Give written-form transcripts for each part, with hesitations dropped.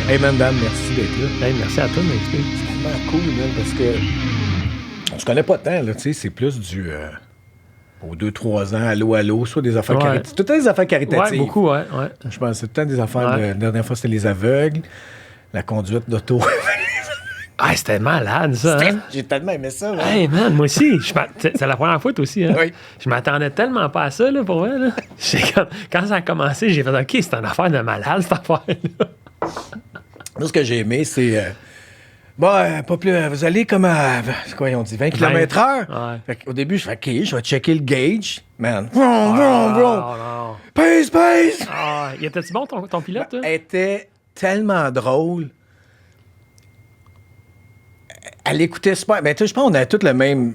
Hey man, Dan, merci d'être là. Hey, merci à toi de m'inviter. C'est tellement cool, man, parce que on se connaît pas tant, là, tu sais, c'est plus du... aux 2-3 ans, allô, soit des affaires caritatives. Tout le temps des affaires caritatives. Ouais, beaucoup, ouais. Je pense que c'est tout le temps des affaires... La dernière fois, c'était les aveugles, la conduite d'auto. Ah, c'était malade, ça. Hein? J'ai tellement aimé ça. Là. Hey, man, moi aussi. C'est la première fois, toi aussi. Hein? Oui. Je m'attendais tellement pas à ça, là, pour vrai. Là. Quand ça a commencé, j'ai fait OK, c'est une affaire de malade, cette affaire-là. Moi, ce que j'ai aimé, c'est... pas plus... Vous allez comme à... C'est quoi, ils ont dit? 20 km/h? Ouais. Au début, je fais OK, je vais checker le gauge. Man. Non. Pace! Il était-tu bon, ton pilote? Elle était tellement drôle. Elle écoutait super. Ben, tu sais, je pense qu'on avait tous le même.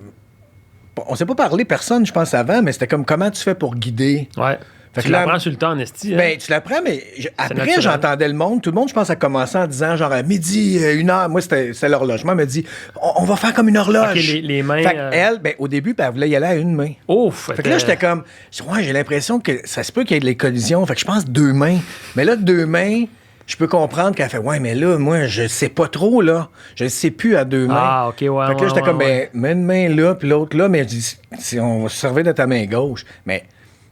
On s'est pas parlé personne, je pense, avant, mais c'était comme comment tu fais pour guider. Ouais. Fait tu que l'apprends sur le temps en esti. Hein? Ben, tu l'apprends, mais après, naturel. j'entendais le monde. Tout le monde, je pense, a commencé en disant, genre, à midi, 1 heure. Moi, c'était l'horlogement. Elle m'a dit, on va faire comme une horloge. Okay, les mains. Fait elle, ben, au début, elle voulait y aller à une main. Ouf! Fait que là, j'étais comme, ouais, j'ai l'impression que ça se peut qu'il y ait des collisions. Fait que je pense 2 mains. Mais là, 2 mains. Je peux comprendre qu'elle fait, ouais, mais là, moi, je sais pas trop, là. Je sais plus à 2 mains. Ah, OK, ouais. Fait que là, j'étais comme, ben, mets une main là, puis l'autre là, mais je dis, si on va se servir de ta main gauche. Mais,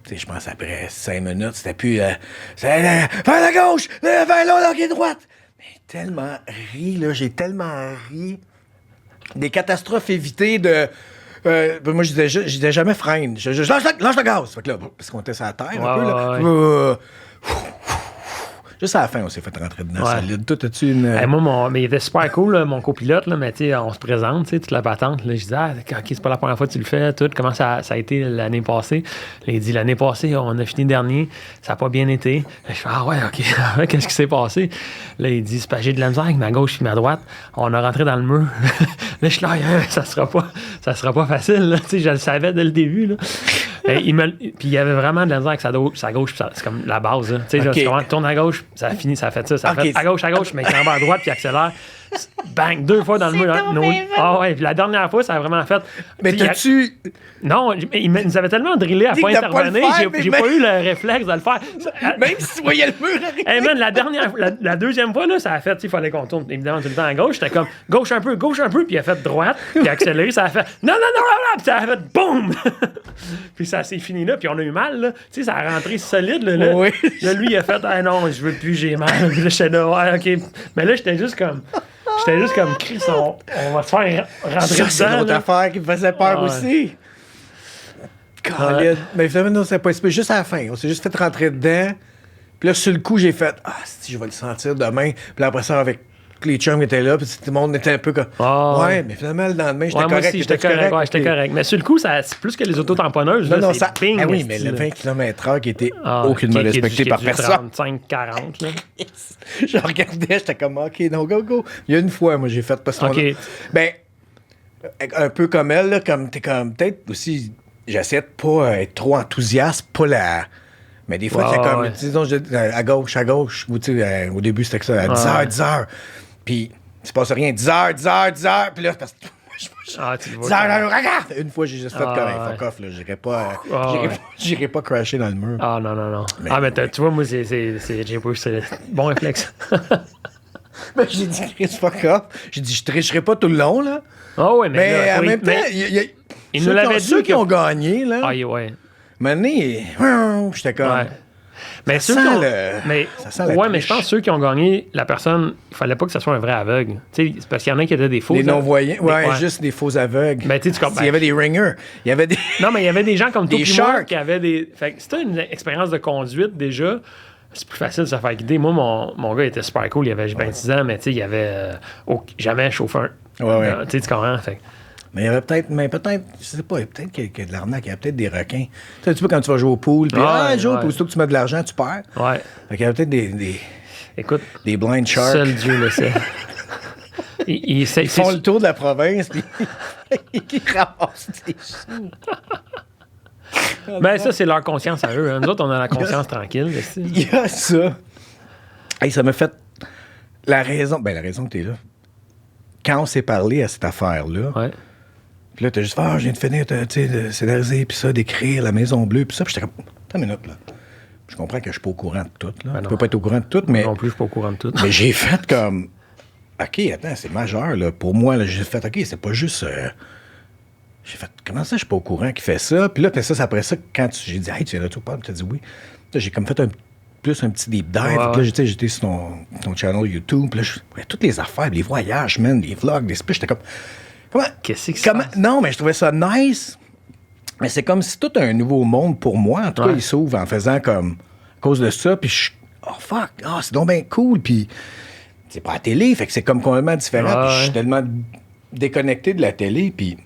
tu sais, je pense après 5 minutes, c'était plus, vers la gauche, vers l'autre, qui est droite. Mais tellement ri, là, j'ai tellement ri. Des catastrophes évitées de. Moi, je disais jamais freine. Je lâche le gaz. Fait que là, parce qu'on était sur la terre un peu, là. Juste à la fin, on s'est fait rentrer dedans solide. Toi, as-tu une... Hey, moi, mais il était super cool, là, mon copilote, là, mais tu sais, on se présente, tu sais, toute la patente. Là, je disais, OK, c'est pas la première fois que tu le fais, tout. Comment ça a été l'année passée? Là, il dit, l'année passée, on a fini dernier, ça n'a pas bien été. Là, je fais, ah ouais, OK, qu'est-ce qui s'est passé? Là, il dit, c'est pas j'ai de la misère avec ma gauche et ma droite. On a rentré dans le mur. Là, je suis là, ça sera pas facile, là. Tu sais, je le savais dès le début, là. Puis il y avait vraiment de la misère avec sa gauche, c'est comme la base. Tu sais, tu tournes à gauche, ça finit, ça fait ça. Ça fait à gauche, mais il en bas à droite, puis il accélère. Bang, 2 fois dans le mur. Ah ouais, puis la dernière fois, ça a vraiment fait. Mais t'as-tu. Non, il nous avait tellement drillé à pas intervenir, j'ai pas eu le réflexe de le faire. Même si tu voyais le mur arriver. Hey man, la deuxième fois, là, ça a fait, il fallait qu'on tourne évidemment tout le temps à gauche. J'étais comme gauche un peu, puis il a fait droite, puis il a accéléré, ça a fait non, puis ça a fait boum! Puis ça s'est fini là, puis on a eu mal, là. Tu sais, ça a rentré solide, là. Oui. Là, lui, il a fait, ah non, je veux plus, j'ai mal. Puis là, j'étais là, ouais, OK. Mais là, j'étais juste comme, Chris, on va se faire rentrer dedans. C'est une autre affaire qui me faisait peur aussi. Mais finalement, non, c'est pas juste à la fin. On s'est juste fait rentrer dedans. Puis là, sur le coup, j'ai fait, si je vais le sentir demain. Puis après ça, avec les chums qui étaient là, puis tout le monde était un peu comme, ouais, mais finalement, le lendemain, j'étais correct. Moi aussi, j'étais correct. Ouais, j'étais correct. Mais sur le coup, c'est plus que les auto-tamponneuses. Non, c'est ping. Ah oui, mais le 20 km/h qui était aucunement respecté par personne. 35-40, là. Je regardais, j'étais comme, OK, non, go. Il y a une fois, moi, j'ai fait parce que. Ben, un peu comme elle, là, t'es comme, peut-être aussi, j'essaie de pas être trop enthousiaste, pas la. Mais des fois, c'est comme, disons, à gauche, ou tu sais, au début, c'était que ça, à 10h. Puis, il se passe rien, 10h. Puis là, parce que. Tu le vois. 10h, regarde! Une fois, j'ai juste fait comme fuck off, là. J'irai pas crasher dans le mur. Ah, non. Mais tu vois, moi, j'ai pas eu ce bon réflexe. Ben, j'ai dit, Chris, fuck off. J'ai dit, je tricherai pas tout le long, là. Ah ouais, mais en même temps, il nous l'avait dit. Ceux qui ont gagné, là. Ah, ouais. Maintenant, j'étais comme. Ouais. Mais ça ceux sent mais je pense que ceux qui ont gagné, la personne, il fallait pas que ce soit un vrai aveugle. Tu sais, c'est parce qu'il y en a qui étaient des faux. Des non-voyants. Juste des faux aveugles. Ben, tu sais, il y avait des ringers. Il y avait des. Non, mais il y avait des gens comme toi des et moi qui avaient des. Fait que c'était une expérience de conduite déjà. C'est plus facile de se faire guider. Moi, mon gars était super cool. Il avait 26 ans, mais tu sais, il avait jamais chauffeur. Ouais. Tu sais, tu comprends? Fait mais il y avait peut-être, je sais pas, peut-être qu'il y a de l'arnaque, il y a peut-être des requins. Tu sais, quand tu vas jouer au pool, puis joue au pool, surtout que tu mets de l'argent, tu perds. Ouais. Fait qu'il y avait peut-être Écoute, des blind sharks. Seul Dieu le sait. Ils font le tour de la province, puis ils ramassent des sous. Ben ça, c'est leur conscience à eux. Hein. Nous autres, on a la conscience tranquille. Il y a ça. Hey, ça m'a fait... La raison que t'es là, quand on s'est parlé à cette affaire-là, puis là, t'as juste fait, je viens de finir, tu sais, de scénariser, puis ça, d'écrire La Maison Bleue, puis ça, puis j'étais comme, attends une minute, là. Je comprends que je suis pas au courant de tout. Là. Ben Je peux pas être au courant de tout, mais... Non plus, je suis pas au courant de tout. Mais j'ai fait comme... OK, attends, c'est majeur, là. Pour moi, là, j'ai fait, OK, c'est pas juste... J'ai fait, comment ça, je suis pas au courant qu'il fait ça? Puis là, c'est après ça, quand j'ai dit, hey, tu viens de tout pas? Tu as dit oui. Là, j'ai comme fait un petit deep dive. Ouais. Puis là, j'étais sur ton channel YouTube. Puis là, je voyais toutes les affaires, les voyages, man, les vlogs, les speeches. J'étais comme... Qu'est-ce qui se passe? Non, mais je trouvais ça nice. Mais c'est comme si tout un nouveau monde pour moi, en tout cas, il s'ouvre en faisant comme... À cause de ça, puis je... Oh, fuck! Ah, c'est donc bien cool, puis... C'est pas la télé, fait que c'est comme complètement différent. Puis je suis tellement déconnecté de la télé, puis...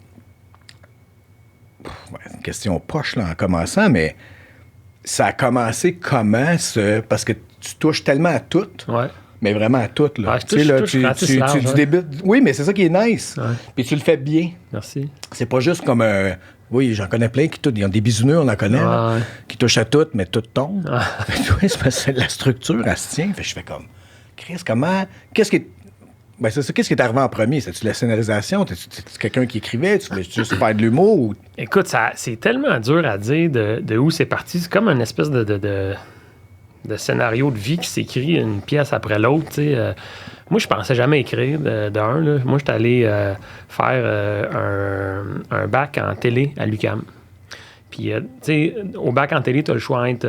Une question poche, là, en commençant, mais ça a commencé comment, parce que tu touches tellement à tout, mais vraiment à tout, là. Tu débutes... Oui, mais c'est ça qui est nice. Ouais. Puis tu le fais bien. Merci. C'est pas juste comme... Oui, j'en connais plein qui touchent. Ils ont des bisouneux, on en connaît, là, qui touchent à tout, mais tout tombe. Oui, c'est parce que la structure, elle se tient. Fait que je fais comme... Chris, comment... Qu'est-ce qui est... Ben, c'est ça. Qu'est-ce qui est arrivé en premier? C'est-tu la scénarisation? T'es-tu quelqu'un qui écrivait? Tu voulais juste faire de l'humour? Ou... Écoute, c'est tellement dur à dire de où c'est parti. C'est comme une espèce de scénario de vie qui s'écrit une pièce après l'autre. Moi, je pensais jamais écrire d'un. Moi, j'étais allé faire un bac en télé à l'UQAM. Puis, tu sais, au bac en télé, tu as le choix d'être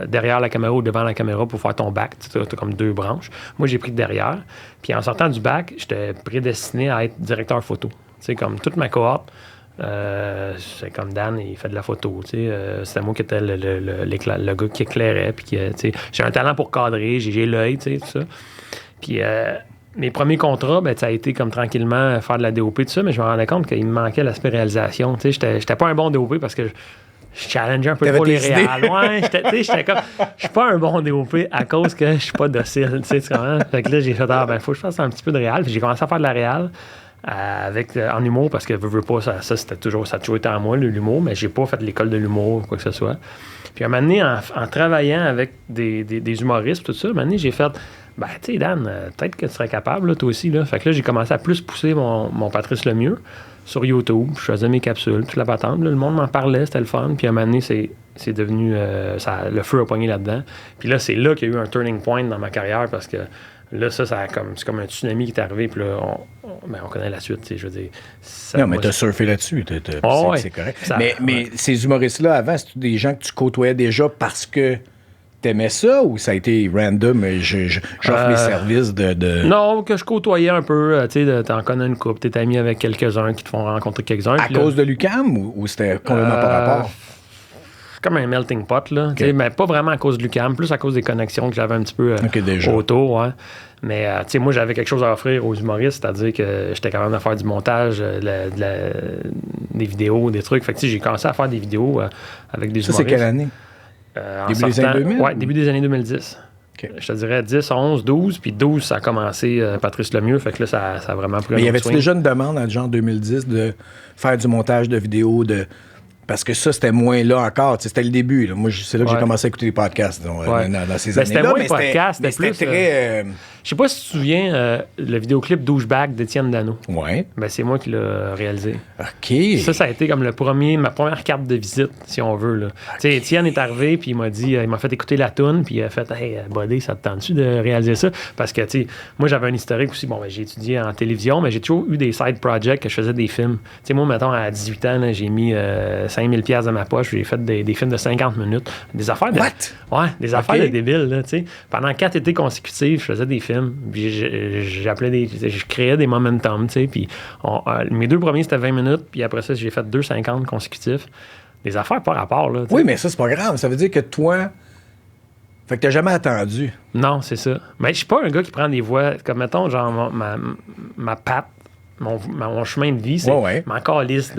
derrière la caméra ou devant la caméra pour faire ton bac. Tu as comme 2 branches. Moi, j'ai pris derrière. Puis, en sortant du bac, j'étais prédestiné à être directeur photo. Tu sais, comme toute ma cohorte, c'est comme Dan, il fait de la photo. C'était moi qui étais le gars qui éclairait. Puis, j'ai un talent pour cadrer, j'ai l'œil, tu sais, tout ça. Puis, mes premiers contrats, ben, ça a été comme tranquillement faire de la DOP, tout ça, mais je me rendais compte qu'il me manquait l'aspect réalisation. Tu sais, j'étais pas un bon DOP parce que je challengeais un peu trop les réals. Ouais, j'étais comme... Je suis pas un bon DOP à cause que je suis pas docile, tu sais, comment? Fait que là, j'ai fait, faut que je fasse un petit peu de réal. Puis j'ai commencé à faire de la réal en humour parce que veux pas, ça a toujours été en moi, l'humour, mais j'ai pas fait de l'école de l'humour ou quoi que ce soit. Puis à un moment donné, en travaillant avec des humoristes, tout ça, à un moment donné, j'ai fait... Ben, tu sais, Dan, peut-être que tu serais capable, là, toi aussi. Là. Fait que là, j'ai commencé à plus pousser mon Patrice Lemieux sur YouTube. Je faisais mes capsules, toute la patente. Là, le monde m'en parlait, c'était le fun. Puis à un moment donné, c'est devenu... le feu a poigné là-dedans. Puis là, c'est là qu'il y a eu un turning point dans ma carrière parce que là, c'est comme un tsunami qui est arrivé. Puis là, on connaît la suite, tu sais, je veux dire... Non, mais t'as surfé là-dessus. C'est correct. Mais ces humoristes-là, avant, c'était des gens que tu côtoyais déjà parce que... T'aimais ça ou ça a été random? J'offre mes services de... Non, que je côtoyais un peu. Tu sais, t'en connais une couple, t'es ami avec quelques-uns qui te font rencontrer quelques-uns. À cause de l'UQAM ou c'était complètement par rapport? Comme un melting pot, là. Okay. Mais pas vraiment à cause de l'UQAM, plus à cause des connexions que j'avais un petit peu autour. Ouais. Mais tu sais, moi, j'avais quelque chose à offrir aux humoristes, c'est-à-dire que j'étais capable de faire du montage, des vidéos, des trucs. Fait que j'ai commencé à faire des vidéos avec des humoristes. Ça, c'est quelle année? Début des années 2000? Oui, début des années 2010. Okay. Je te dirais 10, 11, 12, puis 12, ça a commencé Patrice Lemieux, fait que là, ça a vraiment pris un Mais y avait-tu déjà une demande en genre 2010 de faire du montage de vidéos, parce que ça, c'était moins là encore. C'était le début. Là. Moi, c'est là que j'ai commencé à écouter des podcasts dans ces années-là. C'était moins podcast, c'était plus... très... Je sais pas si tu te souviens, le vidéoclip Douchebag d'Étienne Dano. Ouais. Ben, c'est moi qui l'ai réalisé. OK. Ça a été comme ma première carte de visite, si on veut. Là. Okay. Étienne est arrivé, puis il m'a dit, il m'a fait écouter la toune, puis il a fait, hey, Buddy, ça te tente-tu de réaliser ça? Parce que, tu sais, moi, j'avais un historique aussi. Bon, ben, j'ai étudié en télévision, mais j'ai toujours eu des side projects que je faisais des films. Tu sais, moi, mettons, à 18 ans, là, j'ai mis 5000$ dans ma poche, j'ai fait des films de 50 minutes. Des affaires de. What? Ouais, des affaires de débiles, là, tu sais. Pendant 4 étés consécutifs, je faisais des films. Puis je créais des momentum, tu sais. Puis mes 2 premiers, c'était 20 minutes. Puis après ça, j'ai fait 2,50 consécutifs. Des affaires par rapport, là. T'sais. Oui, mais ça, c'est pas grave. Ça veut dire que toi... Fait que t'as jamais attendu. Non, c'est ça. Mais je suis pas un gars qui prend des voies... Comme, mettons, genre, ma patte, mon chemin de vie, c'est ma calice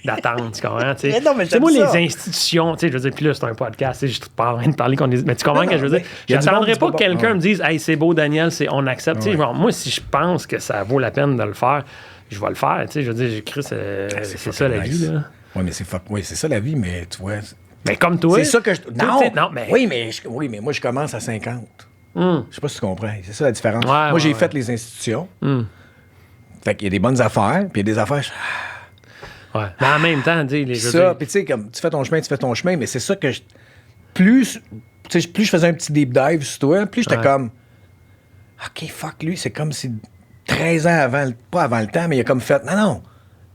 d'attente, tu comprends? C'est moi, les institutions, tu sais, je veux dire, puis là, c'est un podcast, je suis pas en train de parler contre les... Mais tu comprends ce que je veux dire? J'attendrai pas que quelqu'un me dise « Hey, c'est beau, Daniel, on accepte. Ouais. » Moi, si je pense que ça vaut la peine de le faire, je vais le faire, tu sais, je veux dire, j'écris, c'est ça la vie, là. Oui, mais c'est ça la vie, mais tu vois... Mais comme toi... C'est ça que je... Non, mais... Oui, mais moi, je commence à 50. Je sais pas si tu comprends. C'est ça la différence. Moi, j'ai fait les institutions. Fait qu'il y a des bonnes affaires, puis il y a des affaires... Ouais. Mais en même temps, tu sais... Puis tu sais, comme tu fais ton chemin, mais c'est ça que plus je faisais un petit deep dive sur toi, plus j'étais comme, OK, fuck, lui, c'est comme si 13 ans avant, pas avant le temps, mais il a comme fait, non,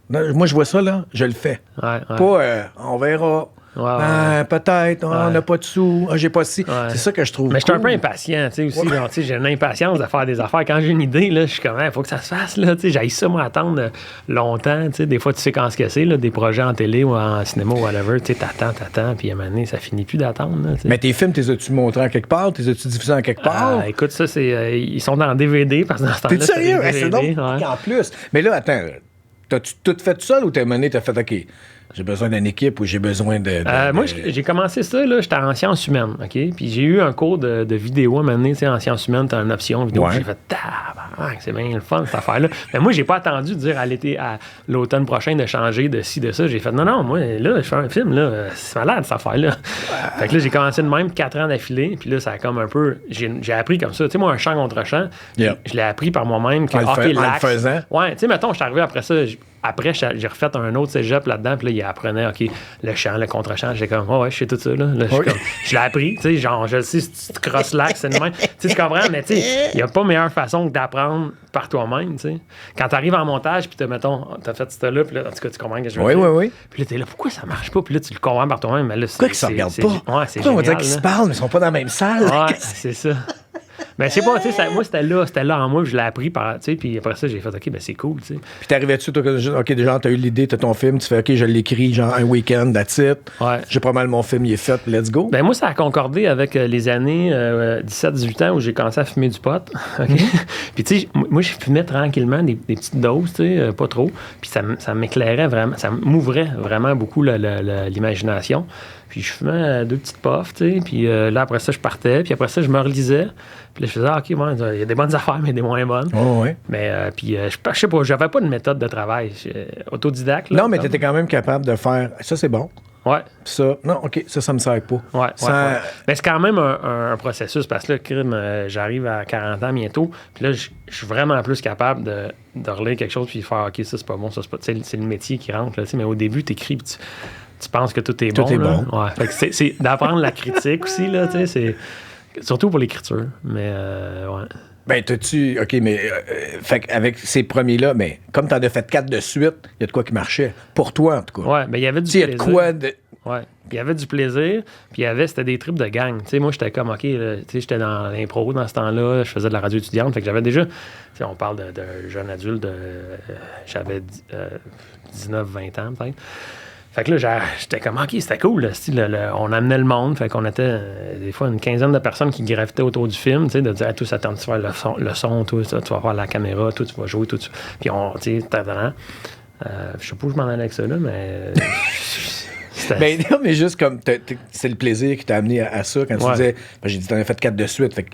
moi, je vois ça, là, je le fais. Ouais. Pas, on verra. Peut-être, on n'a pas de sous, j'ai pas si. Ouais. C'est ça que je trouve. Mais je suis un peu impatient, tu sais, aussi. Genre, tu sais, j'ai une impatience de faire des affaires. Quand j'ai une idée, là, je suis comme, il faut que ça se fasse, là. Tu sais, j'haïs ça, moi, attendre longtemps. Tu sais, des fois, tu sais quand ce que c'est, là, des projets en télé ou en cinéma ou whatever. Tu sais, t'attends, puis à un moment donné, ça finit plus d'attendre, là, tu sais. Mais tes films, t'es as-tu montré en quelque part? T'es as-tu diffusé en quelque part? Écoute, ça, c'est. Ils sont dans DVD parce que dans ce temps-là. T'es sérieux? C'est donc ouais. en plus. Mais là, attends, t'as-tu tout fait tout seul ou t'as fait, OK, j'ai besoin d'une équipe ou j'ai besoin de... Moi, j'ai commencé ça, là, j'étais en sciences humaines, OK? Puis j'ai eu un cours de vidéo à un moment donné, tu sais, en sciences humaines, t'as une option vidéo. J'ai fait, c'est bien le fun, cette affaire-là. Mais moi, j'ai pas attendu de dire à l'automne prochain de changer de ci, de ça. J'ai fait, non, moi, là, je fais un film, là, c'est malade, cette affaire-là. Fait que là, j'ai commencé de même 4 ans d'affilée, puis là, ça a comme un peu... J'ai appris comme ça. Tu sais, moi, un chant contre chant, je l'ai appris par moi-même. En le faisant. Ouais, tu sais, mettons, je suis arrivé après ça... Après, j'ai refait un autre cégep là-dedans, puis là, il apprenait, OK, le chant, le contre-chant. J'ai comme, je sais tout ça, là. Je l'ai appris, tu sais, genre, je le sais, si tu te cross-lac, c'est le même. Tu sais, tu comprends, mais tu sais, il n'y a pas meilleure façon que d'apprendre par toi-même, tu sais. Quand tu arrives en montage, puis t'as fait ça là, puis là, en tout cas, tu comprends que je veux dire. Oui. Puis là, t'es là, pourquoi ça marche pas? Puis là, tu le comprends par toi-même, mais là, pourquoi qu'ils se regardent pas? Ouais, c'est pourquoi génial, on va dire qu'ils se parlent, mais ils sont pas dans la même salle? Ouais, c'est ça. Mais je sais pas, tu sais, moi, c'était là en moi, je l'ai appris par, tu sais, puis après ça, j'ai fait, OK, ben c'est cool, tu sais. Puis t'arrivais-tu, toi, OK, déjà, t'as eu l'idée, t'as ton film, tu fais, OK, je l'écris, genre, un week-end, that's it. Ouais. J'ai pas mal mon film, il est fait, let's go. Ben moi, ça a concordé avec les années 17-18 ans où j'ai commencé à fumer du pot. Okay? Puis tu sais, moi, je fumais tranquillement des petites doses, tu sais, pas trop. Puis ça m'éclairait vraiment, ça m'ouvrait vraiment beaucoup l'imagination. Puis je fumais 2 petites puffs, tu sais, puis là, après ça, je partais, puis après ça, je me relisais. Puis là, je faisais, OK, il y a des bonnes affaires, mais des moins bonnes. Ouais. Mais, puis, je sais pas, j'avais pas de méthode de travail. Autodidacte. Là, non, mais t'étais quand même capable de faire, ça, c'est bon. Ouais. Ça, non, OK, ça me sert pas. Ouais. Mais c'est quand même un processus, parce que là, crime, j'arrive à 40 ans bientôt, puis là, je suis vraiment plus capable de relire quelque chose, puis de faire, OK, ça, c'est pas bon, ça, c'est pas... C'est le métier qui rentre, là, mais au début, t'écris, puis tu penses que tout est bon. Tout est bon. Ouais. Fait que c'est d'apprendre la critique aussi, là, tu sais, c'est... Surtout pour l'écriture, mais ouais. Ben, t'as-tu... OK, mais... fait qu'avec ces premiers-là, mais comme t'en as fait 4 de suite, il y a de quoi qui marchait. Pour toi, en tout cas. Ouais, mais il y avait du plaisir. Il y a de quoi de... Ouais. Puis il y avait du plaisir, puis c'était des trips de gang. Tu sais, moi, j'étais comme, OK, là, tu sais, j'étais dans l'impro dans ce temps-là, je faisais de la radio étudiante, fait que j'avais déjà... Tu sais, on parle de jeune adulte, j'avais 19-20 ans, peut-être. Fait que là, j'étais comme, OK, c'était cool. On amenait le monde. Fait qu'on était des fois une quinzaine de personnes qui gravitaient autour du film, tu sais, de dire, hey, tous, attends, tu vas faire le son, toi, tu vas faire la caméra, toi, tu vas jouer, tout ça. Puis tu sais, je sais pas où je m'en allais avec ça, là, mais... Ben non, mais juste comme, c'est le plaisir qui t'a amené à ça quand tu disais, ben, j'ai dit, t'en as fait 4 de suite. Fait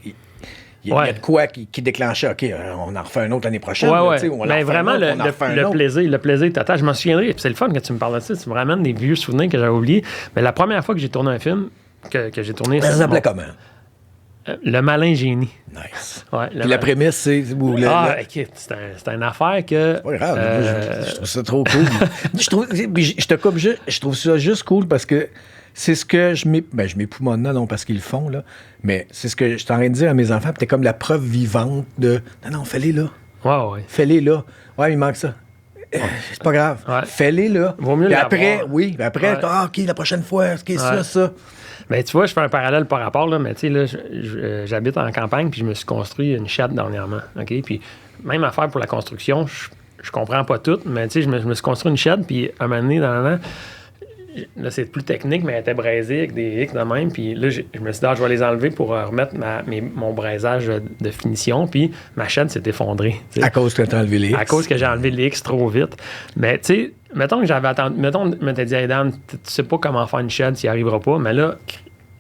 il y a de quoi qui déclenchait, OK, on en refait un autre l'année prochaine. Ouais. Là, on mais vraiment, le plaisir total. Je m'en souviendrai, puis c'est le fun que tu me parles de ça. Tu me ramènes des vieux souvenirs que j'avais oubliés. Mais la première fois que j'ai tourné un film, que j'ai tourné... Ça s'appelait comment? Le malin génie. Nice. Ouais, puis la prémisse, c'est... écoute, c'est une affaire que... C'est pas grave, je trouve ça trop cool. je trouve ça juste cool parce que c'est ce que je m'époumonne, non, parce qu'ils le font, là. Mais c'est ce que je suis en train de dire à mes enfants, puis t'es comme la preuve vivante de... Non, fais-les là. Ouais. Fais-les là. Ouais, il manque ça. C'est pas grave. Ouais. Fais-les là. Vaut mieux après, OK, la prochaine fois, OK, ça. Mais tu vois, je fais un parallèle par rapport, là, mais tu sais, là, j'habite en campagne, puis je me suis construit une chatte dernièrement, OK? Puis même affaire pour la construction, je comprends pas tout, mais tu sais, je me suis construit une chatte, puis un moment donné, là, c'est plus technique, mais elle était braisée avec des hicks de même. Puis là, je me suis dit, je vais les enlever pour remettre mon braisage de finition. Puis ma chaîne s'est effondrée. T'sais. À cause que tu as enlevé les X. À cause que j'ai enlevé les X trop vite. Mais tu sais, mettons que j'avais attendu. Mettons, tu m'as dit, hey Dan, tu sais pas comment faire une chaîne, s'il n'y arrivera pas. Mais là,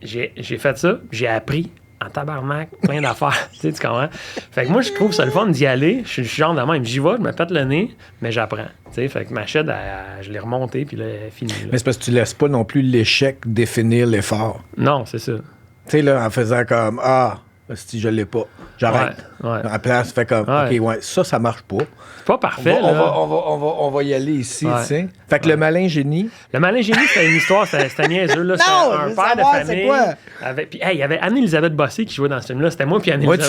j'ai fait ça, j'ai appris. En tabarnak, plein d'affaires. Tu comprends? Fait que moi, je trouve ça le fun d'y aller. Je suis genre de même. J'y vais, je me pète le nez, mais j'apprends. Fait que ma chaîne, je l'ai remontée, puis là, elle est finie. Là. Mais c'est parce que tu laisses pas non plus l'échec définir l'effort. Non, c'est ça. Tu sais, là, en faisant comme, Si je l'ai pas, j'arrête. Ouais. En place, fait comme, Ouais. OK, ouais, ça marche pas. C'est pas parfait, là. On va y aller ici, Ouais. tu sais. Fait que le malin génie. Le malin génie, c'était une histoire, c'était niaiseux, là. C'était Non, un je veux père savoir, de c'est famille. quoi? Puis, il y avait Anne-Élisabeth Bossé qui jouait dans ce film-là. C'était moi puis Anne-Élisabeth.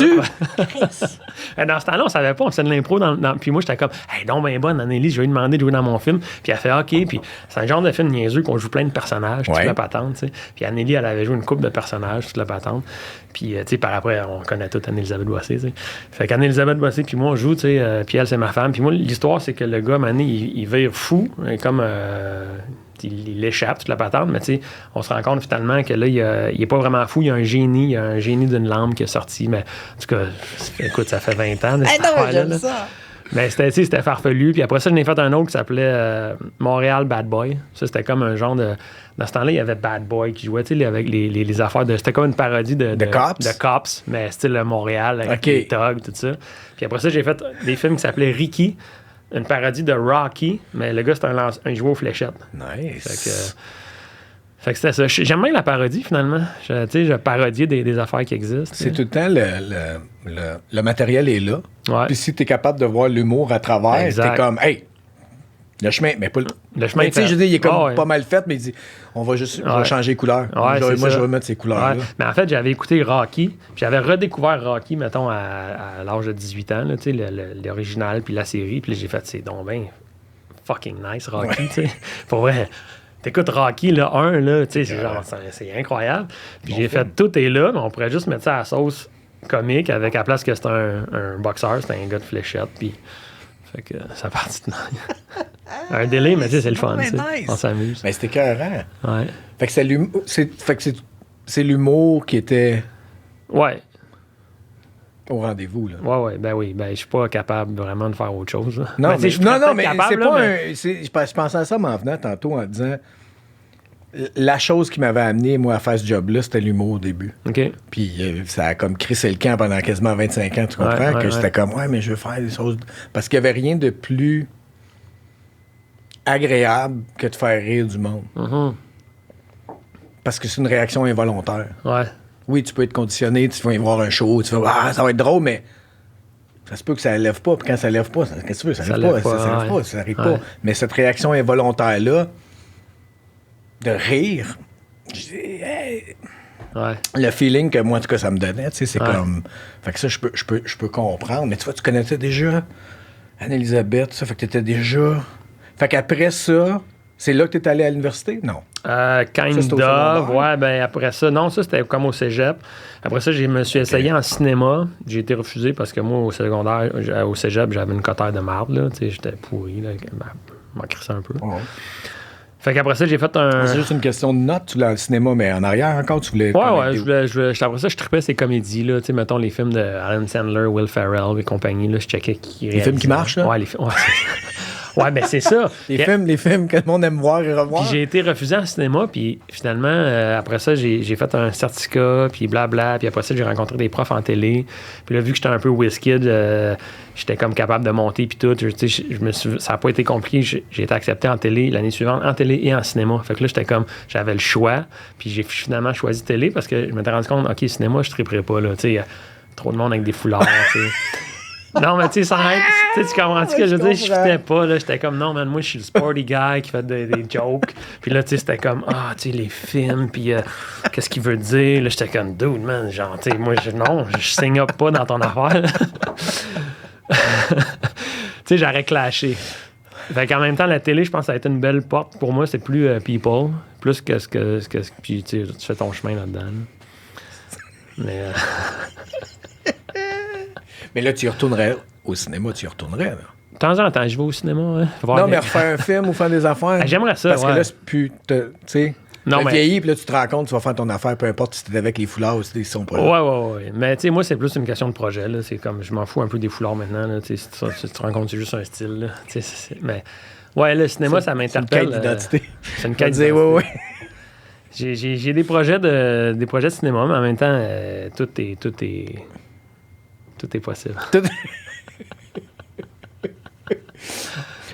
Vois-tu? Dans ce temps-là, on savait pas, on faisait de l'impro. Puis moi, j'étais comme, hey, donc ben bonne, Anne-Élie, je vais lui demander de jouer dans mon film. Puis elle fait, OK. Puis c'est un genre de film niaiseux qu'on joue plein de personnages, toute la patente, tu sais. Puis Anne-Élie, elle avait joué une couple de personnages, toute la patente. Puis, tu sais, par après, on connaît toute Anne-Élisabeth Bossé, tu sais. Fait qu'Anne-Élisabeth Bossé, puis moi, on joue, tu sais, puis elle, c'est ma femme. Puis moi, l'histoire, c'est que le gars, Mané, il vire fou, comme. Il échappe, toute la patente, mais tu sais, on se rend compte finalement que là, il est pas vraiment fou, il y a un génie d'une lampe qui est sorti, mais en tout cas, écoute, ça fait 20 ans. J'aime ça. Mais c'était farfelu. Puis après ça, j'en ai fait un autre qui s'appelait Montréal Bad Boy. Ça, c'était comme un genre de. Dans ce temps-là, il y avait Bad Boy qui jouait, tu sais, avec les affaires de. C'était comme une parodie de Cops. De Cops, mais style Montréal, avec les thugs, tout ça. Puis après ça, j'ai fait des films qui s'appelaient Ricky, une parodie de Rocky, mais le gars, c'était un joueur aux fléchettes. Nice. Fait que c'était ça. J'aime bien la parodie, finalement. Je parodiais des affaires qui existent. C'est tout le temps le matériel est là. Ouais. Puis si t'es capable de voir l'humour à travers, Exact. t'es comme, hey, le chemin, mais pas le chemin. Mais tu sais, je veux dire, il est comme ouais. pas mal fait, mais il dit, on va changer les couleurs. Ouais, moi, je vais remettre ces couleurs-là. Ouais. Mais en fait, j'avais écouté Rocky, puis j'avais redécouvert Rocky, mettons, à l'âge de 18 ans, tu sais, l'original, puis la série, puis là, j'ai fait, c'est donc ben fucking nice, Rocky, tu sais. Pour vrai. T'écoutes Rocky, là, 1, là, tu sais, c'est genre, c'est incroyable. Puis j'ai fait, tout est là, mais on pourrait juste mettre ça à la sauce comique avec, à la place que c'est un boxeur, c'est un gars de fléchette, puis fait que ça partit de un délai, mais tu sais, c'est le fun, nice. On s'amuse. Mais c'était écœurant. Ouais. Fait que c'est l'humour qui était Ouais. au rendez-vous, là. Ouais, ben oui. Ben, je suis pas capable vraiment de faire autre chose. Là. Non, Ben, mais, je non, serais mais capable, c'est là, pas mais- un. Je pensais à ça m'en venant tantôt en disant la chose qui m'avait amené, moi, à faire ce job-là, c'était l'humour au début. OK. Puis ça a comme crissé le camp pendant quasiment 25 ans, tu comprends? Ouais, que j'étais comme, ouais, mais je veux faire des choses. Parce qu'il n'y avait rien de plus agréable que de faire rire du monde. Mhm. Parce que c'est une réaction involontaire. Ouais. Oui, tu peux être conditionné, tu vas y voir un show, tu vas, ça va être drôle, mais ça se peut que ça ne lève pas. Puis quand ça ne lève pas, qu'est-ce que tu veux? Ça ne lève pas. Ça lève pas, ça n'arrive pas. Mais cette réaction involontaire-là, de rire, je dis, hey, Ouais. le feeling que moi, en tout cas, ça me donnait, tu sais, c'est Ouais. comme. Fait que ça, je peux comprendre. Mais tu vois, tu connaissais déjà Anne-Élisabeth, ça, fait que tu étais déjà. Fait qu'après ça, c'est là que tu es allé à l'université? Non. Kind Ça, c'était au of. secondaire? Ouais, ben après ça, non, ça c'était comme au cégep. Après ça, je me suis essayé en cinéma. J'ai été refusé parce que moi, au secondaire, au cégep, j'avais une cotère de marde, là. Tu sais, j'étais pourri, là. M'en crissais un peu. Ouais. Fait qu'après ça, j'ai fait un. C'est juste une question de notes, tu voulais dans le cinéma, mais en arrière encore, tu voulais. Ouais, après ça, je trippais ces comédies, là. Tu sais, mettons les films de Adam Sandler, Will Ferrell et compagnie, là. Je checkais qui Les films qui marchent, là? Ouais, les films. Ouais, ouais, ben c'est ça. Les films que le monde aime voir et revoir. Puis j'ai été refusé en cinéma, puis finalement, après ça, j'ai fait un certificat, puis blabla, puis après ça, j'ai rencontré des profs en télé. Puis là, vu que j'étais un peu whisked, j'étais comme capable de monter, puis tout. Tu sais, ça n'a pas été compliqué. J'ai été accepté en télé l'année suivante, en télé et en cinéma. Fait que là, j'étais comme, j'avais le choix, puis j'ai finalement choisi télé parce que je m'étais rendu compte, OK, cinéma, je ne triperais pas, là. Tu sais, y a trop de monde avec des foulards, tu sais. Non, mais tu sais, sans être. Tu comprends-tu que je veux dire? Je fitais pas, là. J'étais comme, non, man, moi, je suis le sporty guy qui fait des jokes. Puis là, tu sais, c'était comme, tu sais, les films, puis qu'est-ce qu'il veut dire? Là, j'étais comme, dude, man, genre, tu sais, moi, je signe up pas dans ton affaire. Tu sais, j'aurais clashé. Fait qu'en même temps, la télé, je pense que ça a été une belle porte. Pour moi, c'est plus people, plus que ce que. Puis, tu sais, tu fais ton chemin là-dedans. Là. Mais. Mais là, tu y retournerais au cinéma, tu y retournerais, là. De temps en temps, je vais au cinéma. Hein, voir Non, des- mais refaire un film ou faire des affaires. J'aimerais ça, Parce ouais. que là, c'est plus. Tu sais. Non, T'as mais- vieilli, puis là, tu te rends compte, tu vas faire ton affaire, peu importe si t'es avec les foulards ou si t'es son projet. Ouais. Mais tu sais, moi, c'est plus une question de projet. Là. C'est comme, je m'en fous un peu des foulards maintenant. Là. Tu sais, si tu te rends compte, c'est juste un style. Là. Tu sais, mais ouais, le cinéma, ça m'interpelle. C'est une quête d'identité. C'est une quête d'identité. d'identité. Ouais. J'ai des projets de cinéma, mais en même temps, tout est possible.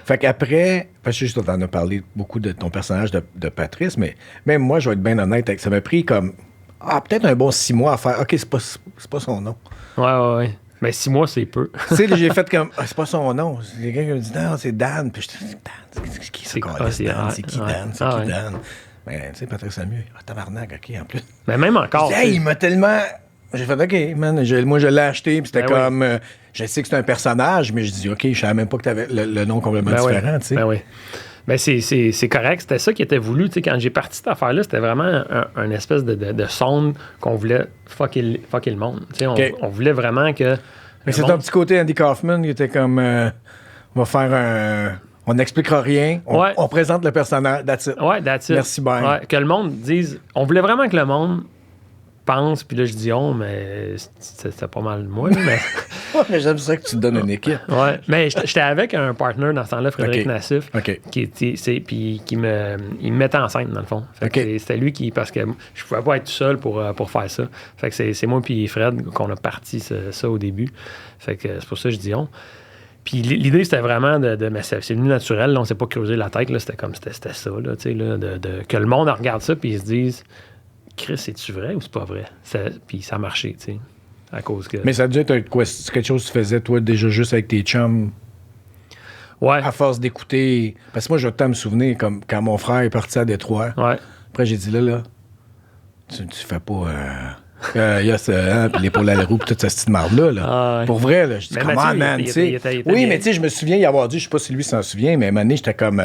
Fait qu'après, parce que je t'en as parlé beaucoup de ton personnage de Patrice, mais même moi, je vais être bien honnête avec ça. Ça m'a pris comme peut-être un bon 6 mois à faire. OK, c'est pas son nom. Ouais. Mais 6 mois, c'est peu. Tu sais, j'ai fait comme, c'est pas son nom. Il y a quelqu'un qui me dit, non, c'est Dan. Puis je dis, Dan, c'est qui ça? C'est qui Dan? C'est qui Dan? Mais tu sais, Patrick Samuel, tabarnak, OK, en plus. Mais même encore. Je dis, il m'a tellement. J'ai fait, OK, man, moi, je l'ai acheté, puis c'était comme. Je sais que c'est un personnage, mais je dis, OK, je savais même pas que tu avais le nom complètement différent, tu sais. Ben oui. Ben c'est correct. C'était ça qui était voulu. Tu sais, quand j'ai parti cette affaire-là, c'était vraiment un espèce de sonde qu'on voulait fucker le monde. Tu sais, on voulait vraiment que. Mais c'est un petit côté Andy Kaufman qui était comme. On va faire un. On n'expliquera rien. On présente le personnage. That's it. Ouais, that's it. Merci, bye. Ouais, que le monde dise. On voulait vraiment que le monde pense, puis là, je dis mais c'était pas mal moi. Mais... mais j'aime ça que tu te donnes une équipe. Ouais, mais j'étais avec un partner dans ce temps-là, Frédéric Nassif, puis il me mettait en scène, dans le fond. Fait que c'était lui parce que je pouvais pas être tout seul pour faire ça. Fait que c'est moi puis Fred qu'on a parti ça au début. Fait que c'est pour ça que je dis on. Puis l'idée, c'était vraiment mais c'est venu naturel. Là, on s'est pas creusé la tête. Là, c'était comme c'était ça, là, que le monde regarde ça puis ils se disent Chris, c'est-tu vrai ou c'est pas vrai? Puis ça a marché, tu sais, à cause que... Mais ça a dû être quelque chose que tu faisais, toi, déjà juste avec tes chums? Ouais. À force d'écouter... Parce que moi, je vais tout le temps me souvenir, comme quand mon frère est parti à Détroit. Ouais. Après, j'ai dit, là, tu fais pas... il y a ça, puis l'épaule à la roue, puis toute cette petite marde-là. Là. Pour vrai, là, je dis, comment, man, tu sais. Oui, mais tu sais, je me souviens y avoir dit, je sais pas si lui s'en souvient, mais à un moment donné, j'étais comme,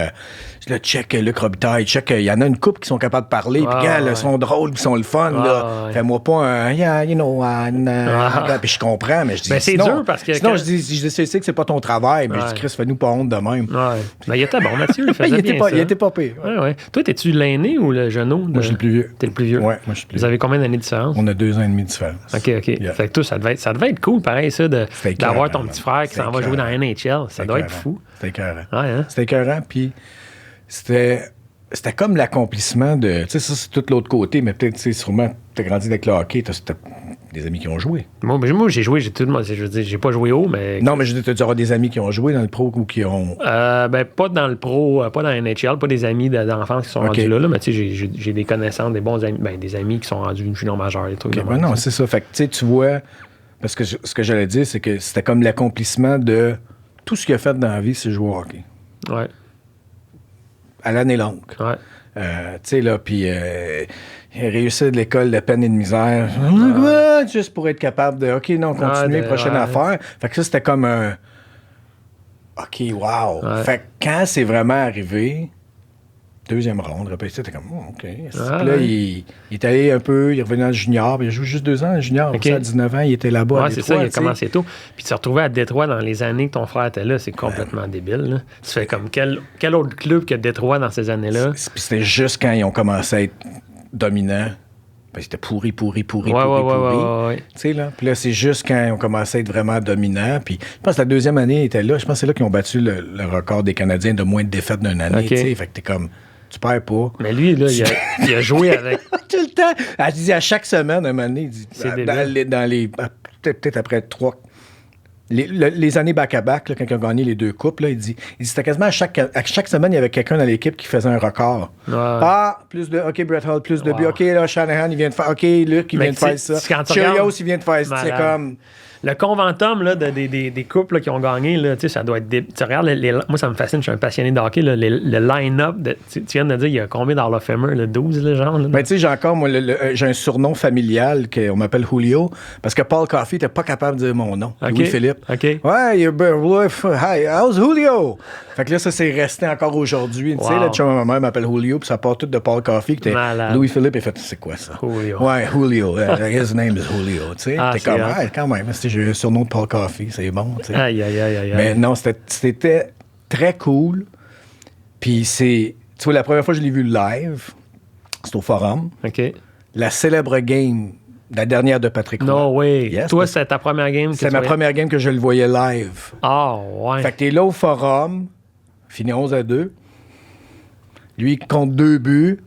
je le check Luc Robitaille, il y en a une couple qui sont capables de parler, puis quand ils sont drôles, puis sont le fun, là. Fais-moi pas un, puis je comprends, mais je dis, mais c'est dur parce que. Sinon, je sais que c'est pas ton travail, mais je dis, Chris, fais-nous pas honte de même. Ouais. Mais il était bon, Mathieu, il faisait bien ça. Il était pas pire. Ouais. Toi, t'es-tu l'aîné ou le genou? Moi, je suis le plus vieux. T'es le plus vieux? Ouais, moi, je suis le plus vieux. Vous avez combien d'années de différence? On a 2 ans et demi de différence. OK. Yeah. Fait que toi, ça devait être cool, pareil, ça, d'avoir ton petit frère qui s'en va jouer dans la NHL. Ça doit être fou. C'était écœurant. Ouais, hein? C'était écœurant, puis c'était comme l'accomplissement de... Tu sais, ça, c'est tout l'autre côté, mais peut-être, tu sais, sûrement, t'as grandi avec le hockey, t'as des amis qui ont joué. Moi j'ai joué, je veux dire, j'ai pas joué haut, mais... Non, mais je veux dire, t'as dû avoir des amis qui ont joué dans le pro ou qui ont... Ben, pas dans le pro, pas dans la NHL, pas des amis d'enfance qui sont rendus là, mais tu sais, j'ai des connaissances, des bons amis, des amis qui sont rendus junior majeur, des trucs ben non, c'est ça. Fait que, tu sais, tu vois... Parce que ce que j'allais dire, c'est que c'était comme l'accomplissement de tout ce qu'il a fait dans la vie, c'est jouer au hockey. Ouais. À l'année longue. Ouais. Tu sais, là, puis il a réussi de l'école de peine et de misère. Juste pour être capable de, OK, non, continuer, prochaine affaire. Fait que ça, c'était comme un... OK, wow. Ouais. Fait que quand c'est vraiment arrivé, deuxième ronde, répété, c'était comme, OK. Puis là, il est allé un peu, il est revenu dans le junior, puis il a joué juste 2 ans dans le junior. Okay. À 19 ans, il était là-bas. Ouais, c'est ça, il a commencé tôt. Puis se retrouver à Détroit dans les années que ton frère était là, c'est complètement débile. Là. Tu fais comme quel autre club que Détroit dans ces années-là? Puis c'était juste quand ils ont commencé à être dominants. Puis c'était pourri. Ouais. Tu sais, là. Puis là, c'est juste quand ils ont commencé à être vraiment dominants. Puis je pense que la deuxième année, ils étaient là. Je pense que c'est là qu'ils ont battu le record des Canadiens de moins de défaites d'une année. Okay. Tu sais, fait que t'es comme... Tu perds pas. Mais lui, là, il a joué avec... Tout le temps. Je dis à chaque semaine, un moment donné, il dit, dans les peut-être après 3... Les années back-à-back, là, quand ils ont gagné les 2 coupes, là, il dit c'était quasiment à chaque semaine, il y avait quelqu'un dans l'équipe qui faisait un record. Plus de... OK, Brett Hull, plus de buts. OK, là, Shanahan, il vient de faire... OK, Luc, il vient de faire ça. Chirios, il vient de faire ça. C'est comme... Le conventum là, des couples là, qui ont gagné, là, ça doit être... Tu regardes, moi, ça me fascine, je suis un passionné de hockey, là, le line-up, tu viens de dire, il y a combien dans la Famer, le 12, le genre? Ben, tu sais, j'ai encore, moi, j'ai un surnom familial qu'on m'appelle Julio, parce que Paul Coffey n'était pas capable de dire mon nom. Okay. Louis-Philippe. OK. Ouais, hi, how's Julio? Fait que là, ça, c'est resté encore aujourd'hui. Tu sais, là, ma mère m'appelle Julio, puis ça part tout de Paul Coffey, qui était Louis-Philippe, et fait, c'est quoi ça? Julio. Ouais, Julio. His name is Julio. Tu sais, t'es comme, quand même, j'ai un surnom de Paul Coffey, c'est bon. Tu sais. Aïe. Mais non, c'était très cool. Puis tu vois, la première fois que je l'ai vu live, c'était au Forum. OK. La célèbre game, la dernière de Patrick Roy. No way. Yes, toi, c'était ta première game? C'est ma première game que je le voyais live. Ouais. Fait que t'es là au Forum, fini 11-2. Lui, il compte 2 buts.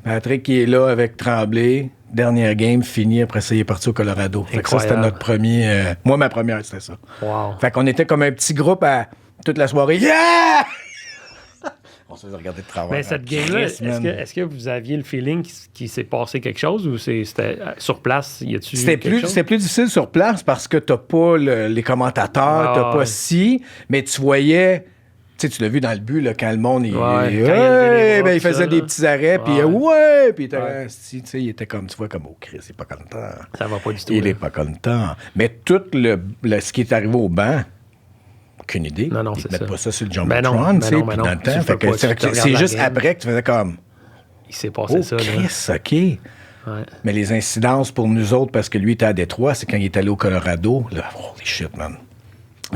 Patrick qui est là avec Tremblay. Dernière game, fini. Après ça, il est parti au Colorado. Fait que ça, c'était notre premier... moi, ma première, c'était ça. Wow. Fait qu'on était comme un petit groupe à toute la soirée. Yeah! On se faisait regarder de travers. Mais cette game-là, est-ce que vous aviez le feeling qu'il s'est passé quelque chose ou c'était sur place? Y a-tu C'était plus difficile sur place parce que t'as pas les commentateurs, t'as pas mais tu voyais... Tu sais, tu l'as vu dans le but, là, quand le monde, il faisait des petits arrêts, puis puis il était comme, tu vois, comme, oh, Chris, il est pas content. Ça va pas du tout. Il est pas content. Mais tout ce qui est arrivé au banc, aucune idée. Non, ils c'est mettent ça. pas ça sur le Jumbotron, tu sais, puis dans le temps. C'est juste après que tu faisais comme... Il s'est passé ça, là. Chris, OK. Ouais. Mais les incidences pour nous autres, parce que lui était à Détroit, c'est quand il est allé au Colorado. Là, holy shit, man.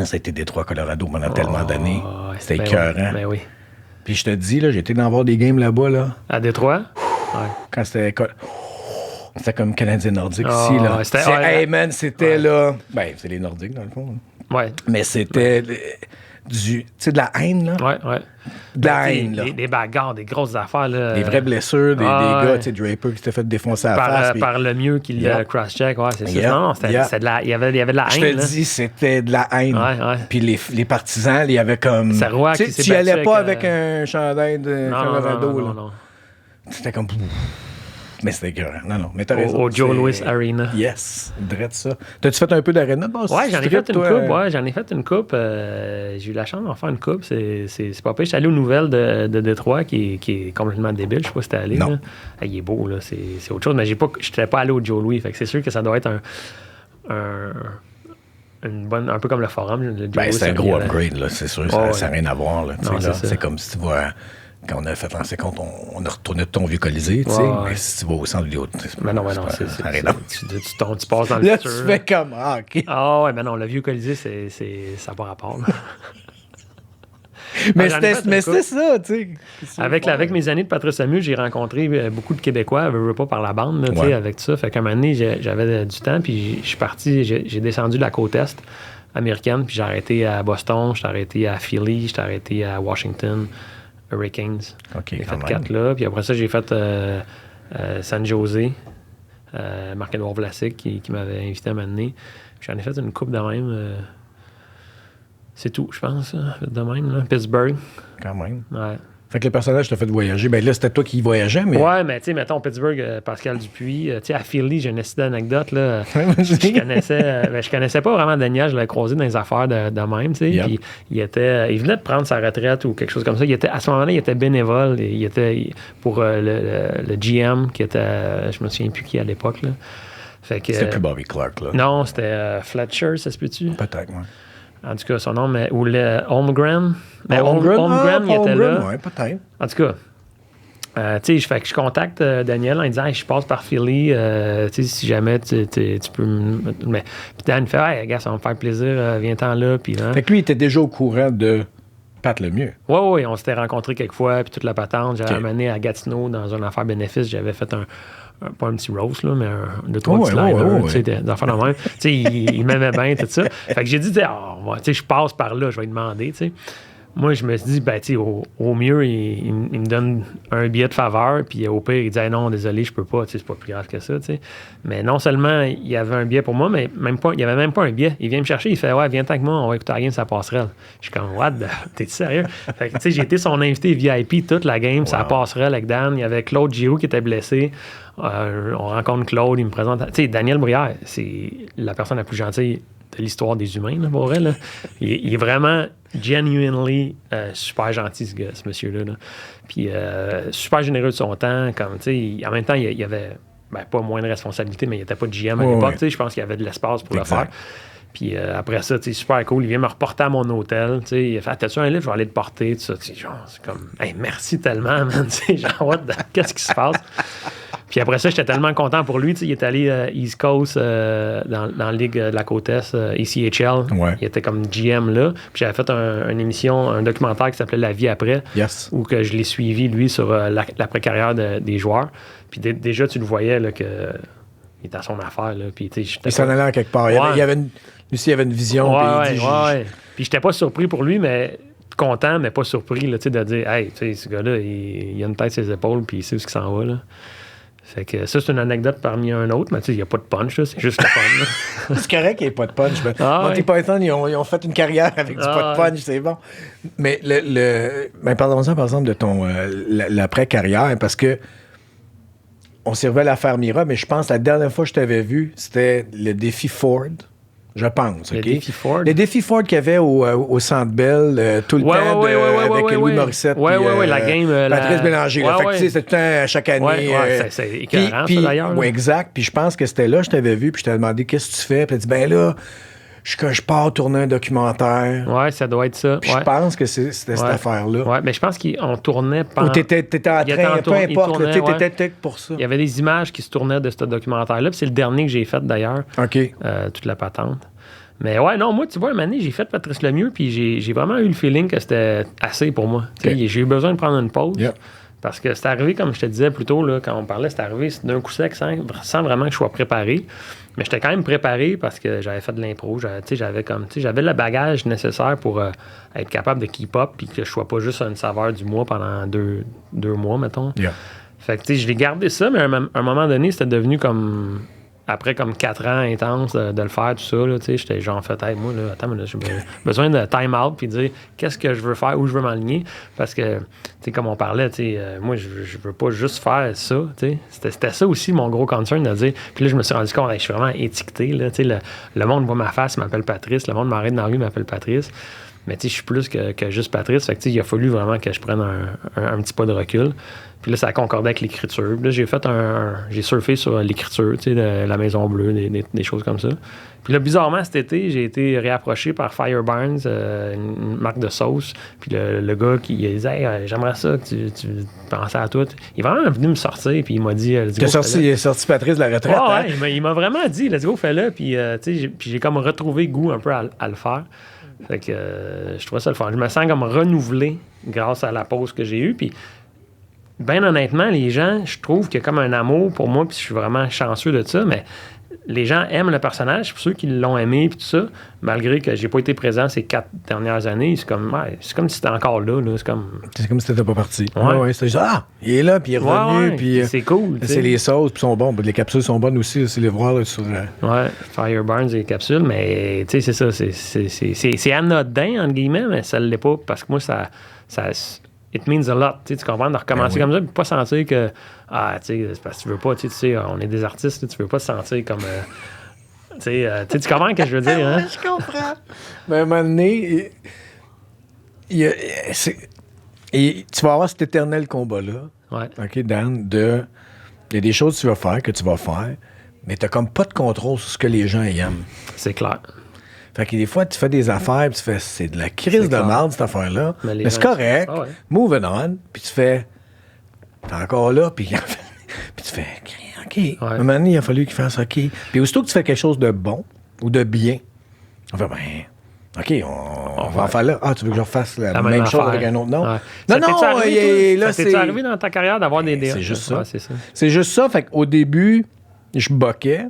Ça a été Détroit, Colorado pendant tellement d'années. C'était écœurant. Ben oui. Puis je te dis, là, j'ai été dans voir des games là-bas, là. À Détroit? Quand c'était comme Canadien Nordique ici, là. Hey, man, c'était là... Ben, c'est les Nordiques, dans le fond. Ouais. Mais c'était tu sais, de la haine, là. Ouais. De la haine, là. Des bagarres, des grosses affaires, là. Des vraies blessures, des gars, tu sais, Draper qui s'était fait défoncer à la face. Par le mieux qu'il l'a cross-check, c'est ça. Non, c'était de la... Il y avait de la haine, je te dis, c'était de la haine. Ouais. Puis les partisans, il y avait comme... C'est Roy qui s'est tu allais pas avec un chandail de Colorado, là. Non. C'était comme... Mais c'était écœurant. Non, mais t'as raison. Au Joe Louis Arena. Yes, drette ça. T'as-tu fait un peu d'arena de base? Ouais, j'en ai fait une coupe. Ouais, j'en ai fait une coupe. J'ai eu la chance d'en faire une coupe. C'est pas pire. J'étais allé aux nouvelles de Détroit, qui est complètement débile. Je sais pas si t'es allé. Non. Là. Il est beau, là. C'est autre chose. Mais j'étais pas allé au Joe Louis. Fait que c'est sûr que ça doit être une bonne... Un peu comme le forum. C'est un gros upgrade, là. C'est sûr. Ça n'a rien à voir, là. Non, c'est comme si tu vois... Quand on a fait lancer compte, on a retourné ton vieux Colisée, tu sais. Mais si tu vas au centre vidéo, mais non, c'est rien. Tu passes dans le là, futur. tu fais comme, OK. Ah ouais, mais non, le vieux Colisée, ça n'a pas rapport. mais c'était ça, tu sais. Avec mes années de Patrice Samu, j'ai rencontré beaucoup de Québécois, je veux pas par la bande, tu sais, avec tout ça. Fait qu'à un moment donné, j'avais du temps, puis je suis parti, j'ai descendu de la côte Est américaine, puis j'ai arrêté à Boston, j'ai arrêté à Philly, j'ai arrêté à Washington, Hurricanes. Okay, j'ai fait 4 là. Puis après ça, j'ai fait San Jose, Marc-Édouard Vlasic qui m'avait invité à m'amener. J'en ai fait une coupe de même. C'est tout, je pense, de même. Là. Pittsburgh. Quand même. Ouais. Fait que le personnage t'a fait voyager. Ben là, c'était toi qui voyageais, mais... Ouais, mais tu sais, mettons, Pittsburgh, Pascal Dupuis. Tu sais, à Philly, j'ai une petite anecdote, là. Je connaissais pas vraiment Daniel, je l'avais croisé dans les affaires de même, tu sais. Yep. Puis il venait de prendre sa retraite ou quelque chose comme ça. À ce moment-là, il était bénévole. Il était pour le GM, qui était... je me souviens plus qui à l'époque, là. Fait que... C'était plus Bobby Clark, là. Non, c'était Fletcher, ça se peut-tu? Peut-être, ouais. En tout cas, son nom, ou le Holmgren. Mais Holmgren, il était là. Oui, peut-être. En tout cas, tu sais, je contacte Daniel en disant hey, je passe par Philly, tu sais, si jamais tu peux mais puis Dan fait hey, gars, ça va me faire plaisir, viens-t'en là. Puis, hein. Fait que lui, il était déjà au courant de Pat Lemieux. Oui, on s'était rencontrés quelques fois, puis toute la patente. J'avais amené à Gatineau dans une affaire bénéfice. J'avais fait pas un petit roast, là, mais un 2-3 petits liners, tu sais, des affaires de même. Tu sais, il m'aimait bien, tout ça. Fait que j'ai dit, tu sais, je passe par là, je vais lui demander, tu sais. Moi, je me suis dit, ben, tu sais, au mieux, il me donne un billet de faveur, puis au pire, il dit, hey, non, désolé, je peux pas, tu sais, c'est pas plus grave que ça, tu sais. Mais non seulement il y avait un billet pour moi, mais même pas, il y avait même pas un billet. Il vient me chercher, il fait, ouais, viens avec moi, on va écouter la game, ça passerelle. Je suis comme, what, t'es-tu sérieux? Fait que, tu sais, j'ai été son invité VIP toute la game, ça passerelle avec Dan. Il y avait Claude Giroux qui était blessé. On rencontre Claude, il me présente. Tu sais, Daniel Brière, c'est la personne la plus gentille de l'histoire des humains, là, pour vrai. Là. Il est vraiment genuinely super gentil, ce monsieur-là. Là. Puis super généreux de son temps. Comme, en même temps, il y avait pas moins de responsabilité, mais il n'était pas de GM à l'époque. Je pense qu'il y avait de l'espace pour le faire. Puis après ça, super cool. Il vient me reporter à mon hôtel. Il a fait t'as-tu un livre, je vais aller te porter. Tout ça. Genre, c'est comme hey, merci tellement, man. Genre, qu'est-ce qui se passe? Puis après ça, j'étais tellement content pour lui. Il est allé East Coast dans la Ligue de la Côte Est, ECHL. Ouais. Il était comme GM là. Puis j'avais fait une émission, un documentaire qui s'appelait La vie après. Yes. Où que je l'ai suivi, lui, sur l'après-carrière des joueurs. Puis déjà, tu le voyais là, que il était à son affaire. Là. Puis, il s'en allait en quelque part. Ouais. Il y avait une vision. Ouais. Puis j'étais pas surpris pour lui, mais content, mais pas surpris là, de dire hey, ce gars-là, il a une tête sur ses épaules, puis il sait où il s'en va. Là. Fait que ça, c'est une anecdote parmi un autre, mais tu sais, il n'y a pas de punch, là, c'est juste le fun. Là. C'est correct qu'il n'y ait pas de punch. Ouais. Monty Python, ils ont fait une carrière avec du pas de punch, c'est bon. Mais parlons-en, par exemple, de ton l'après-carrière, parce que on servait l'affaire Mira, mais je pense que la dernière fois que je t'avais vu, c'était le défi Ford. Je pense, Le OK? défi Ford. Le défi Ford qu'il y avait au Centre Bell tout le temps avec Louis Morissette. Oui, la game. Patrice Bélanger. Ouais, Fait que, tu sais, c'était tout le temps, chaque année. C'est écœurant, ça, d'ailleurs. Oui, exact. Puis je pense que c'était là, je t'avais vu, puis je t'avais demandé qu'est-ce que tu fais. Puis tu as dit, ben là, je pars tourner un documentaire. Oui, ça doit être ça. Puis je pense que c'était cette affaire-là. Oui, mais je pense qu'on tournait pendant... Ou t'étais en train, peu importe, t'étais pour ça. Il y avait des images qui se tournaient de ce documentaire-là, puis c'est le dernier que j'ai fait, d'ailleurs. OK. Toute la patente. Mais ouais, non, moi, tu vois, une année, j'ai fait Patrice Lemieux, puis j'ai vraiment eu le feeling que c'était assez pour moi. Okay. J'ai eu besoin de prendre une pause. Yep. Parce que c'est arrivé, comme je te disais plus tôt, là, quand on parlait, c'est arrivé d'un coup sec, sans vraiment que je sois préparé. Mais j'étais quand même préparé parce que j'avais fait de l'impro. J'avais le bagage nécessaire pour être capable de keep up, puis que je sois pas juste une saveur du mois pendant deux mois, mettons. Yeah. Fait que, je l'ai gardé ça, mais à un moment donné, c'était devenu comme... Après comme 4 ans intenses de le faire, tout ça, là, j'étais genre fait, hey, moi, là, attends, j'ai besoin de time out puis dire qu'est-ce que je veux faire, où je veux m'aligner. Parce que, comme on parlait, moi, je veux pas juste faire ça. C'était ça aussi mon gros concern de dire. Puis là, je me suis rendu compte, je suis vraiment étiqueté. Là, le monde voit ma face, m'appelle Patrice. Le monde m'arrête dans la rue, m'appelle Patrice. Mais je suis plus que juste Patrice. Fait que, il a fallu vraiment que je prenne un petit pas de recul. Puis là, ça concordait avec l'écriture. Puis là, j'ai surfé sur l'écriture, de La Maison Bleue, des choses comme ça. Puis là, bizarrement, cet été, j'ai été réapproché par Fire Barnes, une marque de sauce. Puis le gars qui disait, hey, j'aimerais ça que tu pensais à tout. Il est vraiment venu me sortir, puis il m'a dit, let's go. Il est sorti Patrice de la retraite. Ouais, il m'a vraiment dit, let's go, fais-le. Puis j'ai comme retrouvé goût un peu à le faire. Fait que je trouvais ça le fun. Je me sens comme renouvelé grâce à la pause que j'ai eue. Puis, bien honnêtement, les gens, je trouve qu'il y a comme un amour pour moi, puis je suis vraiment chanceux de ça, mais les gens aiment le personnage, pour ceux qui l'ont aimé, puis tout ça, malgré que j'ai pas été présent ces 4 dernières années, c'est comme si c'était encore là. C'est comme si t'étais pas parti. Ouais, c'est juste, il est là, puis il est revenu, puis c'est cool. C'est les sauces, puis sont bons. Les capsules sont bonnes aussi, c'est les voir là, sur... Ouais, Fire Barnes et les capsules, mais tu sais, c'est ça, c'est anodin, entre guillemets, mais ça l'est pas, parce que moi, ça it means a lot, tu comprends, de recommencer comme ça, puis pas sentir que, c'est parce que tu veux pas, tu sais, on est des artistes, tu veux pas te sentir comme, tu comprends ce que je veux dire, hein? Je comprends. Mais à un moment donné, tu vas avoir cet éternel combat-là, OK, Dan, il y a des choses que tu vas faire, mais t'as comme pas de contrôle sur ce que les gens aiment. C'est clair. Fait que des fois, tu fais des affaires, puis tu fais, c'est de la crise de merde, cette affaire-là. Mais c'est correct. Moving on. Puis tu fais, t'es encore là, puis tu fais, OK. Ouais. À un moment donné, il a fallu qu'il fasse OK. Puis aussitôt que tu fais quelque chose de bon ou de bien, on fait, OK, on va en faire là. Tu veux que je refasse la même chose avec un autre nom? Ouais. Non, là, c'est arrivé dans ta carrière d'avoir des... C'est juste ça. C'est juste ça. Fait qu'au début, je boquais.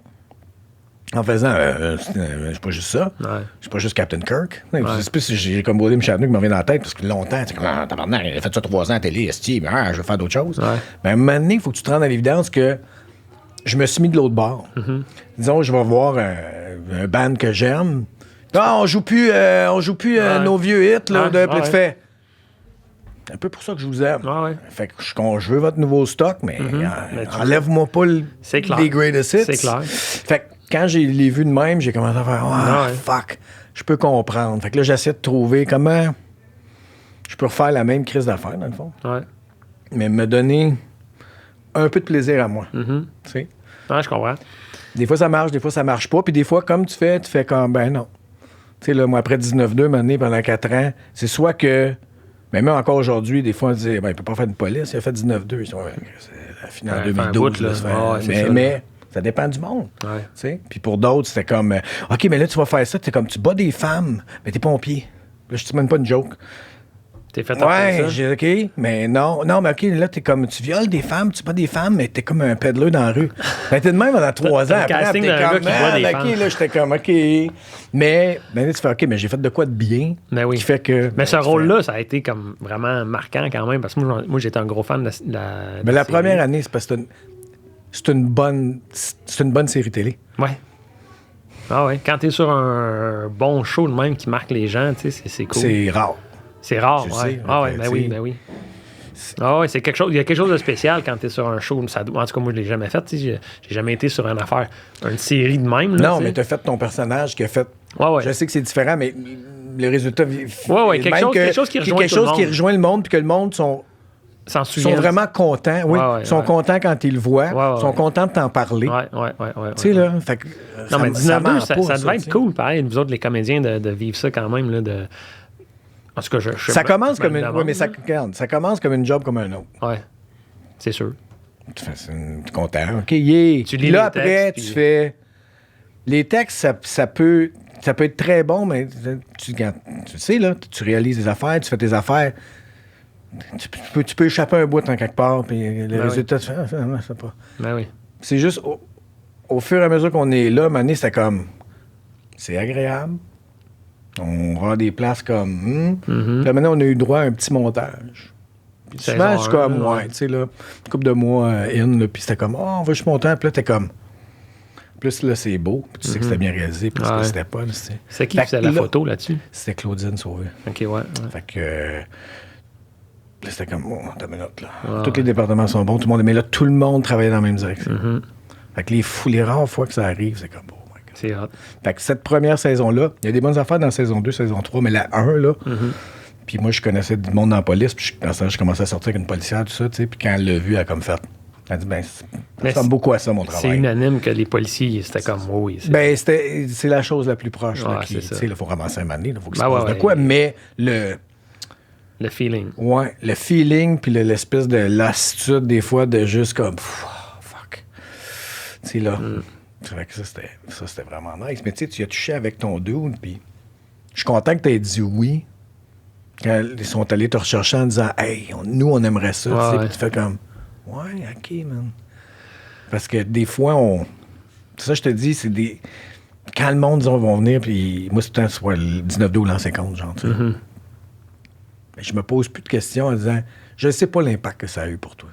En faisant, c'est pas juste ça. Ouais. C'est pas juste Captain Kirk. C'est plus j'ai comme William Shatner qui me revient dans la tête parce que longtemps, c'est comme, tabarnak, il a fait ça 3 ans à télé, esti, je vais faire d'autres choses. Ouais. Mais à un moment donné, il faut que tu te rendes à l'évidence que je me suis mis de l'autre bord. Mm-hmm. Disons, je vais voir un band que j'aime. On joue plus nos vieux hits, là, puis tu fais. C'est un peu pour ça que je vous aime. Fait que je veux votre nouveau stock, mais enlève-moi pas les greatest hits. C'est clair. Fait que quand je l'ai vu de même, j'ai commencé à faire fuck, je peux comprendre. Fait que là, j'essaie de trouver comment je peux refaire la même crise d'affaires, dans le fond. Ouais. Mais me donner un peu de plaisir à moi. Mm-hmm. Tu sais? Ouais, je comprends. Des fois, ça marche, des fois, ça marche pas. Puis des fois, comme tu fais comme, non. Tu sais, là, moi, après 19-2, m'année pendant 4 ans, c'est soit que, mais même encore aujourd'hui, des fois, on dit, il peut pas faire une police, il a fait 19-2. C'est la finale 2012. Mais ça dépend du monde. Ouais. Puis pour d'autres, c'était comme, OK, mais là, tu vas faire ça, t'es comme, tu bats des femmes, mais t'es pompier. Là, je te mène pas une joke. T'es fait après ça? J'ai OK, mais non, mais OK, là, t'es comme, tu violes des femmes, tu bats des femmes, mais t'es comme un peddler dans la rue. Ben, t'es de même pendant 3 ans. Après, t'es comme, OK, là, j'étais comme, OK. Mais, là, tu fais, OK, mais j'ai fait de quoi de bien? Ben oui. Qui fait que. Mais ce rôle-là, ça a été comme vraiment marquant quand même, parce que moi j'étais un gros fan de la. Mais la première année, c'est parce que c'est une bonne série télé. Ouais. Ah ouais. Quand t'es sur un bon show de même qui marque les gens, tu sais, c'est cool. C'est rare. C'est rare, Tu ouais. sais, Ah ouais, tu ben sais. oui, ben oui. Ah ouais, c'est quelque chose. Il y a quelque chose de spécial quand t'es sur un show. En tout cas, moi, je l'ai jamais fait. Tu sais, j'ai jamais été sur une affaire, une série de même. Là, Non, tu sais. mais t'as fait ton personnage qui a fait. Ouais. Je sais que c'est différent, mais le résultat. Ouais, quelque chose qui rejoint tout le monde. qui rejoint le monde, puis que le monde sont S'en souviennent. vraiment contents. Oui, Ouais, sont contents quand ils le voient. Sont contents de t'en parler. Ouais. Tu sais, là. Fait que, Non, mais 19-2, ça devait être t'sais. cool, pareil, vous autres, les comédiens, de vivre ça quand même. Là, En tout cas, je Ça commence comme une. demande, Oui, mais là. ça commence comme une job comme un autre. Ouais, c'est sûr. Tu es content. OK, yeah. Tu lis Puis là, les après, textes, tu puis- fais. Les textes, ça peut être très bon, mais quand tu sais, là, tu réalises des affaires, tu fais tes affaires. Tu peux échapper un bout en quelque part, puis le résultat, tu fais, finalement, c'est pas. Ben oui. C'est juste, au fur et à mesure qu'on est là, à un moment donné, c'était comme. C'est agréable. On rend des places comme. Puis là, maintenant, on a eu droit à un petit montage. Puis Saison souvent, je suis comme, un, ouais, tu sais, là, une couple de mois in, là, puis c'était comme, on va juste monter, puis là, t'es comme. Plus là, c'est beau, puis tu sais que c'était bien réalisé, puis que c'était pas. C'est qui faisait la photo là-dessus? C'était Claudine Sauvé. OK, ouais. Fait que. Là, c'était comme, oh, t'as une minute, là. Tous les départements sont bons, tout le monde. Mais là, tout le monde travaillait dans la même direction. Fait que les rares fois que ça arrive, c'est comme, oh my God. C'est hot. Fait que cette première saison-là, il y a des bonnes affaires dans la saison 2, saison 3, mais la 1, là. Puis moi, je connaissais du monde dans la police, puis je commençais à sortir avec une policière, tout ça, tu sais. Puis quand elle l'a vu, elle a comme fait. Elle a dit, ben, ça ressemble beaucoup à ça, mon travail. C'est unanime que les policiers, c'était comme, oui. Ben, c'est la chose la plus proche, là, c'est ça. tu sais, il faut ramasser un moment donné, il faut que Ben ça passe de ouais. quoi, mais Le feeling. ouais, le feeling, puis l'espèce de lassitude, des fois, de juste comme, fuck. Tu sais, là. C'est vrai que ça, c'était vraiment nice. Mais tu sais, tu y as touché avec ton dude, puis je suis content que tu aies dit oui. Quand ils sont allés te rechercher en disant, hey, nous, on aimerait ça. Tu sais, puis tu fais comme, ouais, OK, man. Parce que des fois, ça, je te dis, c'est des. Quand le monde dit, on va venir, puis moi, c'est tout le temps, soit le 19-2 ou l'an 50, genre, tu sais. Mais je me pose plus de questions en disant, je sais pas l'impact que ça a eu pour toi.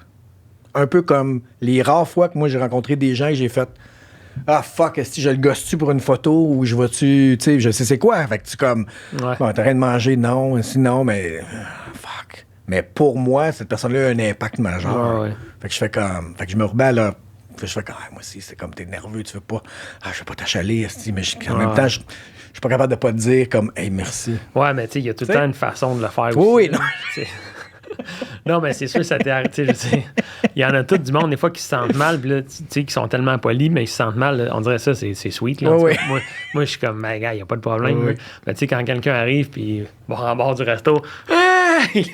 Un peu comme les rares fois que moi, j'ai rencontré des gens et j'ai fait, ah, fuck, est-ce que je le gosse-tu pour une photo ou je vais-tu, tu sais, je sais c'est quoi. Fait que tu comme, bon, t'as rien de manger, non, sinon, mais, fuck. Mais pour moi, cette personne-là a un impact majeur. Fait que je fais comme, fait que je me rebats là. Fait que je fais comme, moi aussi, c'est comme, t'es nerveux, tu veux pas, je veux pas t'achaler, mais en même temps, je suis pas capable de pas te dire comme, hey, merci. Ouais, mais tu sais, il y a tout le temps une façon de le faire aussi. Oui, non. Non, mais c'est sûr, ça t'est arrêté. Je sais. Il y en a tout du monde, des fois, qui se sentent mal, puis là, tu sais, qui sont tellement polis, mais ils se sentent mal. Là, on dirait ça, c'est sweet. Là, moi, je suis comme, ben, gars, il n'y a pas de problème. Mais tu sais, quand quelqu'un arrive, puis va en bord du resto,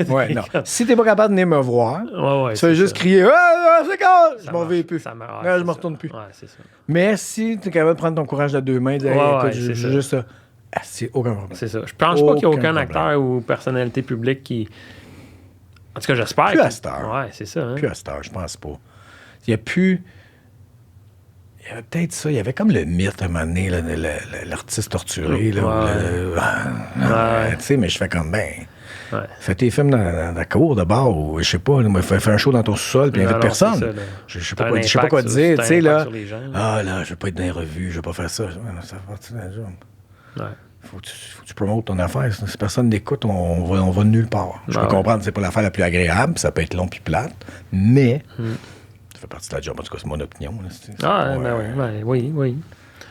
ouais, non. Si t'es pas capable de venir me voir, tu fais juste crier, c'est quoi? Je m'en vais plus. Je me retourne plus. Ouais, c'est ça. Mais si t'es capable de prendre ton courage de deux mains, dire, écoute, juste ça. C'est aucun problème. C'est ça. Je pense pas qu'il y a aucun acteur ou personnalité publique qui. En tout cas, j'espère. Plus à cette heure. Ouais, c'est ça. Hein? Plus à cette heure, je pense pas. Il y a plus. Il y avait peut-être ça. Il y avait comme le mythe à un moment donné, là, l'artiste torturé. Là, tu sais, mais je fais comme, fais tes films dans la cour de bar ou je sais pas, fais un show dans ton sous-sol puis invite personne. Ça, je sais pas quoi te dire. Tu sais, là. Là, je veux pas être dans les revues, je veux pas faire ça. Ça fait partie de la job. Ouais. Faut que tu promotes ton affaire. Si personne n'écoute, on va nulle part. Je peux comprendre que c'est pas l'affaire la plus agréable, ça peut être long puis plate, mais ça fait partie de la job. En tout cas, c'est mon opinion. Oui.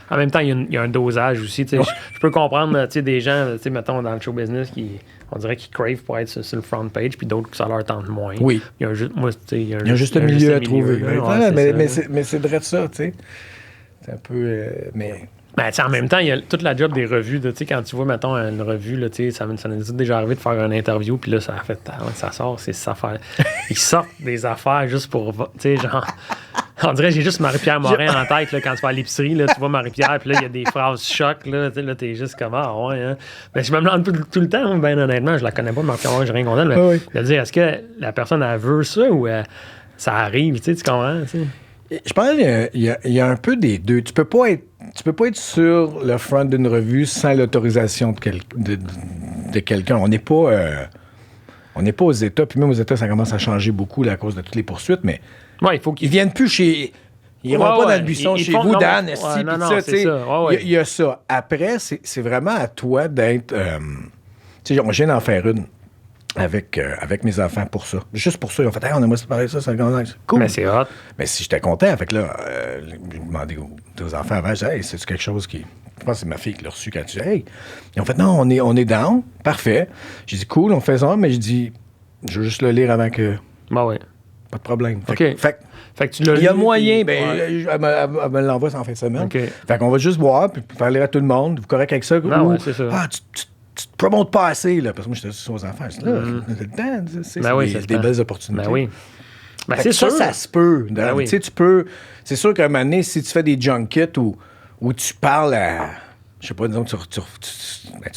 En même temps, il y a un dosage aussi. Je peux comprendre des gens, mettons, dans le show business, on dirait qu'ils crave pour être sur le front page, puis d'autres que ça leur tente moins. Oui. Il y a un juste un milieu à trouver. Mais c'est vrai de ça, tu sais. C'est un peu... Ben, en même temps, il y a toute la job des revues. Quand tu vois, mettons, une revue, là, ça nous est déjà arrivé de faire une interview, puis là, ça sort, c'est cette affaire. Ils sortent des affaires juste pour, genre... On dirait que j'ai juste Marie-Pierre Morin en tête, là, quand tu vas à l'épicerie, là, tu vois Marie-Pierre, puis là, il y a des phrases chocs, là, t'es juste comme, hein. Ben, je me demande tout le temps, ben honnêtement, je la connais pas, Marie-Pierre Morin, j'ai rien contre elle, mais de dire, est-ce que la personne, elle veut ça ou ça arrive, tu comprends, Je pense qu'il y a un peu des deux. Tu peux pas être sur le front d'une revue sans l'autorisation de quelqu'un. On n'est pas aux États. Puis même aux États, ça commence à changer beaucoup là, à cause de toutes les poursuites. Mais il faut ils viennent plus chez... Ils iront pas dans le buisson ils chez font- vous, non, Dan, mais- esti, ouais, non, pis non, ça, c'est tu sais. ça. Ouais, ouais. Il y a ça. Après, c'est vraiment à toi d'être... tu sais, on vient d'en faire une avec mes enfants pour ça. Juste pour ça. Ils ont fait, hey, on aimerait se parler de ça, c'est cool. Mais c'est hot. Mais si j'étais content, fait que là, j'ai demandé aux enfants avant, j'ai dit, hey, c'est quelque chose qui... Je pense que c'est ma fille qui l'a reçu quand tu dis, hey. Ils ont fait, non, on est down. Parfait. J'ai dit, cool, on fait ça, mais je dis, je veux juste le lire avant que... Ben oui. Pas de problème. OK. Fait que tu l'as il y a lu, moyen, puis- elle me l'envoie en fin de semaine. OK. Fait qu'on va juste voir, puis faire lire à tout le monde. Vous correct avec ça? Non, Ou, ouais, c'est ça. Ah, tu te promotes pas assez, là. Parce que moi, j'étais sur aux enfants. Je dis, là, c'est le temps. C'est Ben oui, c'est des le temps. belles opportunités. Ben oui. Ben Fait c'est que sûr. ça se peut. Ben oui. Tu sais, tu peux... C'est sûr qu'à un moment donné, si tu fais des junkets où tu parles à... Je sais pas, disons, tu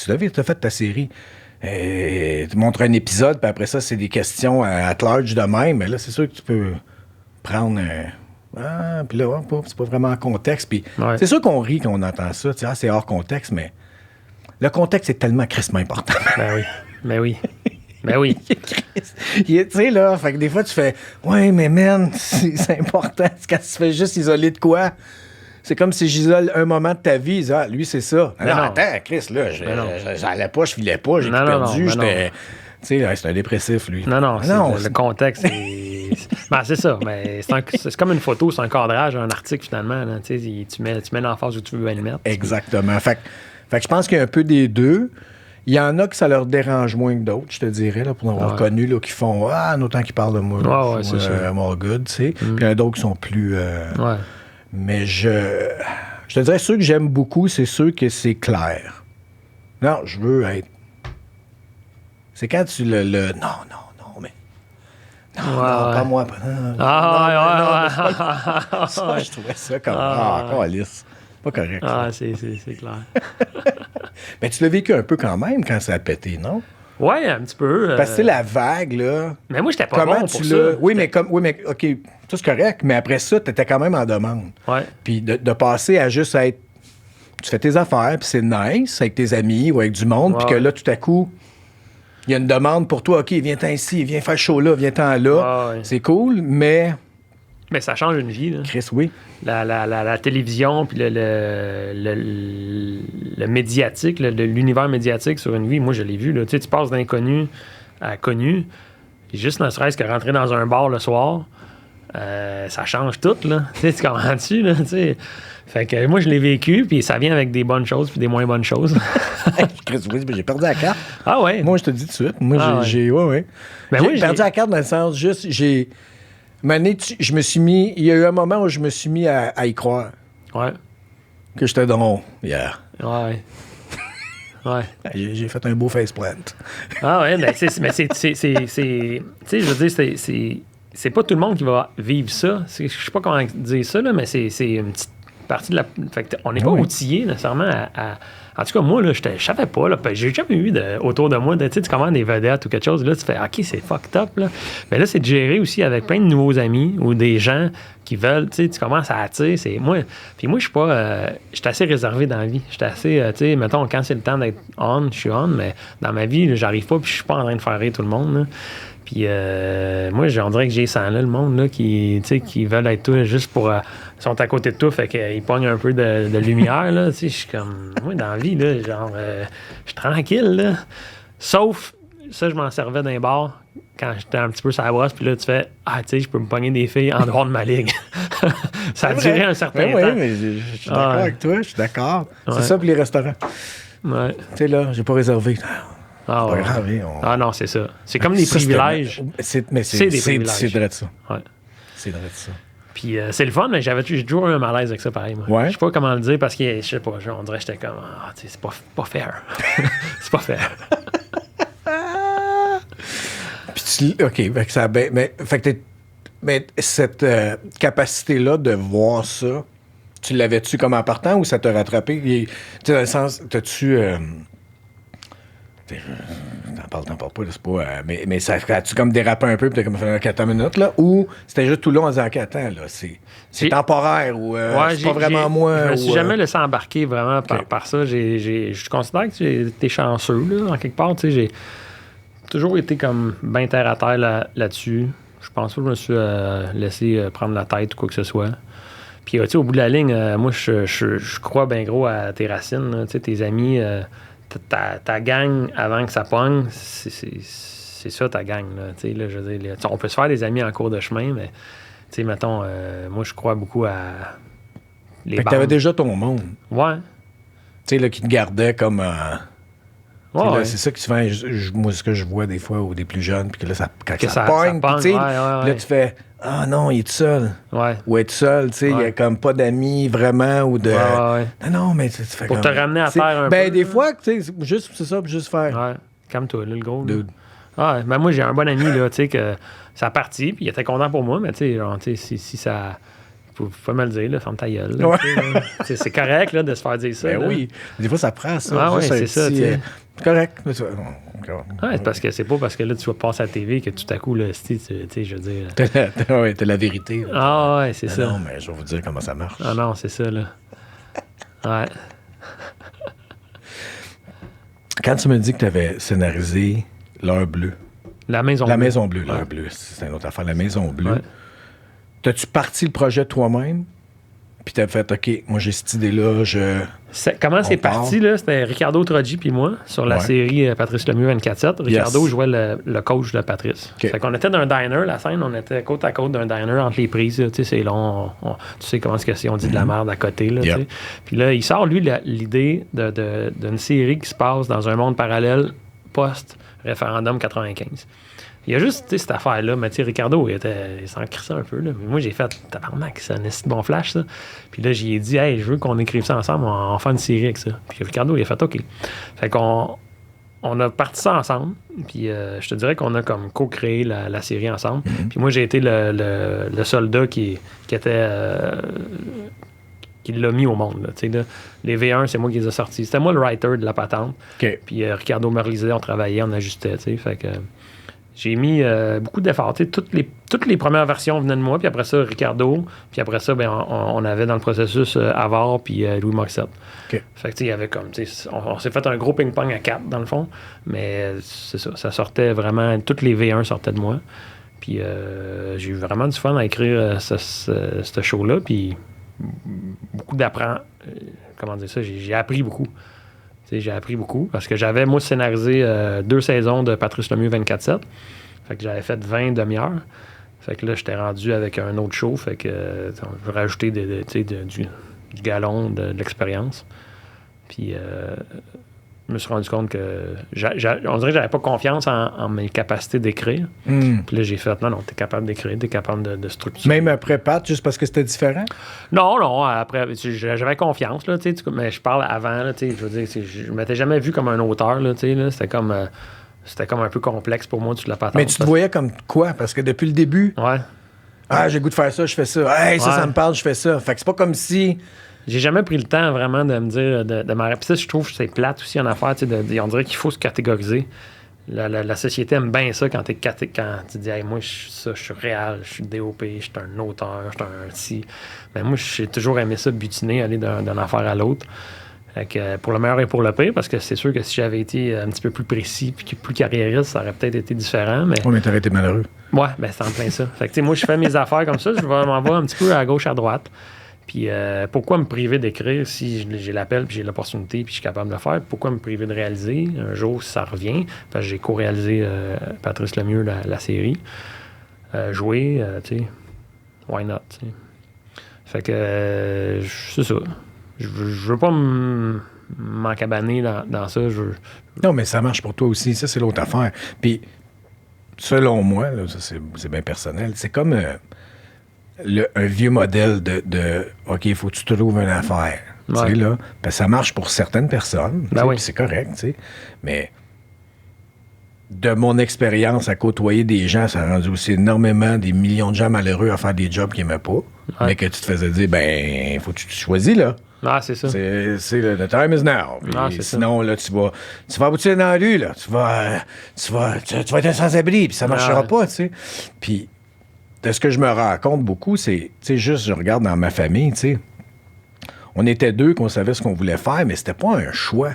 l'as vu, tu as fait ta série. Tu montres un épisode, puis après ça, c'est des questions à large de même. Mais là, c'est sûr que tu peux prendre... puis là, c'est pas vraiment en contexte. Puis Ouais. c'est sûr qu'on rit quand on entend ça. Tu sais, c'est hors contexte, mais le contexte est tellement crissement important. Ben oui. Ben oui. Ben oui. Tu sais, là, fait que des fois, tu fais « Ouais, mais man, c'est important. Quand tu fais juste isoler de quoi? C'est comme si j'isole un moment de ta vie. Ah, lui, c'est ça. Mais non, non. attends, Chris, là, j'allais pas, je filais pas, j'ai tout Non, non, perdu. non, J'étais... Tu sais, là, c'est un dépressif, lui. Non, non, le contexte, c'est... Ben, c'est ça. Mais c'est comme une photo, c'est un cadrage, un article, finalement. Là. Tu sais, tu mets l'emphase où tu veux le mettre. Exactement. Fait que je pense qu'il y a un peu des deux. Il y en a que ça leur dérange moins que d'autres, je te dirais, là, pour avoir Ouais. connu, là, qui font « Ah, autant qu'ils parlent de moi. Ouais, c'est sûr. More good, tu sais. Puis il y en a d'autres qui sont plus... Ouais. Mais je te dirais, ceux que j'aime beaucoup, c'est ceux que c'est clair. Non, je veux être... C'est quand tu le... Non, mais... Non, Ouais. pas moi. Ça, je trouvais ça comme... encore lisse. Pas correct. Ça. C'est clair. Mais tu l'as vécu un peu quand même quand ça a pété, non? Ouais, un petit peu. Parce que la vague, là... Mais moi, j'étais pas Comment bon tu pour l'as... ça. Oui, mais OK, ça c'est correct, mais après ça, t'étais quand même en demande. Ouais. Puis de passer à juste être... Tu fais tes affaires, puis c'est nice avec tes amis ou avec du monde, puis que Ouais. là, tout à coup, il y a une demande pour toi. OK, viens-t'en ici, viens faire chaud là, viens-t'en là. Ouais. C'est cool, mais... Mais ça change une vie, là. Chris, oui. La télévision, puis le médiatique, l'univers médiatique sur une vie, moi, je l'ai vu. Là. Tu sais, tu passes d'inconnu à connu, puis juste ne serait-ce que rentrer dans un bar le soir, ça change tout, là. Tu sais, tu comprends-tu, là, tu sais? Fait que moi, je l'ai vécu, puis ça vient avec des bonnes choses puis des moins bonnes choses. Chris, oui, mais j'ai perdu la carte. Ah ouais? Moi, je te le dis tout de suite. Moi, Ah ouais. ouais. Ben J'ai oui, perdu la carte dans le sens, juste, je me suis mis... Il y a eu un moment où je me suis mis à y croire. Ouais. Que j'étais dans... hier. Ouais. Ouais. J'ai fait un beau faceplant. Ah ouais, mais tu sais, je veux dire, c'est pas tout le monde qui va vivre ça. Je sais pas comment dire ça, là, mais c'est une petite partie de la... Fait que on n'est pas Oui. outillé nécessairement à... En tout cas, moi, là, je savais pas, là, j'ai jamais eu autour de moi, tu sais, tu commandes des vedettes ou quelque chose, là, tu fais, OK, c'est fucked up, là. Mais là, c'est de gérer aussi avec plein de nouveaux amis ou des gens qui veulent, tu sais, tu commences à attirer, c'est moi. Puis moi, je suis pas... je suis assez réservé dans la vie. Je suis assez, tu sais, mettons, quand c'est le temps d'être on, je suis on, mais dans ma vie, là, j'arrive pas, puis je suis pas en train de faire rire tout le monde, là. Puis moi, on dirait que j'ai ça là, le monde là, qui veulent être tout juste pour... sont à côté de tout, fait qu'ils pognent un peu de lumière, là. Tu sais, je suis comme... Moi, dans la vie, là, genre... je suis tranquille, là. Sauf, ça, je m'en servais d'un bar quand j'étais un petit peu sur la brosse, puis là, tu fais... Ah, tu sais, je peux me pogner des filles en dehors de ma ligue. Ça a duré un certain temps. Oui, mais je suis d'accord avec toi, je suis d'accord. Ouais. C'est ça pour les restaurants. Ouais. Tu sais, là, j'ai pas réservé. Ah, Pas ouais. grave, hein, Ah non, c'est ça. C'est comme des Ça, privilèges. C'est des privilèges. C'est vrai de ça. Ouais. C'est vrai de ça. Puis c'est le fun, mais j'ai toujours eu un malaise avec ça, pareil. Moi. Ouais. Je sais pas comment le dire parce que, je sais pas, on dirait que j'étais comme, tu sais, c'est pas fair. C'est pas fair. Puis OK, fait que ça fait que mais cette capacité-là de voir ça, tu l'avais-tu comme en partant ou ça t'a rattrapé? Tu sais, dans le sens, t'as-tu... t'en parles pas, là, c'est pas... mais ça as-tu comme dérapé un peu puis t'as comme fait 4 minutes, là? Ou c'était juste tout long en disant, OK, attends, là, c'est temporaire ou c'est pas vraiment moi? Je me suis ou, jamais laissé embarquer vraiment par ça. Je considère que j'ai été chanceux, là, en quelque part. Tu sais, j'ai toujours été comme bien terre à terre là-dessus. Je pense pas que je me suis laissé prendre la tête ou quoi que ce soit. Puis, tu sais, au bout de la ligne, moi, je crois bien gros à tes racines. Tu sais, tes amis, ta gang avant que ça pogne, c'est ça ta gang. Là, tu sais, là, je veux dire, on peut se faire des amis en cours de chemin, mais, tu sais, mettons, moi, je crois beaucoup à les Fait que t'avais déjà ton monde. Ouais. Tu sais, là, qui te gardait comme... Ouais. C'est ça qui souvent, moi, ce que je vois des fois, ou des plus jeunes, puis que là, quand Que ça pogne, puis tu sais, ouais. là, tu fais « Ah non, il est tout seul. » Ouais. Ou être seul, tu sais, il y a comme pas d'amis vraiment, ou de... Ouais. Non, mais tu fais pour comme... te ramener à terre un peu. Ben, des fois, tu sais, c'est ça, juste faire... Ouais, calme-toi, là, le gros. Dude. Ah, ben moi, j'ai un bon ami, là, tu sais, que ça a parti, puis il était content pour moi, mais tu sais, genre, tu sais, si ça... Faut pas me le dire, là, ferme ta gueule. Là, ouais. C'est correct, là, de se faire dire ça. Ben là. oui. Des fois, ça prend ça. Ah, oui, c'est ça, tu sais. Correct. Ouais, c'est parce que c'est pas parce que là, tu vas passer à la TV que tout à coup, là, tu sais, je veux dire... T'as la vérité. Là. Ah, ouais, c'est ça. Non, mais je vais vous dire comment ça marche. Ah non, c'est ça, là. Ouais. Quand tu me dis que tu avais scénarisé L'heure bleue. La Maison Bleue. La Maison Bleue, Ouais. L'heure bleue. C'est une autre affaire. La Maison Bleue. Ouais. T'as-tu parti le projet toi-même? Puis t'as fait, OK, moi j'ai cette idée-là, Comment c'est part. parti, là? C'était Ricardo Troggi puis moi sur la Ouais. série Patrice Lemieux 24/7. Ricardo Yes. jouait le coach de Patrice. OK. Fait qu'on était dans un diner, la scène, on était côte à côte d'un diner entre les prises. Tu sais, c'est long. Tu sais comment c'est on dit de la merde à côté. Là, Yep. tu sais. Puis là, il sort, lui, l'idée d'une série qui se passe dans un monde parallèle post-référendum 95. Il y a juste cette affaire-là, mais tu sais, Ricardo, il s'en crissait un peu. Là. Mais moi, j'ai fait, tabarnak, c'est un esti bon flash, ça. Puis là, j'ai dit, hey, je veux qu'on écrive ça ensemble, on va faire une série avec ça. Puis Ricardo, il a fait, OK. Fait qu'on a parti ça ensemble. Puis je te dirais qu'on a comme co-créé la série ensemble. Puis moi, j'ai été le soldat qui était. Qui l'a mis au monde. Là, là. Les V1, c'est moi qui les ai sortis. C'était moi le writer de la patente. OK. Puis Ricardo me relisait, on travaillait, on ajustait. Fait que. J'ai mis beaucoup d'efforts. Toutes les premières versions venaient de moi, puis après ça, Ricardo. Puis après ça, ben, on avait dans le processus Avard puis Louis Morissette. OK. Fait que, il y avait comme... On s'est fait un gros ping-pong à 4, dans le fond. Mais c'est ça. Ça sortait vraiment... Toutes les V1 sortaient de moi. Puis j'ai eu vraiment du fun à écrire ce show-là. Puis beaucoup d'apprendre... comment dire ça? J'ai appris beaucoup. J'ai appris beaucoup parce que j'avais, moi, scénarisé 2 saisons de Patrice Lemieux 24/7. Fait que j'avais fait 20 demi-heures. Fait que là, j'étais rendu avec un autre show. Fait que je veux rajouter du galon, de l'expérience. Puis je me suis rendu compte que on dirait que j'avais pas confiance en mes capacités d'écrire. Puis là, j'ai fait, non, t'es capable d'écrire, t'es capable de structurer. Même après Pat, juste parce que c'était différent? Non, après, j'avais confiance, là, mais je parle avant, là, je veux dire, je m'étais jamais vu comme un auteur, là, c'était comme un peu complexe pour moi, toute la patente. Mais tu te voyais comme quoi? Parce que depuis le début, Ouais. ah, j'ai le goût de faire ça, je fais ça. Hey, ça Ouais. me parle, je fais ça. Fait que c'est pas comme si... J'ai jamais pris le temps vraiment de me dire, de m'arrêter. Puis ça, je trouve que c'est plate aussi en affaires, on dirait qu'il faut se catégoriser. La société aime bien ça quand tu dis, hey, moi, je suis réel, je suis DOP, je suis un auteur, je suis un si. Mais moi, j'ai toujours aimé ça, butiner, aller d'une affaire à l'autre. Fait que, pour le meilleur et pour le pire, parce que c'est sûr que si j'avais été un petit peu plus précis puis plus carriériste, ça aurait peut-être été différent. Mais... Oui, mais t'aurais été malheureux. Ouais, ben c'est en plein ça. Fait que, moi, je fais mes affaires comme ça, je m'en vais un petit peu à gauche, à droite. Puis pourquoi me priver d'écrire si j'ai l'appel puis j'ai l'opportunité puis je suis capable de le faire? Pourquoi me priver de réaliser? Un jour, ça revient. Parce que j'ai co-réalisé Patrice Lemieux, la série. Jouer, tu sais, why not? T'sais. Fait que c'est ça. Je veux pas m'encabaner dans ça. Non, mais ça marche pour toi aussi. Ça, c'est l'autre affaire. Puis, selon moi, là, ça, c'est bien personnel, c'est comme... un vieux modèle de OK, il faut que tu trouves une affaire. Ouais. Tu sais, là, ben, ça marche pour certaines personnes. Ben oui. Puis c'est correct, tu sais. Mais de mon expérience à côtoyer des gens, ça a rendu aussi énormément des millions de gens malheureux à faire des jobs qu'ils n'aimaient pas. Ouais. Mais que tu te faisais dire, ben, faut que tu te choisis, là. Ah, c'est ça. C'est the time is now. Puis Ah, c'est sinon, là, tu vas aboutir dans la rue, là. Tu vas être un sans-abri, puis ça marchera Ouais. pas, tu sais. Puis de ce que je me rends compte beaucoup, c'est, tu sais, juste, je regarde dans ma famille, tu sais, on était deux qu'on savait ce qu'on voulait faire, mais c'était pas un choix.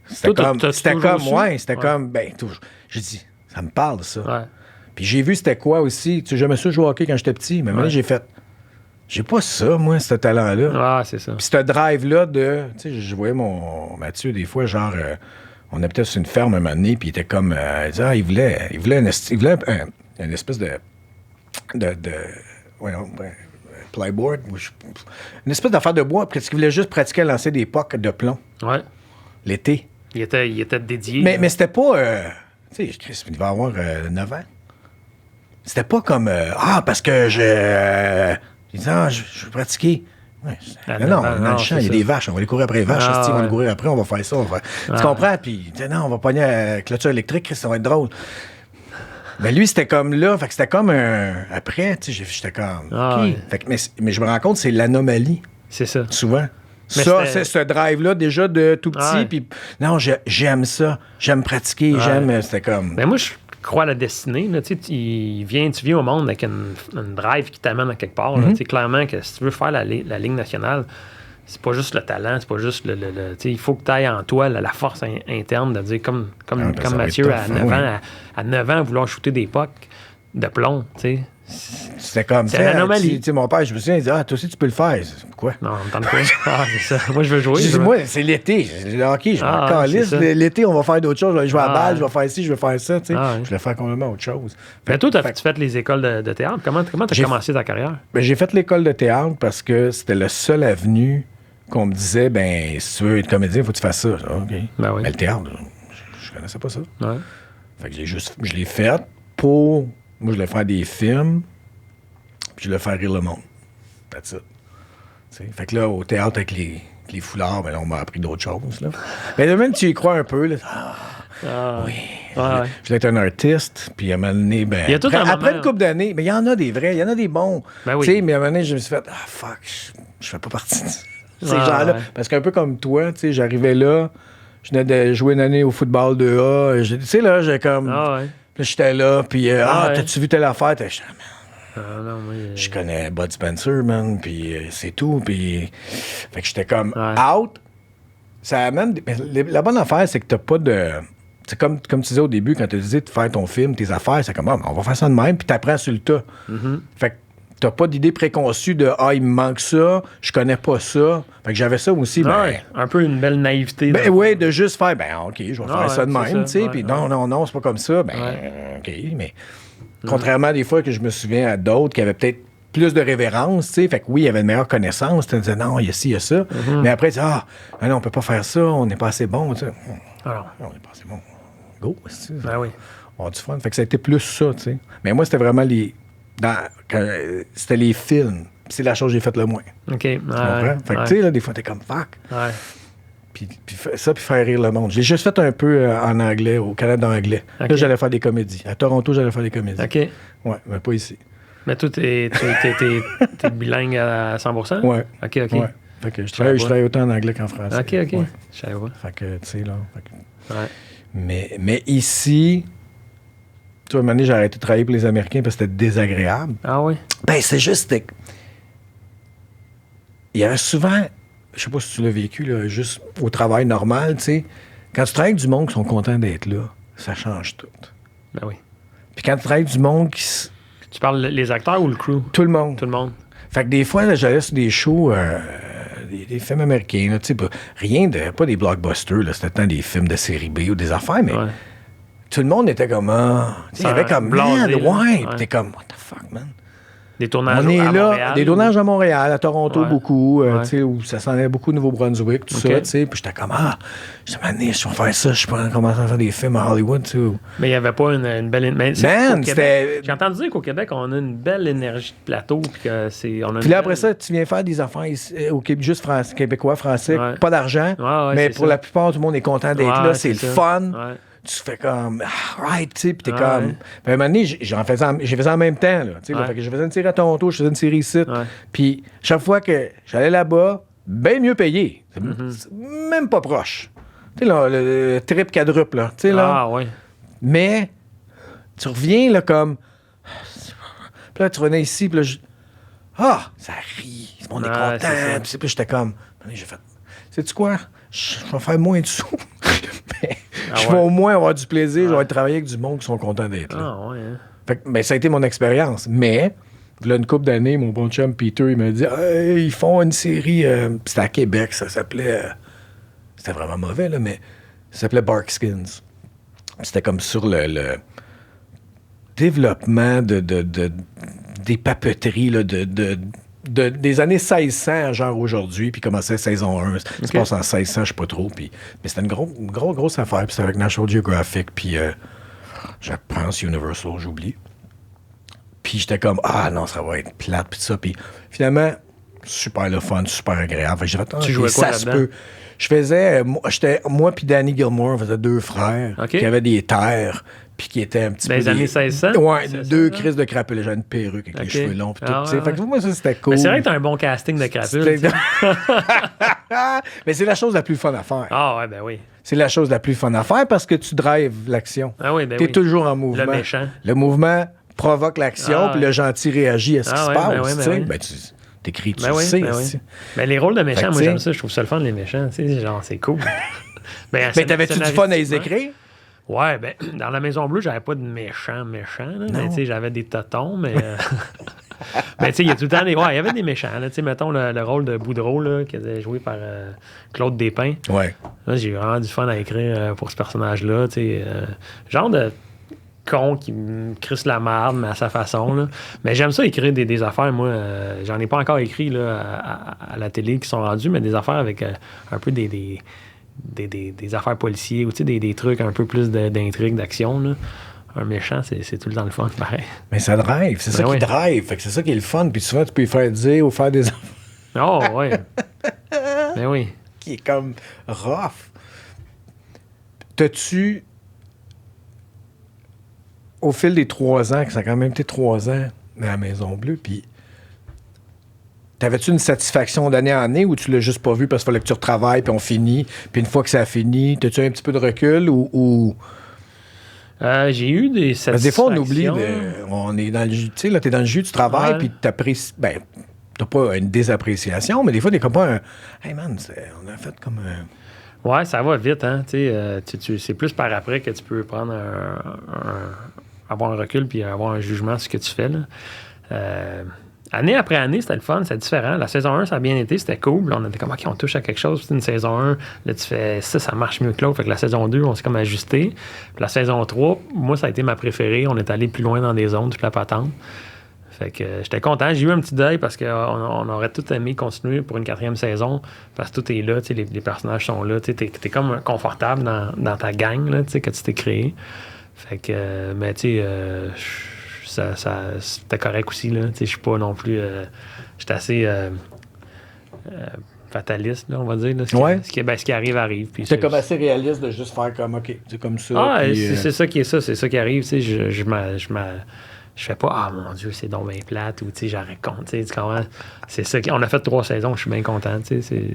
C'était Toi, comme, t'as c'était toujours comme, su? ouais, c'était Ouais. comme, ben, toujours. J'ai dit, ça me parle, ça. Ouais. Puis j'ai vu c'était quoi aussi. Tu sais, j'aimais ça jouer au hockey quand j'étais petit, mais maintenant, Ouais. j'ai fait, J'ai pas ça, moi, ce talent-là. Ah, c'est ça. Puis ce drive-là de... Tu sais, je voyais mon Mathieu, des fois, genre... on était sur une ferme un moment donné, puis il était comme... il disait, il voulait une espèce de voyons, plyboard. Une espèce d'affaire de bois, parce qu'il voulait juste pratiquer à lancer des pucks de plomb. Ouais. L'été. Il était dédié. Mais c'était pas... tu sais, Chris, il devait avoir 9 ans. C'était pas comme... parce que il disait, je veux pratiquer. Ouais, non, dans le champ, il y a des vaches. On va aller courir après les vaches. Ils vont aller courir après, on va faire ça. Tu comprends? Puis, non, on va pogner la clôture électrique, Chris, ça va être drôle. Mais lui, c'était comme là. Fait que c'était comme un... Après, tu sais, j'étais comme... OK. Fait que, mais je me rends compte, c'est l'anomalie. C'est ça. Souvent. Mais ça, c'est ce drive-là, déjà, de tout petit. Puis, non, j'aime ça. J'aime pratiquer. J'aime... C'était comme... Mais moi, je crois à la destinée. Là, tu viens au monde avec une drive qui t'amène à quelque part. Là, clairement, que si tu veux faire la Ligue nationale, c'est pas juste le talent, c'est pas juste il faut que tu ailles en toi la force interne de dire, comme Mathieu, à 9 ans, vouloir shooter des pucks de plomb, tu sais. C'était comme c'est l'anomalie. Mon père, je me souviens, il disait, toi aussi, tu peux le faire. Pourquoi? Non, on me tente quoi? C'est ça. Moi, je veux jouer. Moi, c'est l'été. Le hockey, je m'en calisse. L'été, on va faire d'autres choses. Je vais jouer à la balle, je vais faire ci, je vais faire ça. Je vais faire complètement autre chose. Mais toi, tu fait les écoles de théâtre. Comment tu as commencé ta carrière? J'ai fait l'école de théâtre parce que c'était le seul avenue qu'on me disait, si tu veux être comédien, il faut que tu fasses ça. OK. Ben oui. Mais le théâtre, je connaissais pas ça. Ouais. Fait que je l'ai fait pour... Moi, je voulais faire des films, puis je voulais faire rire le monde. That's it. T'sais, fait que là, au théâtre, avec les foulards, ben là, on m'a appris d'autres choses. Là. Mais là, même, tu y crois un peu. Là, oui. Je voulais être un artiste, puis à un moment donné, après une couple d'années, il y en a des vrais, il y en a des bons. Ben oui. Mais à un moment donné, je me suis fait, fuck, je fais pas partie de ces gens-là. Ouais. Parce qu'un peu comme toi, j'arrivais là, je venais de jouer une année au football 2A. Tu sais, là, j'ai comme... Là, j'étais là, puis t'as-tu vu telle affaire? Je connais Bud Spencer, man, puis c'est tout, puis... Fait que j'étais comme out. Ça amène... La bonne affaire, c'est que t'as pas de... C'est comme tu disais au début, quand tu disais de faire ton film, tes affaires, c'est comme, on va faire ça de même, puis t'apprends sur le tas. Mm-hmm. Fait que t'as pas d'idée préconçue de « il me manque ça, je connais pas ça ». Fait que j'avais ça aussi, un peu une belle naïveté. Oui, de juste faire « OK, je vais faire ça de même », tu sais, puis non, c'est pas comme ça. OK, mais contrairement à des fois que je me souviens à d'autres qui avaient peut-être plus de révérence, tu sais, fait que oui, il y avait une meilleure connaissance, tu disais « Non, il y a ci, il y a ça mais après, tu dis « non, on peut pas faire ça, on n'est pas assez bon », tu sais. On n'est pas assez bon. Go, c'est ça. Oui. On a du fun. Fait que ça a été plus ça, tu sais. Mais moi, c'était vraiment c'était les films. C'est la chose que j'ai faite le moins. OK. Tu comprends? Fait que, tu sais, là, des fois, t'es comme fuck. Ouais. Puis faire rire le monde. J'ai juste fait un peu en anglais, au Canada anglais. Okay. Là, j'allais faire des comédies. À Toronto, j'allais faire des comédies. OK. Ouais, mais pas ici. Mais toi, t'es bilingue à 100%? Ouais. OK. Ouais. Fait que je travaille autant en anglais qu'en français. OK. Ouais. Je savais pas. Fait que, tu sais, là. Ouais. Mais ici... Tu vois, à un moment donné, j'ai arrêté de travailler pour les Américains parce que c'était désagréable. Ah oui? C'est juste... Il y avait souvent... Je sais pas si tu l'as vécu, là, juste au travail normal, tu sais. Quand tu travailles avec du monde qui sont contents d'être là, ça change tout. Ben oui. Puis quand tu travailles avec du monde qui... Tu parles les acteurs ou le crew? Tout le monde. Tout le monde. Fait que des fois, là, j'allais sur des shows... des films américains, là, tu sais, pas des blockbusters, là, c'était tant des films de série B ou des affaires, mais... Ouais. Tout le monde était comme... il y avait comme... Blasé, Puis t'es comme... What the fuck, man? Des tournages on est à là, Montréal. Des tournages à Montréal, à Toronto, beaucoup. Ouais. Tu sais, où ça s'en allait beaucoup au Nouveau-Brunswick, tout ça, tu sais. Puis j'étais comme... je vais faire ça. Je peux commencer à faire des films à Hollywood, tu sais. Mais il n'y avait pas une belle... Man, c'était... J'ai entendu dire qu'au Québec, on a une belle énergie de plateau. Puis là, après ça, tu viens faire des affaires ici, au Québec, juste québécois, français, pas d'argent. Mais pour la plupart, tout le monde est content d'être là. C'est le fun. Tu fais comme, right, tu sais, puis t'es comme... Puis à un moment donné, j'ai fait en même temps, là, tu sais, fait que je faisais une série à Toronto, je faisais une série ici, puis chaque fois que j'allais là-bas, bien mieux payé, c'est même pas proche. Tu sais, là, le trip quadruple, là, tu sais, là. Ah, ouais. Mais, tu reviens, là, comme... Puis là, tu revenais ici, puis là, ça rit, on est content, puis j'étais comme... J'ai fait, sais-tu quoi? Je vais faire moins de sous, mais je vais au moins avoir du plaisir, je vais travailler avec du monde qui sont contents d'être là. Ah ouais. Hein. Fait que, ça a été mon expérience. Mais il y a une couple d'années, mon bon chum Peter, il m'a dit hey, ils font une série, c'était à Québec, ça s'appelait... c'était vraiment mauvais, là, mais ça s'appelait Barkskins. C'était comme sur le développement des papeteries là, des années 1600, genre aujourd'hui, puis commençait saison 1. Ça se passe en 1600, je sais pas trop. Mais c'était une grosse affaire, puis c'était avec National Geographic, puis je pense Universal, j'oublie. Puis j'étais comme, ah non, ça va être plate, puis ça. Puis finalement, super le fun, super agréable. Fait que tu jouais quoi ça se peut. Je faisais, moi puis Danny Gilmore, on faisait 2 frères qui avaient des terres, puis qui étaient un petit peu... Des années 1600? Ouais, 2 crises de crapules. J'avais une perruque avec les cheveux longs, puis tout. Fait que moi, ça, c'était cool. Mais c'est vrai que t'as un bon casting de crapules. Mais c'est la chose la plus fun à faire. Ah ouais, ben oui. C'est la chose la plus fun à faire parce que tu drives l'action. Ah oui, ben T'es toujours en mouvement. Le méchant. Le mouvement provoque l'action, puis le gentil réagit à ce qui se passe. T'écris, tu le sais. Mais les rôles de méchants, moi, j'aime ça. Je trouve ça le fun, les méchants. Genre, c'est cool. Mais t'avais-tu du fun à les écrire? Ouais, ben, dans La Maison Bleue, j'avais pas de méchants. Là, mais tu sais, j'avais des totons, mais... mais tu sais, il y a tout le temps des... Ouais, il y avait des méchants. Tu sais, mettons le rôle de Boudreau, là, qui était joué par Claude Despins. Ouais. Là, j'ai vraiment du fun à écrire pour ce personnage-là. Tu sais, genre de con qui me crisse la marde, mais à sa façon. Là. Mais j'aime ça écrire des affaires. Moi, j'en ai pas encore écrit là, à la télé qui sont rendues, mais des affaires avec un peu des affaires policiers ou des trucs un peu plus d'intrigue, d'action. Là. Un méchant, c'est tout le temps le fun, pareil. Mais ça drive, c'est ça qui drive. Fait que c'est ça qui est le fun. Puis souvent, tu peux y faire dire ou faire des affaires. Oh, ouais. Mais oui. Qui est comme rough. T'as-tu... Au fil des 3 ans, que ça a quand même été 3 ans à la Maison Bleue, puis t'avais-tu une satisfaction d'année en année ou tu l'as juste pas vu parce qu'il fallait que tu retravailles, puis on finit, puis une fois que ça a fini, t'as-tu un petit peu de recul ou... J'ai eu des satisfactions. Parce que des fois, on oublie, on est dans le jus, tu sais, là, t'es dans le jus, tu travailles, puis t'apprécies, ben, t'as pas une désappréciation, mais des fois, t'es comme pas un... Hey man, on a fait comme un... Ouais, ça va vite, hein, c'est plus par après que tu peux prendre avoir un recul puis avoir un jugement sur ce que tu fais, là. Année après année, c'était le fun, c'était différent. La saison 1, ça a bien été, c'était cool. Là, on était comme, OK, on touche à quelque chose. Puis une saison 1, là, tu fais ça marche mieux que l'autre. Fait que la saison 2, on s'est comme ajusté. Puis la saison 3, moi, ça a été ma préférée. On est allé plus loin dans des zones, toute la patente. Fait que j'étais content. J'ai eu un petit deuil parce qu'on aurait tout aimé continuer pour une 4e saison parce que tout est là, les personnages sont là. T'es comme confortable dans ta gang là, que tu t'es créé. Fait que, mais tu sais, c'était correct aussi. Je suis pas non plus... j'étais assez fataliste, là, on va dire. Là, ce qui arrive. C'est comme assez réaliste de juste faire comme, OK, c'est comme ça. Ah, c'est ça qui est ça. C'est ça qui arrive. Je fais pas, ah mon Dieu, c'est donc bien plate, ou tu sais, j'en raconte, tu comprends? C'est ça. On a fait 3 saisons, je suis bien content, tu sais,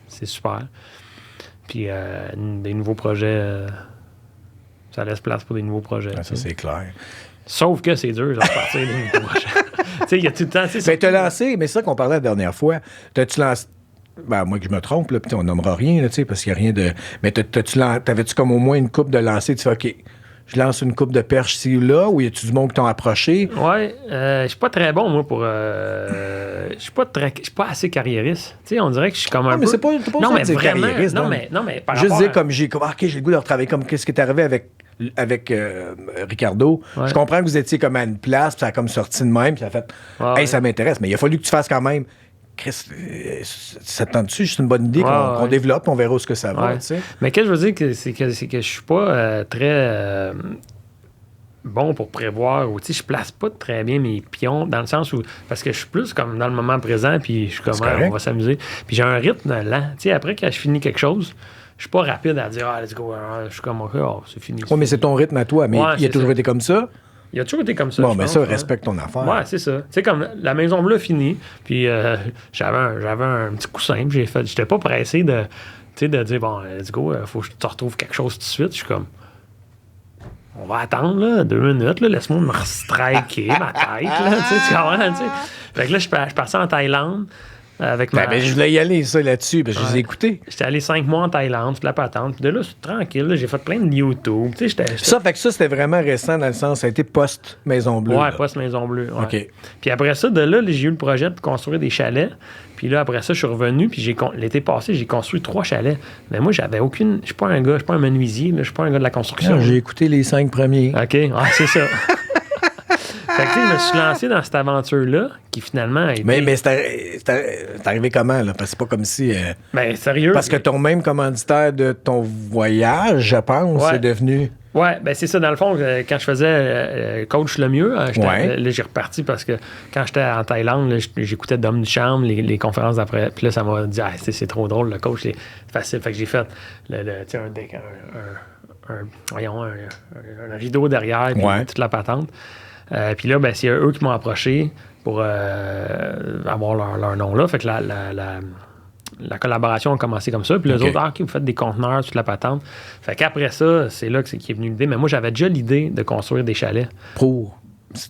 c'est super. Puis des nouveaux projets, ça laisse place pour des nouveaux projets. Ah, ça, c'est clair. Sauf que c'est dur, genre, partir des nouveaux projets. Tu sais, il y a tout le temps, tu sais. Ben, t'as lancé, mais c'est ça qu'on parlait la dernière fois. T'as-tu lancé. Ben, moi que je me trompe, là, puis on nommera rien, tu sais, parce qu'il n'y a rien de. Mais t'avais-tu comme au moins une coupe de lancer, tu fais, OK. Je lance une coupe de perche ici ou là, ou y a-tu du monde qui t'ont approché? Ouais, je suis pas très bon, moi, pour... je suis pas assez carriériste. Tu sais, on dirait que je suis comme un peu... mais c'est pas non, mais vraiment, carriériste. Non, mais par juste rapport dire comme j'ai... OK, j'ai le goût de retravailler comme qu'est-ce qui est arrivé avec Ricardo. Ouais. Je comprends que vous étiez comme à une place, puis ça a comme sorti de même, puis ça a fait... Hey, ça m'intéresse. Mais il a fallu que tu fasses quand même... Chris, ça te tente-tu? C'est une bonne idée qu'on développe, on verra où ce que ça va. Tu sais. Mais ce que je veux dire, c'est que je suis pas très bon pour prévoir, ou je place pas très bien mes pions, dans le sens où, parce que je suis plus comme dans le moment présent, puis je suis comme, on va s'amuser. Puis j'ai un rythme lent. Après, quand je finis quelque chose, je suis pas rapide à dire, let's go, je suis comme, c'est fini. Oui, mais c'est ton rythme à toi, mais il a toujours été comme ça. Il a toujours été comme ça. Bon, mais ça, respecte ton affaire. Ouais, c'est ça. Tu sais, comme la Maison Bleue finie, puis j'avais un petit coussin, puis j'étais pas pressé de dire, bon, let's go, faut que je te retrouve quelque chose tout de suite. Je suis comme, on va attendre, là, 2 minutes, là, laisse-moi me striker ma tête, là, tu comprends, tu sais. Fait que là, je suis parti en Thaïlande, avec ma... Ben, je voulais y aller, ça, là-dessus, parce que je les ai écoutés. J'étais allé 5 mois en Thaïlande, toute la patente. Puis de là, c'est tranquille, là, j'ai fait plein de YouTube. Tu sais, Ça, fait que ça, c'était vraiment récent dans le sens, ça a été post-Maison Bleue. Ouais, là. post-Maison Bleue. Ouais. OK. Puis après ça, de là, j'ai eu le projet de construire des chalets. Puis là, après ça, je suis revenu, puis l'été passé, j'ai construit 3 chalets. Mais moi, j'avais aucune... Je suis pas un gars, je suis pas un menuisier, je suis pas un gars de la construction. Non, j'ai écouté les 5 premiers. OK, c'est ça. Fait que, tu sais, je me suis lancé dans cette aventure-là, qui finalement a été... Mais c'est arrivé comment, là? Parce que c'est pas comme si... Ben, sérieux. Parce que ton même commanditaire de ton voyage, je pense, c'est devenu... Ouais, ben c'est ça, dans le fond, quand je faisais Coach le mieux, là, j'ai reparti parce que quand j'étais en Thaïlande, là, j'écoutais Dom du Charme, les conférences d'après, puis là, ça m'a dit, c'est trop drôle, le coach, c'est facile. Fait que j'ai fait un rideau derrière, puis toute la patente. Puis là, ben, c'est eux qui m'ont approché pour avoir leur nom là. Fait que la collaboration a commencé comme ça. Puis les autres, OK, vous faites des conteneurs, toute la patente. Fait qu'après ça, c'est là qu'est venu l'idée. Mais moi, j'avais déjà l'idée de construire des chalets. Pour?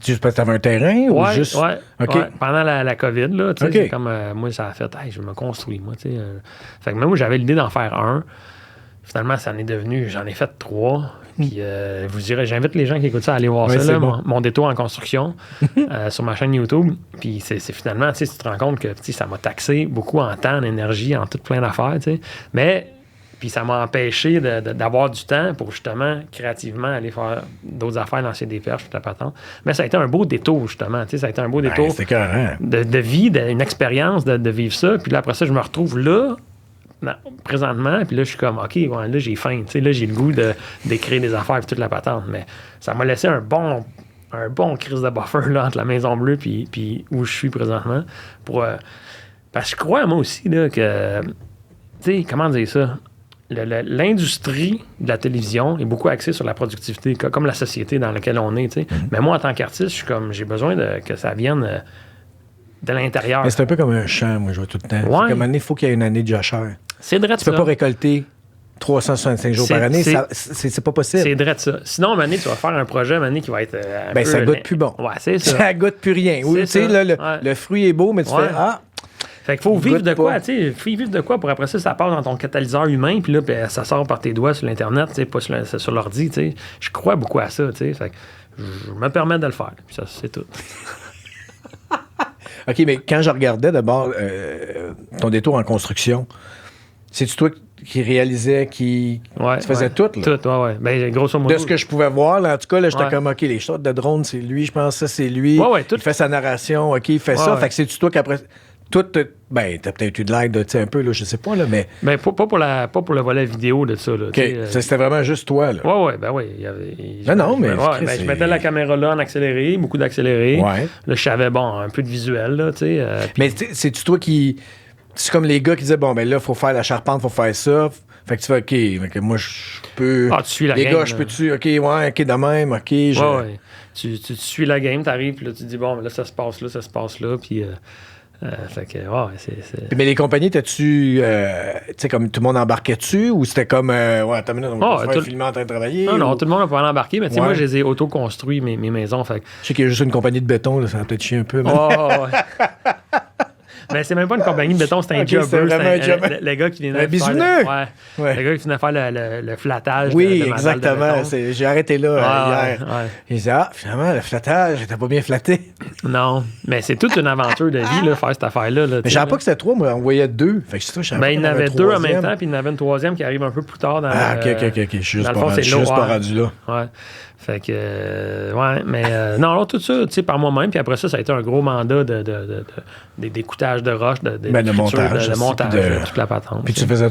Tu parce que t'avais un terrain ou juste... Ouais, OK. Ouais. Pendant la COVID, là, tu sais, c'est comme... moi, ça a fait, je me construis, moi, tu sais. Fait que moi, j'avais l'idée d'en faire un. Finalement, ça en est devenu... J'en ai fait 3. Puis, vous direz, j'invite les gens qui écoutent ça à aller voir ça, là, bon. mon détour en construction sur ma chaîne YouTube. Puis, c'est finalement, tu sais, tu te rends compte que ça m'a taxé beaucoup en temps, en énergie, en tout plein d'affaires, tu sais. Mais, puis ça m'a empêché d'avoir du temps pour justement, créativement, aller faire d'autres affaires, lancer des perches, toute la patente. Mais ça a été un beau détour, justement, tu sais, ça a été un beau détour de vie, une expérience de vivre ça. Puis là, après ça, je me retrouve là, présentement, puis là, je suis comme, OK, là, j'ai faim, tu sais, là, j'ai le goût d'écrire des affaires et toute la patente, mais ça m'a laissé un bon crise de buffer, là, entre la Maison Bleue puis où je suis présentement, parce que je crois, moi aussi, là, que, tu sais, comment dire ça, l'industrie de la télévision est beaucoup axée sur la productivité, comme la société dans laquelle on est, tu sais, mais moi, en tant qu'artiste, je suis comme, j'ai besoin que ça vienne de l'intérieur. Mais c'est un peu comme un champ, moi, je vois tout le temps. Ouais. Comme année, il faut qu'il y ait une année de jachère. C'est vrai tu peux pas récolter 365 jours par année. C'est pas possible. C'est vrai de ça. Sinon, Mané, tu vas faire un projet, Mané, qui va être. Ça goûte plus bon. Ouais, c'est ça. Ça goûte plus rien. Oui, tu sais, le fruit est beau, mais tu fais Fait qu'il faut vivre de quoi, tu sais. Faut vivre de quoi pour après ça passe dans ton catalyseur humain, puis là, ça sort par tes doigts sur l'Internet, tu sais, pas sur l'ordi, tu sais. Je crois beaucoup à ça, tu sais. Fait que je me permets de le faire. Puis ça, c'est tout. OK, mais quand je regardais d'abord ton détour en construction, c'est-tu toi qui réalisais, qui faisais tout, là? Tout, ouais. Ben, grosso modo. De ce que je pouvais voir, là, en tout cas, là, j'étais comme, OK, les shots de drone, c'est lui, je pense que ça, c'est lui. Tout. Il fait sa narration, OK, il fait ça. Fait que c'est-tu toi qu'après... Tout, ben, t'as peut-être eu de l'aide, tu sais, un peu, là, je sais pas, là, mais... Ben, pas pour le volet vidéo de ça, là. OK, c'était vraiment juste toi, là. Non, mais... je mettais la caméra là en accéléré, beaucoup d'accéléré. Ouais. Là, je savais, un peu de visuel, là, tu sais. Mais c'est-tu toi qui... C'est comme les gars qui disaient, bon, ben là, il faut faire la charpente, il faut faire ça. Fait que tu fais, OK, mais moi, je peux... tu suis la game. Les gars, je là. peux-tu... OK, OK, de même, OK, Tu suis la game, t'arrives, puis là, tu dis, bon, là, ça se passe là, puis... fait que, c'est... Mais les compagnies, t'as-tu... tu sais, comme tout le monde embarquait dessus, ou c'était comme... t'as minute, on va faire filmer en train de travailler? Non, tout le monde a pas embarqué, mais tu sais, moi, je les ai auto-construits, mes maisons, fait que... Je sais qu'il y a juste une compagnie de béton, là, ça va peut-être chier un peu, mais... Mais c'est même pas une compagnie de béton, c'est un job. C'est vraiment un job. Le gars qui vient un bisouneux! Le gars qui venait faire le flattage. Oui, exactement. J'ai arrêté là hier. Il disait, finalement, le flattage, j'étais pas bien flatté. Non, mais c'est toute une aventure de vie, là, faire cette affaire-là. Mais je savais pas que c'était 3, moi, on voyait 2. Fait que c'est ça, il y en avait 2 en même temps, puis il y en avait une 3e qui arrive un peu plus tard. OK. Je suis juste pas rendu là. Ouais. Fait que, mais non, tout ça, tu sais, par moi-même. Puis après ça a été un gros mandat d'écoutage de roches, de montage, de toute la patente. Puis tu faisais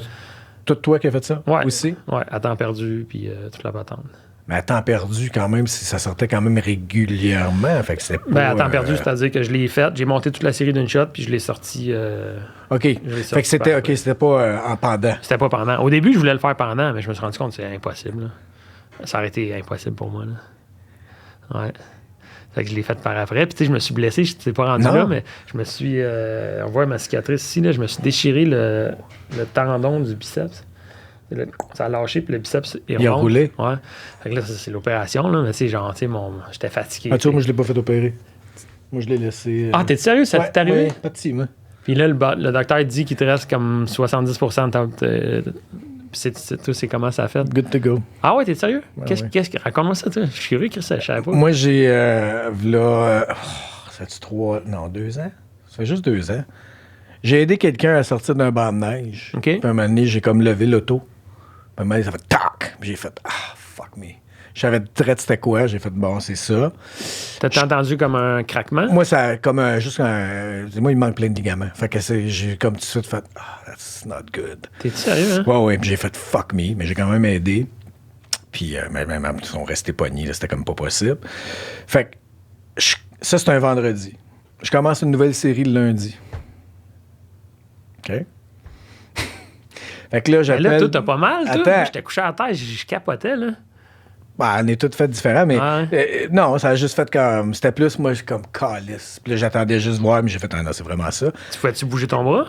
tout toi qui as fait ça aussi? Oui, à temps perdu, puis toute la patente. Mais à temps perdu, quand même, ça sortait quand même régulièrement. Fait que c'est pas... à temps perdu, c'est-à-dire que je l'ai fait, j'ai monté toute la série d'une shot, puis je l'ai sorti... OK. Fait que c'était pas en pendant. C'était pas pendant. Au début, je voulais le faire pendant, mais je me suis rendu compte que c'est impossible, là. Ça aurait été impossible pour moi, là. Ouais. Fait que je l'ai fait par après. Puis, tu sais, je me suis blessé, je ne t'ai pas rendu là, mais je me suis... on voit ma cicatrice ici, là, je me suis déchiré le tendon du biceps. Ça a lâché, puis le biceps est a roulé. Ouais. Fait que là, c'est l'opération, là, mais c'est genre, tu sais, j'étais fatigué. Tu vois, moi, je l'ai pas fait opérer. Moi, je l'ai laissé... t'es sérieux? Ça t'est arrivé? Ouais, petit, moi. Puis là, le docteur dit qu'il te reste comme 70% de ta... c'est comment ça a fait? Good to go. Ah ouais, t'es sérieux? Ouais, Raconte-moi ça, toi. Je suis curieux que ça, je savais pas. Moi, j'ai, ça fait 2 ans? Ça fait juste 2 ans. J'ai aidé quelqu'un à sortir d'un banc de neige. OK. Puis à un moment donné, j'ai comme levé l'auto. Puis à un moment donné, ça fait tac! Puis j'ai fait, fuck me. Je savais direct c'était quoi. J'ai fait, bon, c'est ça. T'as entendu comme un craquement? Moi, ça comme juste un. Moi, il me manque plein de ligaments. Fait que j'ai comme tout de suite fait, that's not good. T'es sérieux, hein? Ouais. Puis j'ai fait, fuck me. Mais j'ai quand même aidé. Puis même, ils sont restés pognés. Là, c'était comme pas possible. Fait que ça, c'est un vendredi. Je commence une nouvelle série le lundi. OK? Fait que là, j'appelle... Mais là, toi, t'as pas mal, toi. Attends. J'étais couché à terre, je capotais, là. Ben, on est tous fait différents, mais Ouais. non, ça a juste fait comme... C'était plus, moi, comme calice. Puis là, j'attendais juste voir, mais j'ai fait, non, c'est vraiment ça. Tu pouvais-tu bouger ton bras?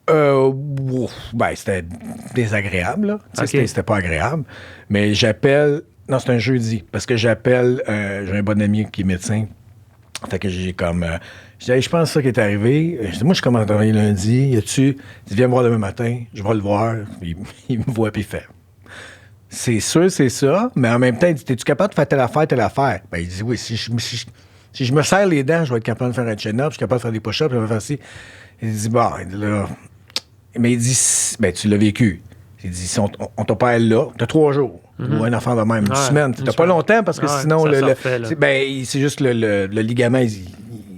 Ben, c'était désagréable, là. Tu sais, OK. c'était pas agréable. Mais j'appelle... Non, c'est un jeudi, parce que j'appelle... j'ai un bon ami qui est médecin. Fait que j'ai comme... je dis, hey, je pense que ça qui est arrivé. Je dis, moi, je commence à travailler lundi. Il dit, viens me voir demain matin. Je vais le voir. Il me voit, puis il fait... C'est sûr, c'est ça, mais en même temps, il dit, es-tu capable de faire telle affaire? Ben, il dit, oui, si je me serre les dents, je vais être capable de faire un chin-up, je suis capable de faire des push-ups, je vais faire ci. Il dit, bon, là... Mais il dit, ben, tu l'as vécu. Il dit, si on t'opère là, t'as 3 jours. Ou un enfant de même, une semaine. T'as pas longtemps, parce que sinon, c'est juste le ligament,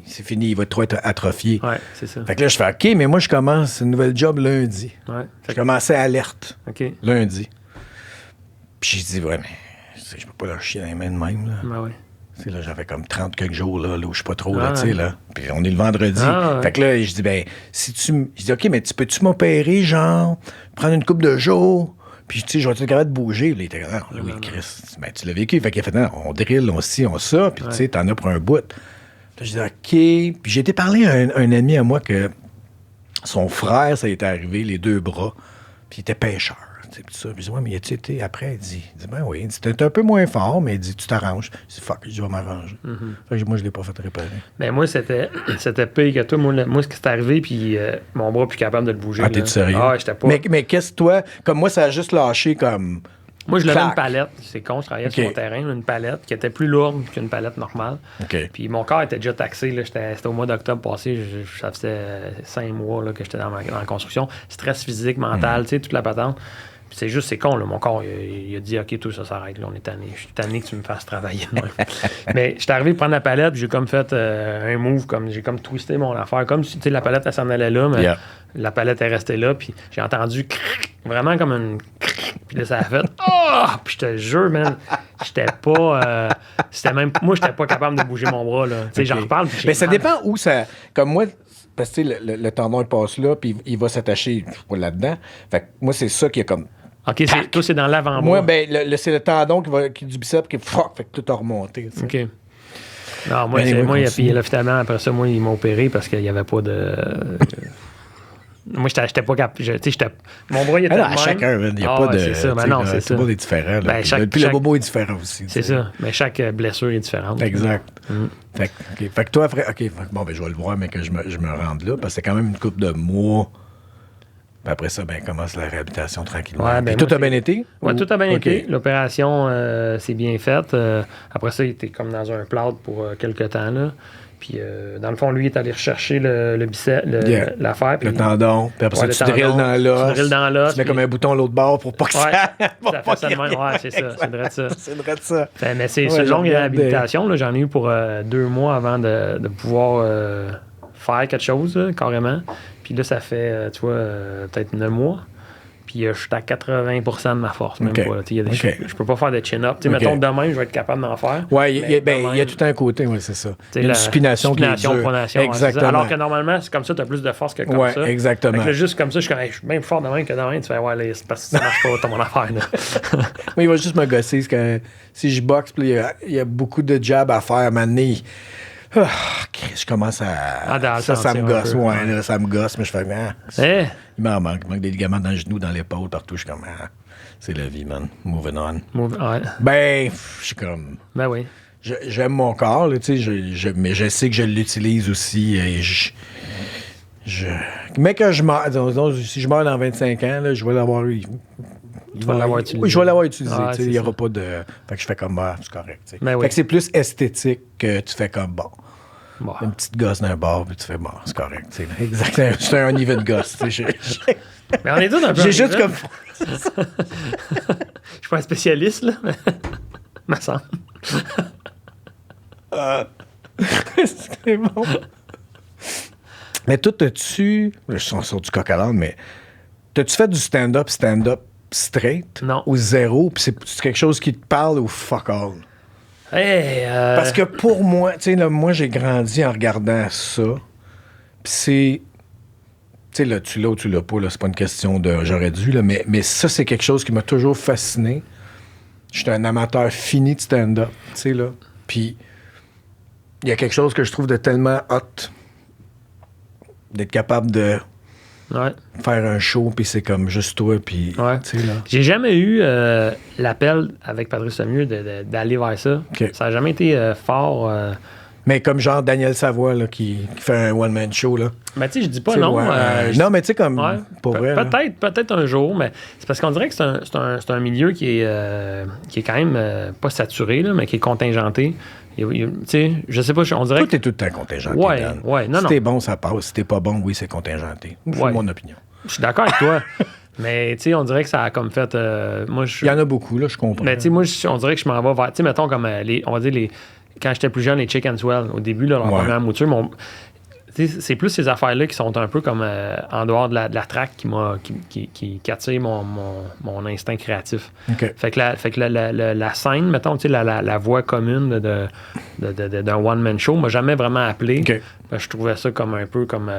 c'est fini, il va trop être atrophié. Ouais, c'est ça. Fait que là, je fais, OK, mais moi, je commence une nouvelle job lundi. Ouais. Je commençais à alerte. OK. Lundi. Puis j'ai dit, ouais, mais je peux pas leur chier dans les mains de même, là. Ben ouais. T'sais, là, j'avais comme 30 quelques jours, là où je suis pas trop, là, tu sais, là. Puis on est le vendredi. Fait que là, je dis, ben, je dis, OK, mais peux-tu m'opérer, genre, prendre une couple de jours, puis, tu sais, je vais être capable de bouger. Là, il était comme, oui, Chris, ben, tu l'as vécu. Fait qu'il a fait, non, on drill, on ci, on ça, puis, tu sais, t'en as pour un bout. Là, je dis, OK. Puis j'ai été parler à un ami à moi que son frère, ça a été arrivé, les 2 bras, puis il était pêcheur. Tout ça. Puis je dis, ouais, mais as-tu été après? Il dit, ben oui. Il dit, t'es un peu moins fort, mais il dit, tu t'arranges. Je dis, fuck, je vais m'arranger. Fait que moi, je l'ai pas fait réparer. Ben moi, c'était pire que toi. Moi, ce qui s'est arrivé, puis mon bras plus capable de le bouger. Ah, t'es-tu sérieux? Ah, j'étais pas. Mais qu'est-ce que toi, comme moi, ça a juste lâché comme. Moi, je levais clac. une palette. C'est con, je travaillais sur mon terrain, une palette qui était plus lourde qu'une palette normale. OK. Puis mon corps était déjà taxé. Là, c'était au mois d'octobre passé. Ça faisait 5 mois là, que j'étais dans la construction. Stress physique, mental, tu sais, toute la patente. Puis c'est con, là, mon corps, il a dit, OK, tout ça s'arrête, là, on est tanné. Je suis tanné que tu me fasses travailler. Mais j'étais arrivé prendre la palette, puis j'ai comme fait un move, j'ai comme twisté mon affaire, comme si, tu sais, la palette, elle s'en allait là, mais la palette est restée là, puis j'ai entendu vraiment comme une... Puis là, ça a fait, puis je te jure, man, j'étais pas... moi, j'étais pas capable de bouger mon bras, là. Tu sais, j'en reparle, puis mais ça dépend où ça... Comme moi... Parce que le tendon, il passe là, puis il va s'attacher là-dedans. Fait que moi, c'est ça qui est comme... OK, toi, c'est dans l'avant-bras. Moi, ben, c'est le tendon qui du biceps qui fait que tout a remonté. T'sais. OK. Non, moi, finalement, après ça, moi, ils m'ont opéré parce qu'il n'y avait pas de... Moi, j'étais pas capable. Mon bras, il était à chacun, il n'y a pas de... C'est ça, mais non, c'est ça. Tout le monde est différent. Là. Ben, puis le bobo est différent aussi. C'est ça. Mais chaque blessure est différente. Exact. Fait que toi, après... OK, bon, ben, je vais le voir, mais que je me rende là, parce que c'est quand même une couple de mois. Puis après ça, ben, commence la réhabilitation tranquillement. Ouais, ben, tout a bien été? Oui, tout a bien été. L'opération s'est bien faite. Après ça, il était comme dans un plâtre pour quelques temps, là. Puis, dans le fond, lui, il est allé rechercher le bicep, l'affaire. Le tendon. Puis après ça, tu drilles dans l'os. Tu drilles dans l'os. Tu mets comme un bouton à l'autre bord pour pas que ça... Ça fait ça de même. Ouais, c'est ça. C'est vrai de ça. C'est vrai de ça. Mais c'est une longue réhabilitation. J'en ai eu pour 2 mois avant de pouvoir faire quelque chose, là, carrément. Puis là, ça fait, tu vois, peut-être 9 mois. Puis je suis à 80% de ma force, même pas. Je peux pas faire de chin-up. Mettons, demain, je vais être capable d'en faire. Oui, il y a tout un côté, oui, c'est ça. Il y a une supination qui est dure. Pronation, exactement. Alors que normalement, c'est comme ça, tu as plus de force que comme ça. Oui, exactement. Là, juste comme ça, je suis même fort demain que demain. Tu fais, ouais, c'est parce que ça marche pas, t'as mon affaire. Oui, il va juste me gosser. Si je boxe, puis il y a beaucoup de jabs à faire à m'amener. Je commence à... ça me gosse. Là, ça me gosse, mais je fais... Il m'en manque. Il manque des ligaments dans le genou, dans l'épaule, partout. Je suis comme... c'est la vie, man. Moving on. Ben, je suis comme... Ben oui. J'aime mon corps, là, tu sais, mais je sais que je l'utilise aussi et Mais que je meurs, disons, si je meurs dans 25 ans, là, je vais l'avoir eu. Tu vas l'avoir utilisé. Oui, je vais l'avoir utilisé. Ah, il n'y aura pas de. Fait que je fais comme, c'est correct. Ben oui. Fait que c'est plus esthétique que tu fais comme, Bon. une petite gosse d'un bar, puis tu fais, c'est correct. T'sais. Exactement. C'est un niveau de gosse. Mais on est tous un peu. J'ai juste comme. Je suis pas un spécialiste, là. Me semble. C'est bon. Mais toi, t'as-tu. Je suis sur du coq à l'âne, mais. T'as-tu fait du stand-up straight? Non. Ou zéro? Puis c'est quelque chose qui te parle ou fuck all? Hey, Parce que pour moi, tu sais, moi, j'ai grandi en regardant ça. Puis c'est. Tu sais, là, tu l'as ou tu l'as pas, là, c'est pas une question de j'aurais dû, là, mais ça, c'est quelque chose qui m'a toujours fasciné. J'étais un amateur fini de stand-up, tu sais, là. Puis il y a quelque chose que je trouve de tellement hot d'être capable de ouais. faire un show, puis c'est comme juste toi, puis Ouais. tu sais, là. J'ai jamais eu l'appel avec Patrice Lemieux d'aller vers ça. OK. Ça n'a jamais été fort. Mais comme genre Daniel Savoie, là, qui fait un one-man show, là. Mais tu sais, je dis pas T'sais, non. ouais, non, mais tu sais, comme, ouais. pour vrai, là. Peut-être un jour, mais c'est parce qu'on dirait que c'est un milieu qui est quand même pas saturé, là, mais qui est contingenté. Tu sais, je sais pas, on dirait Tout est tout le temps contingenté. Ouais, Dan. ouais, non, si non. t'es bon, ça passe. Si t'es pas bon, oui, c'est contingenté. C'est Ouais. mon opinion. Je suis d'accord avec toi. Mais tu sais, on dirait que ça a comme fait. Moi, Il y en a beaucoup, là, je comprends. Mais tu sais, moi, on dirait que je m'en vais vers. Tu sais, mettons, comme on va dire, quand j'étais plus jeune, les Chick and Swell, au début, là, leur Ouais. première mouture, c'est plus ces affaires-là qui sont un peu comme en dehors de la track qui attire mon instinct créatif. OK. Fait que la scène, mettons, tu sais, la voix commune d'un one-man show m'a jamais vraiment appelé. OK. Je trouvais ça comme un peu comme,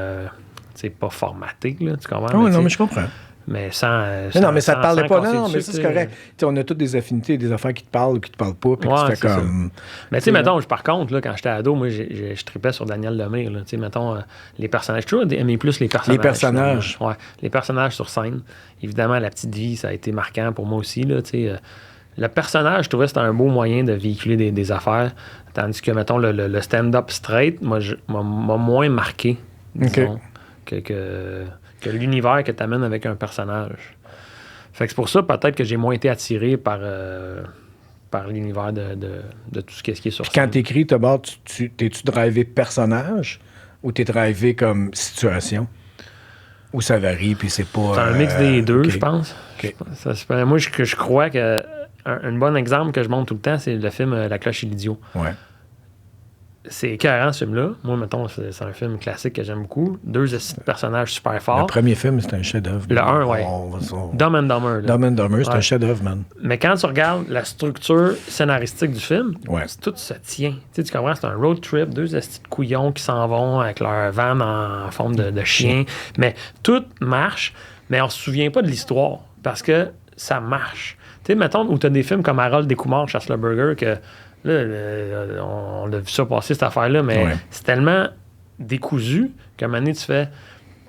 tu sais, pas formaté, là, tu comprends? Ah oui, Mais, non, tu mais sais, je comprends. mais sans. Non, mais ça te parlait pas. casser Non, le mais ça, c'est sucre, correct. Tu sais, on a toutes des affinités, des affaires qui te parlent ou qui te parlent pas, puis Ouais, tu fais c'est comme. Mais tu sais, mettons, par contre, là, quand j'étais ado, moi, je tripais sur Daniel Lemire. Tu sais, mettons, les personnages. J'ai toujours aimé plus les personnages. Les personnages. Ouais, les personnages sur scène. Évidemment, la petite vie, ça a été marquant pour moi aussi. Là, tu sais, le personnage, je trouvais que c'était un beau moyen de véhiculer des affaires. Tandis que, mettons, le stand-up straight, m'a moins marqué, disons, que l'univers que tu amènes avec un personnage. Fait que c'est pour ça, peut-être, que j'ai moins été attiré par l'univers de tout ce qui est sur Puis scène. quand t'écris, t'es-tu drivé personnage ou t'es drivé comme situation? Ou ça varie, puis c'est pas. C'est un mix des deux, OK. je pense. OK. Moi, je crois que un bon exemple que je montre tout le temps, c'est le film La Cloche et l'idiot. Ouais. C'est écœurant, ce film-là. Moi, mettons, c'est un film classique que j'aime beaucoup. Deux personnages super forts. Le premier film, c'est un chef-d'œuvre. Le 1, ouais. Dumb and Dumber. là. Dumb and Dumber, c'est Ouais. un chef-d'œuvre, man. Mais quand tu regardes la structure scénaristique du film, Ouais. tout se tient. Tu comprends? C'est un road trip, deux estis de couillons qui s'en vont avec leur van en forme de chien. Mais tout marche, mais on se souvient pas de l'histoire parce que ça marche. Tu sais, mettons, où tu as des films comme Harold Descoumars, Chasse le Burger, que là, on a vu ça passer, cette affaire-là, mais Ouais. c'est tellement décousu qu'à un moment donné, tu fais...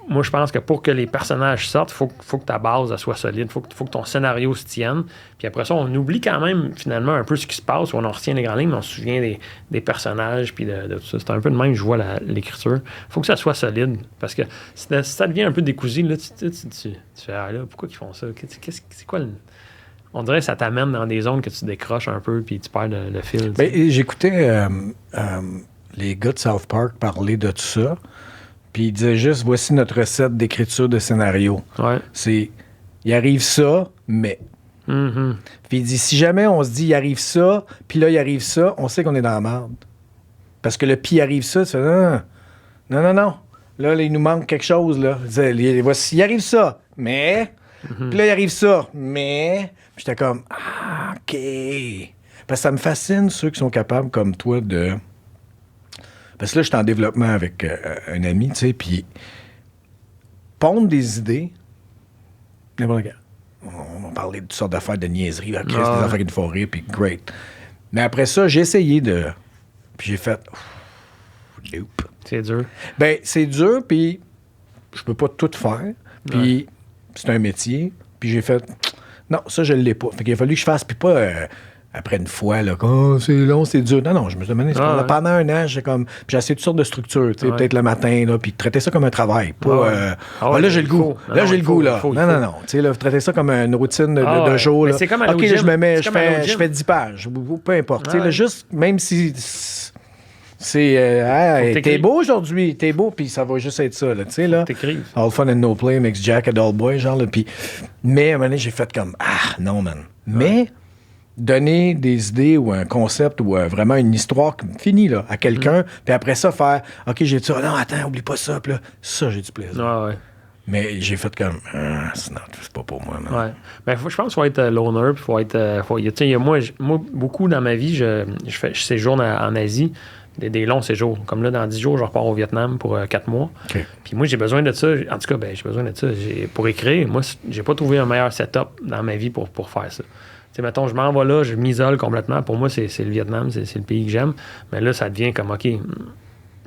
Moi, je pense que pour que les personnages sortent, faut que ta base elle soit solide, faut que ton scénario se tienne. Puis après ça, on oublie quand même, finalement, un peu ce qui se passe, on en retient les grandes lignes, mais on se souvient des personnages, puis de tout ça. C'est un peu de même, je vois l'écriture. Faut que ça soit solide, parce que si ça devient un peu décousu, là, tu fais, ah là, pourquoi ils font ça? C'est quoi le... On dirait que ça t'amène dans des zones que tu décroches un peu, puis tu perds le fil. Ben, j'écoutais les gars de South Park parler de tout ça. Puis ils disaient juste, voici notre recette d'écriture de scénario. Ouais. C'est, il arrive ça, mais. Mhm. Puis il dit, si jamais on se dit, il arrive ça, puis là, il arrive ça, on sait qu'on est dans la merde. Parce que le puis il arrive ça, tu fais, non. Là, il nous manque quelque chose, là. Il disait, voici, il arrive ça, mais. Puis là, il arrive ça, mais. Puis j'étais comme, ah, OK. Parce que ça me fascine, ceux qui sont capables, comme toi, de. Parce que là, je suis en développement avec un ami, tu sais, puis pondre des idées, n'importe quoi. On va parler de toutes sortes d'affaires de niaiseries, des affaires qui nous font rire, puis great. Mais après ça, j'ai essayé de... Puis j'ai fait... Loop. C'est dur. Ben, c'est dur, puis je peux pas tout faire, puis c'est un métier, puis j'ai fait... Non, ça, je l'ai pas. Fait qu'il a fallu que je fasse, puis pas... après une fois, là, c'est long, c'est dur. Non, je me suis demandé, pendant un an, j'ai essayé toutes sortes de structures, tu sais, peut-être le matin, là, puis traiter ça comme un travail. Pas, là, j'ai le goût. Là, j'ai le goût, là. Non. Tu sais, là, traiter ça comme une routine de jour. Là. C'est comme OK, là, je fais 10 pages, ou peu importe. Tu sais, là, juste, même si c'est t'es beau aujourd'hui, t'es beau, puis ça va juste être ça, là, tu sais, là. All fun and no play makes Jack a dull boy, genre, là, puis... Mais, à un moment donné, j'ai fait comme, non, man. Mais... donner des idées ou un concept ou vraiment une histoire finie là, à quelqu'un, puis après ça, faire « OK, j'ai dit ça. Non, attends, oublie pas ça. » Puis là, ça, j'ai du plaisir. Mais j'ai fait comme « c'est pas pour moi. » Ouais. Ben, je pense qu'il faut être loner, puis faut être... moi, beaucoup dans ma vie, je séjourne en Asie, des longs séjours. Comme là, dans 10 jours, je repars au Vietnam pour 4 mois. Okay. Puis moi, j'ai besoin de ça. En tout cas, j'ai besoin de ça. Pour écrire, moi, j'ai pas trouvé un meilleur setup dans ma vie pour faire ça. T'sais, mettons, je m'en vais là, je m'isole complètement. Pour moi, c'est le Vietnam, c'est le pays que j'aime. Mais là, ça devient comme, OK, puis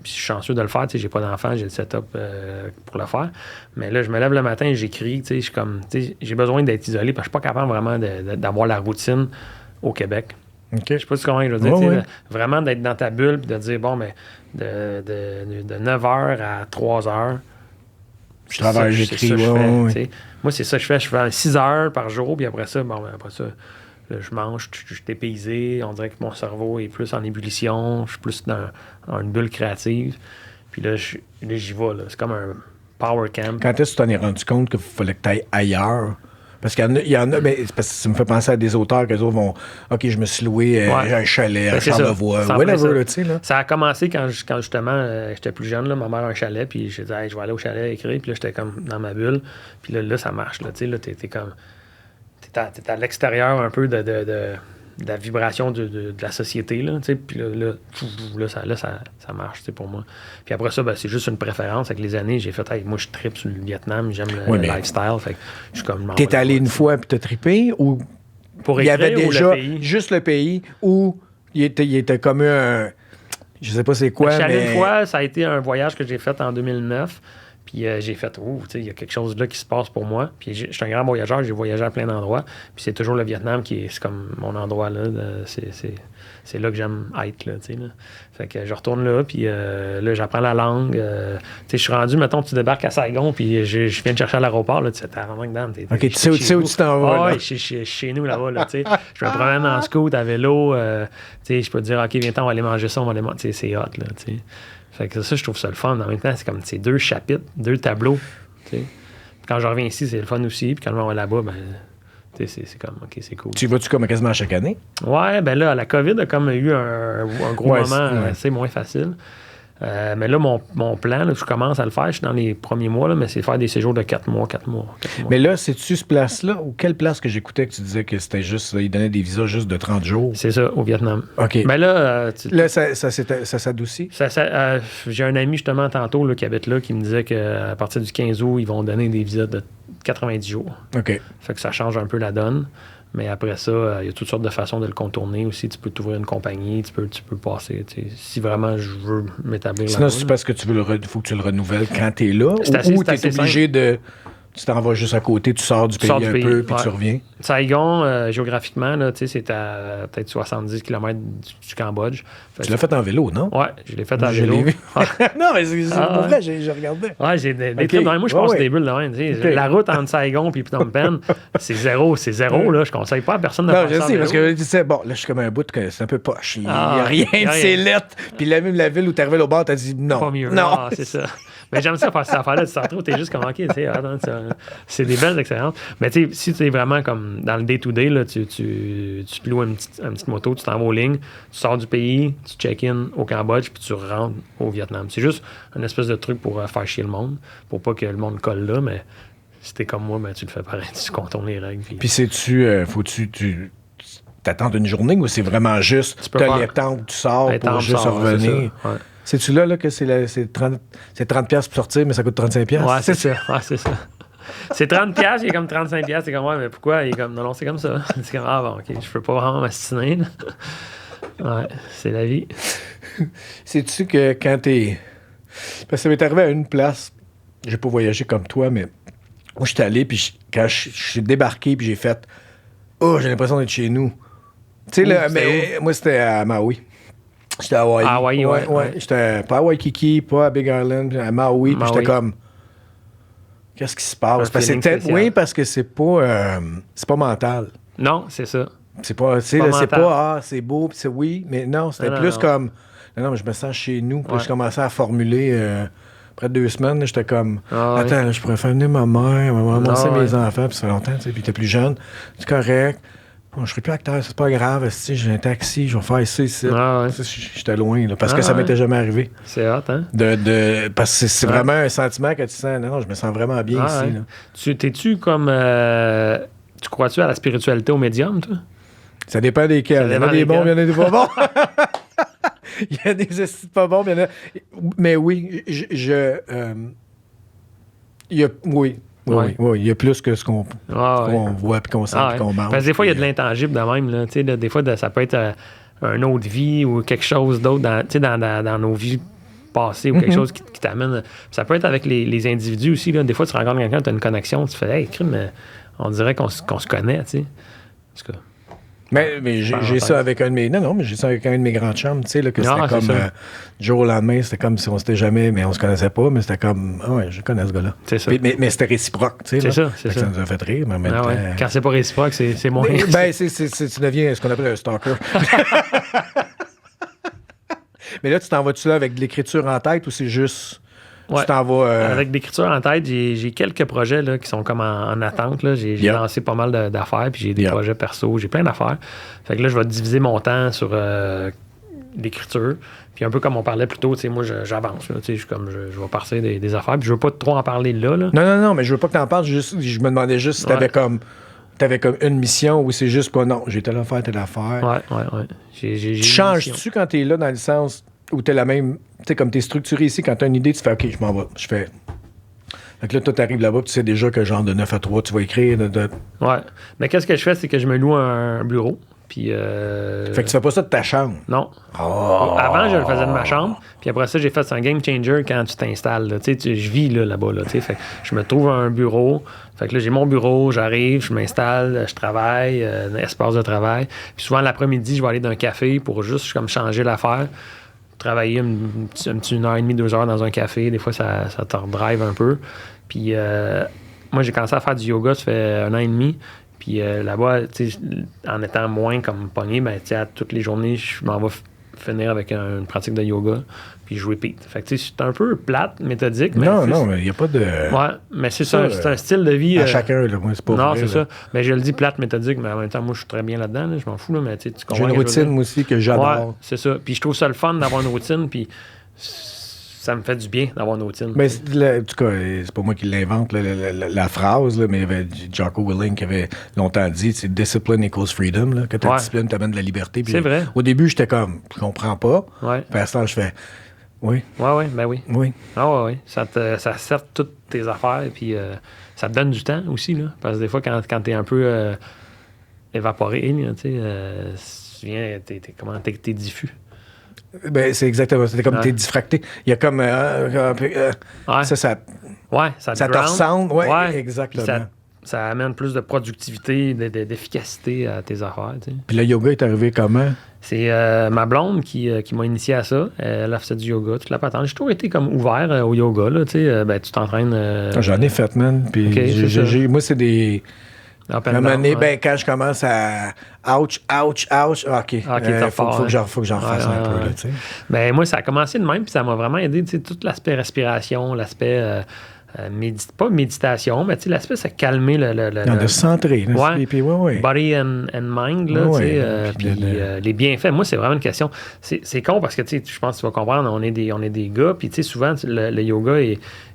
je suis chanceux de le faire. J'ai pas d'enfant, j'ai le setup pour le faire. Mais là, je me lève le matin et j'écris. J'ai besoin d'être isolé parce que je suis pas capable vraiment d'avoir la routine au Québec. Okay. Je sais pas si comment je veux dire. Vraiment d'être dans ta bulle et de dire, bon, mais de 9h à 3h, je travaille, j'écris. Moi, c'est ça que je fais. Je fais 6 heures par jour, puis après ça, là, je mange, je suis dépaysé. On dirait que mon cerveau est plus en ébullition. Je suis plus dans une bulle créative. Puis là, j'y vais. Là. C'est comme un power camp. Quand est-ce que tu t'en es rendu compte qu'il fallait que tu ailles ailleurs? Parce qu'il y en a, mais parce que ça me fait penser à des auteurs qui vont, OK, je me suis loué un chalet, un Charlevoix, whatever, là, tu sais. Ça a commencé quand justement, j'étais plus jeune, là, ma mère a un chalet, puis j'ai dit, hey, je vais aller au chalet écrire, puis là, j'étais comme dans ma bulle, puis là, ça marche, là, tu sais, là, t'es comme, t'es à l'extérieur un peu de la vibration de la société, là, tu sais, puis là, ça marche, tu sais, pour moi. Puis après ça, c'est juste une préférence. Avec les années, j'ai fait, hey, moi, je trippe sur le Vietnam, j'aime le lifestyle, fait que je suis comme... T'es allé une fois puis t'as trippé, ou pour il y avait déjà le pays? Juste le pays, ou il était comme un... Je sais pas c'est quoi, je suis allé mais... une fois, ça a été un voyage que j'ai fait en 2009. Puis j'ai fait, tu sais, il y a quelque chose là qui se passe pour moi. Puis je suis un grand voyageur, j'ai voyagé à plein d'endroits. Puis c'est toujours le Vietnam c'est comme mon endroit là. C'est là que j'aime être, là, tu sais. Fait que je retourne là, puis là, j'apprends la langue. Tu sais, je suis rendu, mettons, tu débarques à Saigon, puis je viens te chercher à l'aéroport, là, tu sais, t'es en dedans. OK, tu sais où tu t'en vas, là? Je suis chez nous, là-bas, là, tu sais. Je me promène en scoot, à vélo. Tu sais, je peux te dire, OK, viens-t'en, on va aller manger ça, on va aller manger. Tu sais, c'est hot, là, tu sais. Fait que ça, je trouve ça le fun. En même temps, c'est comme ces 2 chapitres, 2 tableaux. T'sais. Quand je reviens ici, c'est le fun aussi. Puis quand on va là-bas, c'est comme, OK, c'est cool. Tu vas-tu comme quasiment chaque année? Ouais, ben là, la COVID a comme eu un gros moment assez moins facile. Mais là, mon plan, là, je commence à le faire, je suis dans les premiers mois, là, mais c'est faire des séjours de 4 mois. Mais là, c'est-tu ce place-là ou quelle place que j'écoutais que tu disais que c'était juste, ils donnaient des visas juste de 30 jours? C'est ça, au Vietnam. OK. Mais là... là, ça s'adoucit? J'ai un ami, justement, tantôt, là, qui habite là, qui me disait qu'à partir du 15 août, ils vont donner des visas de 90 jours. OK. Fait que ça change un peu la donne. Mais après ça, il y a toutes sortes de façons de le contourner aussi. Tu peux t'ouvrir une compagnie, tu peux passer. Si vraiment je veux m'établir là. Sinon, c'est parce que faut que tu le renouvelles quand tu es là, ou tu es obligé de... Tu t'en vas juste à côté, tu sors du pays un peu, puis tu reviens. Saigon, géographiquement, là, c'est à peut-être 70 km du Cambodge. Tu l'as fait en vélo, non? Oui, je l'ai fait en vélo. Non, mais c'est pour vrai, j'ai regardé. Oui, j'ai des trips. Moi, je passe des bulles de même. La route entre Saigon et Phnom Penh, c'est zéro. Là. Je conseille pas à personne de faire ça. Non, je sais, parce que tu sais, bon, là, je suis comme un bout que c'est un peu poche. Il n'y a rien de ces lettres. Puis même la ville où t'es arrivé au bar, t'as dit non. Pas mieux. Non, c'est ça. Mais j'aime ça faire cette affaire-là. Tu t'en trouves, t'es juste comme, OK, tu sais, c'est des belles expériences. Mais tu sais, si tu es vraiment comme dans le day-to-day, là, tu loues une petite moto, tu t'en vas aux lignes, tu sors du pays, tu check-in au Cambodge, puis tu rentres au Vietnam. C'est juste une espèce de truc pour faire chier le monde, pour pas que le monde colle là, mais si t'es comme moi, ben, tu le fais pareil, tu contournes les règles. Puis sais-tu, faut-tu t'attendre une journée ou c'est vraiment juste, t'as les temps où tu sors pour juste revenir? C'est-tu là que c'est 30$ pour sortir, mais ça coûte 35$? Ouais, c'est ça. Ouais, c'est ça. C'est 30$, il est comme 35$. C'est comme, ouais, mais pourquoi? Il est comme, non, c'est comme ça. C'est comme, ah bon, OK, je peux pas vraiment m'astiner. Ouais, c'est la vie. Sais-tu que quand t'es... Parce que ça m'est arrivé à une place, j'ai pas voyagé comme toi, mais moi, je suis allé, puis quand je suis débarqué, puis j'ai fait, oh, j'ai l'impression d'être chez nous. Tu sais, C'était moi, c'était à Maui. J'étais à Hawaii. À Hawaï, ouais. J'étais pas à Waikiki, pas à Big Island, à Maui. Puis j'étais comme, qu'est-ce qui se passe? Parce que c'est pas mental. Non, c'est ça. C'est pas, tu sais, là, c'est pas, c'est beau, puis c'est oui, mais non, c'était plus comme, non, mais je me sens chez nous. Puis je commençais à formuler, après 2 semaines, là, j'étais comme, attends, là, je pourrais faire venir ma mère, m'annoncer mes enfants, puis ça fait longtemps, tu sais, puis t'es plus jeune, c'est correct. Bon, je serai plus acteur, c'est pas grave, j'ai un taxi, je vais faire ici. J'étais loin, là, parce que ça m'était jamais arrivé. C'est hot, hein? Parce que c'est vraiment un sentiment que tu sens, non, je me sens vraiment bien ici. Là. T'es-tu comme, tu crois-tu à la spiritualité au médium, toi? Ça dépend desquels. Il y en a des bons, il y en a des pas bons. Il y a des estimes pas bons, il y en a... Mais oui, oui, il y a plus que ce qu'on voit, puis qu'on sent, puis qu'on mange. Parce que des fois, il y a de l'intangible de même. Là. Des fois, ça peut être une autre vie ou quelque chose d'autre dans nos vies passées ou quelque chose qui t'amène. Ça peut être avec les individus aussi. Là. Des fois, tu rencontres quelqu'un, tu as une connexion, tu fais « Hey, crime, on dirait qu'on se connaît. » En tout cas. Mais j'ai ça avec un de mes... Non, mais j'ai ça avec un de mes grands chums, tu sais, là, que c'était comme... du jour au lendemain, c'était comme si on s'était jamais... Mais on se connaissait pas, mais c'était comme... Ah ouais, je connais ce gars-là. C'est ça. Mais c'était réciproque, tu sais. C'est ça. Ça nous a fait rire, mais en même temps... Quand c'est pas réciproque, c'est moins... tu deviens ce qu'on appelle un stalker. Mais là, tu t'en vas-tu là avec de l'écriture en tête ou c'est juste... Ouais. Avec l'écriture en tête, j'ai quelques projets là, qui sont comme en attente. Là. J'ai lancé pas mal d'affaires, puis j'ai des projets perso, j'ai plein d'affaires. Fait que là, je vais diviser mon temps sur l'écriture. Puis un peu comme on parlait plus tôt, moi, j'avance. Je vais partir des affaires. Puis je veux pas trop en parler là. Non, mais je veux pas que t'en parles. Je me demandais juste si t'avais comme une mission ou c'est juste quoi. Non, j'ai telle affaire. Ouais. Tu changes-tu quand t'es là dans le sens où t'es la même... Tu sais, comme t'es structuré ici, quand t'as une idée, tu fais OK, je m'en vais. Je fais. Fait que là, toi, t'arrives là-bas, tu sais déjà que genre de 9 à 3, tu vas écrire. Ouais. Mais qu'est-ce que je fais, c'est que je me loue un bureau. Puis. Fait que tu fais pas ça de ta chambre. Non. Avant, je le faisais de ma chambre. Puis après ça, j'ai fait un game changer quand tu t'installes. Tu sais, je vis là-bas. Là, fait que je me trouve un bureau. Fait que là, j'ai mon bureau, j'arrive, je m'installe, je travaille, un espace de travail. Puis souvent, l'après-midi, je vais aller dans un café pour juste comme changer l'affaire. Travailler une petite 1h30, 2 heures dans un café. Des fois, ça te redrive un peu. Puis moi, j'ai commencé à faire du yoga, ça fait 1 an et demi. Puis là-bas, en étant moins comme pogné, ben, à toutes les journées, je m'en vais finir avec une pratique de yoga. Puis je repeat. Fait que c'est un peu plate, méthodique. Mais non, mais il n'y a pas de... Ouais, mais c'est un style de vie... À chacun, là. Moi, c'est pas non, vrai, c'est ça. Mais je le dis plate, méthodique, mais en même temps, moi, je suis très bien là-dedans. Là, je m'en fous, là, mais tu comprends. J'ai une routine, moi aussi, que j'adore. Ouais, c'est ça. Puis je trouve ça le fun d'avoir une routine, puis ça me fait du bien d'avoir une routine. Mais en tout cas, c'est pas moi qui l'invente, la phrase, là, mais il y avait Jocko Willink qui avait longtemps dit, c'est « discipline equals freedom », là, que ta discipline t'amène de la liberté. C'est vrai. Au début, j'étais comme, je comprends pas. Ouais. Puis à l'instant, je fais... Oui. Oui, ben oui. Oui. Ah oui. Ça sert toutes tes affaires, puis ça te donne du temps aussi, là. Parce que des fois, quand t'es un peu évaporé, tu sais, t'es diffus. Ben, c'est exactement ça. C'est comme t'es diffracté. Il y a comme ça te ressemble. Oui, exactement. Ça amène plus de productivité, d'efficacité à tes affaires. Tu sais. Puis le yoga est arrivé comment? C'est ma blonde qui m'a initié à ça. Elle a fait du yoga, toute la patente. J'ai toujours été comme ouvert au yoga. Là, tu sais. Ben, tu t'entraînes... J'en ai fait, man. Puis moi, c'est des... À un moment donné, quand je commence à ouch, OK. Faut que j'en fasse un peu. Là, tu sais. Ben, moi, ça a commencé de même, puis ça m'a vraiment aidé. Tu sais, tout l'aspect respiration, l'aspect... pas méditation, mais l'aspect, c'est calmer de se centrer. Body and mind, là, les bienfaits. Moi, c'est vraiment une question. C'est con parce que je pense que tu vas comprendre, on est des gars, puis souvent, le yoga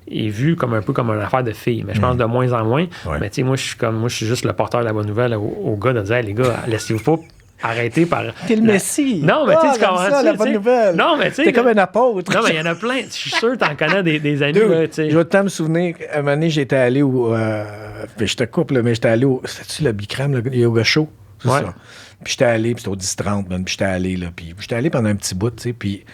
est vu comme un peu comme une affaire de filles, mais je pense de moins en moins. Ouais. Mais moi, je suis juste le porteur de la bonne nouvelle aux gars de dire, hey, les gars, laissez-vous pas arrêter par... T'es le Messie! Non, mais tu comprends ça, la bonne nouvelle! Non, mais tu sais... T'es comme un apôtre! Non, mais il y en a plein. Je suis sûr que t'en connais des amis, là, tu sais. Je vais te me souvenir, à un moment donné, j'étais allé au... je te coupe, là, mais j'étais allé au... C'était-tu le Bikram, le yoga show? C'est ça. Puis j'étais allé, puis c'était au 10-30, puis j'étais allé, là, puis j'étais allé pendant un petit bout, tu sais, puis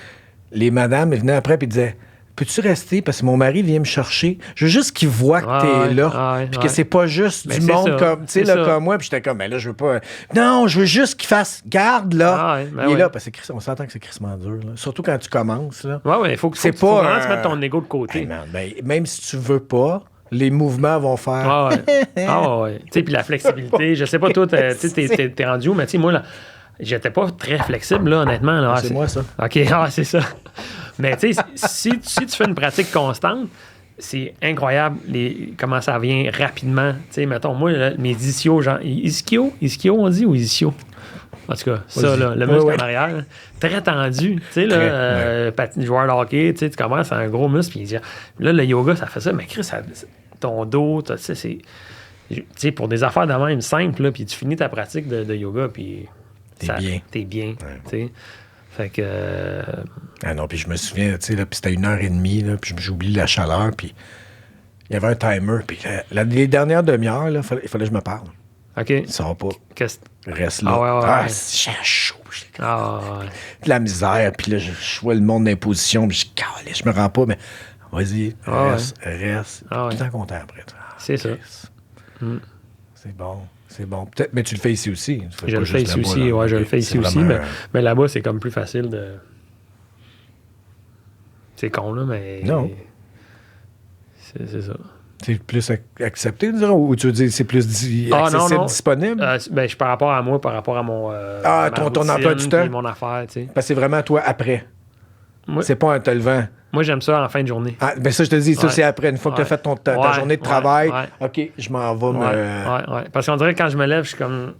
les madames venaient après, puis disaient... peux-tu rester? Parce que mon mari vient me chercher. Je veux juste qu'il voit que t'es là. Puis que c'est pas juste du monde comme, tu sais, là, comme moi. Puis j'étais comme, mais là, je veux pas. Non, je veux juste qu'il fasse garde, là. Il est là. Parce que on s'entend que c'est crissement dur, là. Surtout quand tu commences, là. Il faut que tu mettes ton ego de côté. Hey man, même si tu veux pas, les mouvements vont faire. Tu sais, puis la flexibilité, je sais pas, toi, t'es rendu où, mais tu sais, moi, là, j'étais pas très flexible, là, honnêtement. Là. C'est moi, ça. OK, c'est ça. Mais tu sais, si tu fais une pratique constante, c'est incroyable comment ça vient rapidement. Tu sais, mettons, moi, là, mes ischios, genre, ischio, on dit, ou ischio? En tout cas, ça, là, le muscle en arrière, là, très tendu. Tu sais, là, joueur de hockey, tu commences à un gros muscle, puis là, le yoga, ça fait ça, mais Chris, ton dos, tu sais, c'est... Tu sais, pour des affaires de même simples, puis tu finis ta pratique de yoga, puis... T'es bien, tu sais. Fait que... Ah non, puis je me souviens, tu sais, là, puis c'était 1h30, là, puis j'oublie la chaleur, puis il y avait un timer, puis les dernières demi-heures, là, il fallait que je me parle. OK. Il sort pas. Reste là. J'ai chaud. De la misère, puis là, je vois le monde d'imposition, puis je me rends pas, mais vas-y, reste. Tout le temps content après. C'est ça. C'est bon. C'est bon. Peut-être, mais tu le fais ici aussi. Je le fais ici aussi, je le fais ici aussi, mais là-bas, c'est comme plus facile de... C'est con, là, mais... Non. C'est ça. C'est plus accepté, ou tu veux dire c'est plus accessible, non. disponible? Je par rapport à moi, par rapport à mon... ton emploi du temps? Mon affaire, tu sais. Parce que c'est vraiment toi après. C'est pas un te levant. Moi, j'aime ça en fin de journée. Ben ça, je te dis, ça, c'est après. Une fois que tu as fait ta journée de travail, OK, je m'en vais me... Parce qu'on dirait que quand je me lève, je suis comme...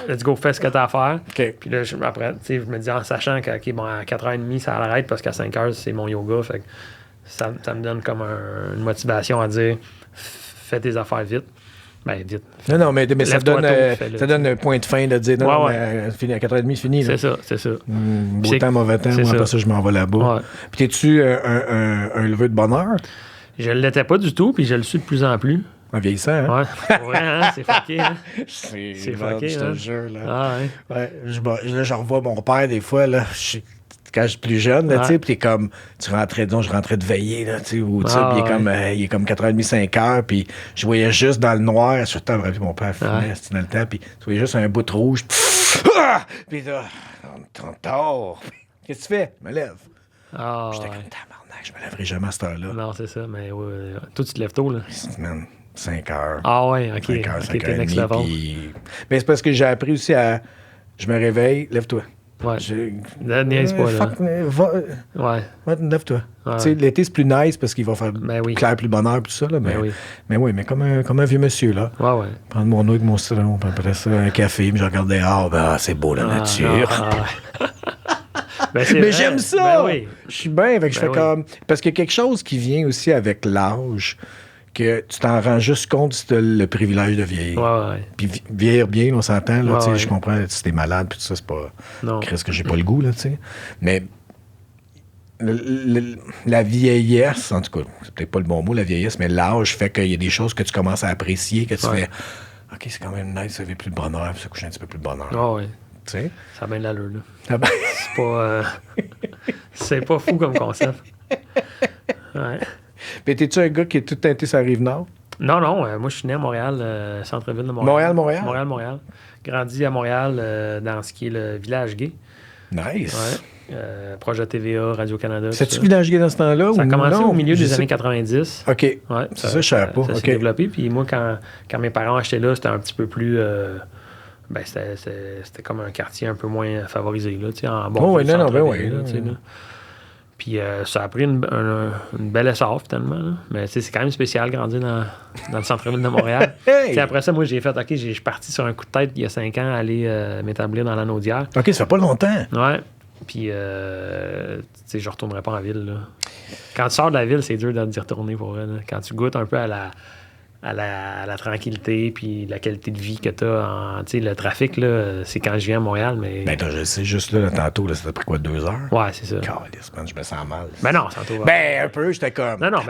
Let's go, fais ce que t'as à faire. Okay. Puis là, après, tu sais, je me dis en sachant qu'à 4h30, ça arrête parce qu'à 5h, c'est mon yoga. Fait que ça me donne comme une motivation à dire fais tes affaires vite. Ben, vite. Non, mais ça donne un point de fin de dire non, fini à 4h30, c'est fini. C'est ça. Beau temps, mauvais temps, moi, après ça, je m'en vais là-bas. Puis t'es-tu un leveur de bonheur? Je ne l'étais pas du tout, puis je le suis de plus en plus. En vieillissant, hein? Ouais, hein? C'est fucké, hein? C'est fucké, je te jure, là. Là, je revois mon père, des fois, là, quand j'étais plus jeune, tu sais, puis je rentrais de veiller, là, tu sais, il est comme 4h30, 5h, puis je voyais juste dans le noir, surtout, mon père fumait, c'était dans le temps, puis tu voyais juste un bout de rouge, puis là, on tord. Qu'est-ce que tu fais? Je me lève. J'étais comme tabarnak, je me lèverai jamais à cette heure-là. Non, c'est ça, mais toi, tu te lèves tôt, là. 5 heures. Ah ouais, OK. 5 heures, 5 heures et demie. Mais c'est parce que j'ai appris aussi à... Je me réveille, lève-toi. Ouais. Niaise pas, là. Lève-toi. Tu sais, l'été, c'est plus nice parce qu'il va faire clair, plus bonheur, tout ça, là. Mais comme un vieux monsieur, là. Ouais. Prendre mon eau avec mon citron, puis après ça, un café, puis je regarde dehors, c'est beau, la nature. Mais j'aime ça! Je suis bien, je fais comme... Parce qu'il y a quelque chose qui vient aussi avec l'âge, que tu t'en rends juste compte si tu as le privilège de vieillir. Puis vieillir bien, on s'entend, là, je comprends, si t'es malade, puis tout ça, c'est pas... Qu'est-ce que j'ai pas le goût, là, tu sais. Mais la vieillesse, en tout cas, c'est peut-être pas le bon mot, la vieillesse, mais l'âge fait qu'il y a des choses que tu commences à apprécier, que tu fais... OK, c'est quand même nice, ça fait plus de bonheur, puis ça couche un petit peu plus de bonheur. Tu sais? Ça a bien de l'allure, là. C'est pas... c'est pas fou comme concept. Ouais. Mais t'es-tu un gars qui est tout teinté sur la Rive-Nord? Non. Moi, je suis né à Montréal, centre-ville de Montréal. Montréal. Grandi à Montréal, dans ce qui est le village gay. Nice. Projet TVA, Radio-Canada. C'est-tu village gay dans ce temps-là? Ça a commencé au milieu des années 90. OK. Ouais, c'est ça, je savais pas. Ça s'est développé. Puis moi, quand mes parents achetaient là, c'était un petit peu plus... c'était comme un quartier un peu moins favorisé, là, tu sais, en bon centre-ville. Puis ça a pris une belle essor, finalement. Là. Mais c'est quand même spécial de grandir dans le centre-ville de Montréal. Après ça, moi, j'ai fait, OK, je suis parti sur un coup de tête il y a 5 ans à aller m'établir dans l'Anaudière. OK, ça fait pas longtemps. Ouais. Puis, tu sais, je retournerai pas en ville. Là. Quand tu sors de la ville, c'est dur d'y retourner pour vrai. Là. Quand tu goûtes un peu à à la tranquillité puis la qualité de vie que tu as. Le trafic, là, c'est quand je viens à Montréal, mais... Ben, je sais, juste là, tantôt, là, ça t'a pris quoi, 2 heures? Ouais, c'est ça. Calisse, man, je me sens mal. Ben non, ça en Ben, un peu, j'étais comme... Non,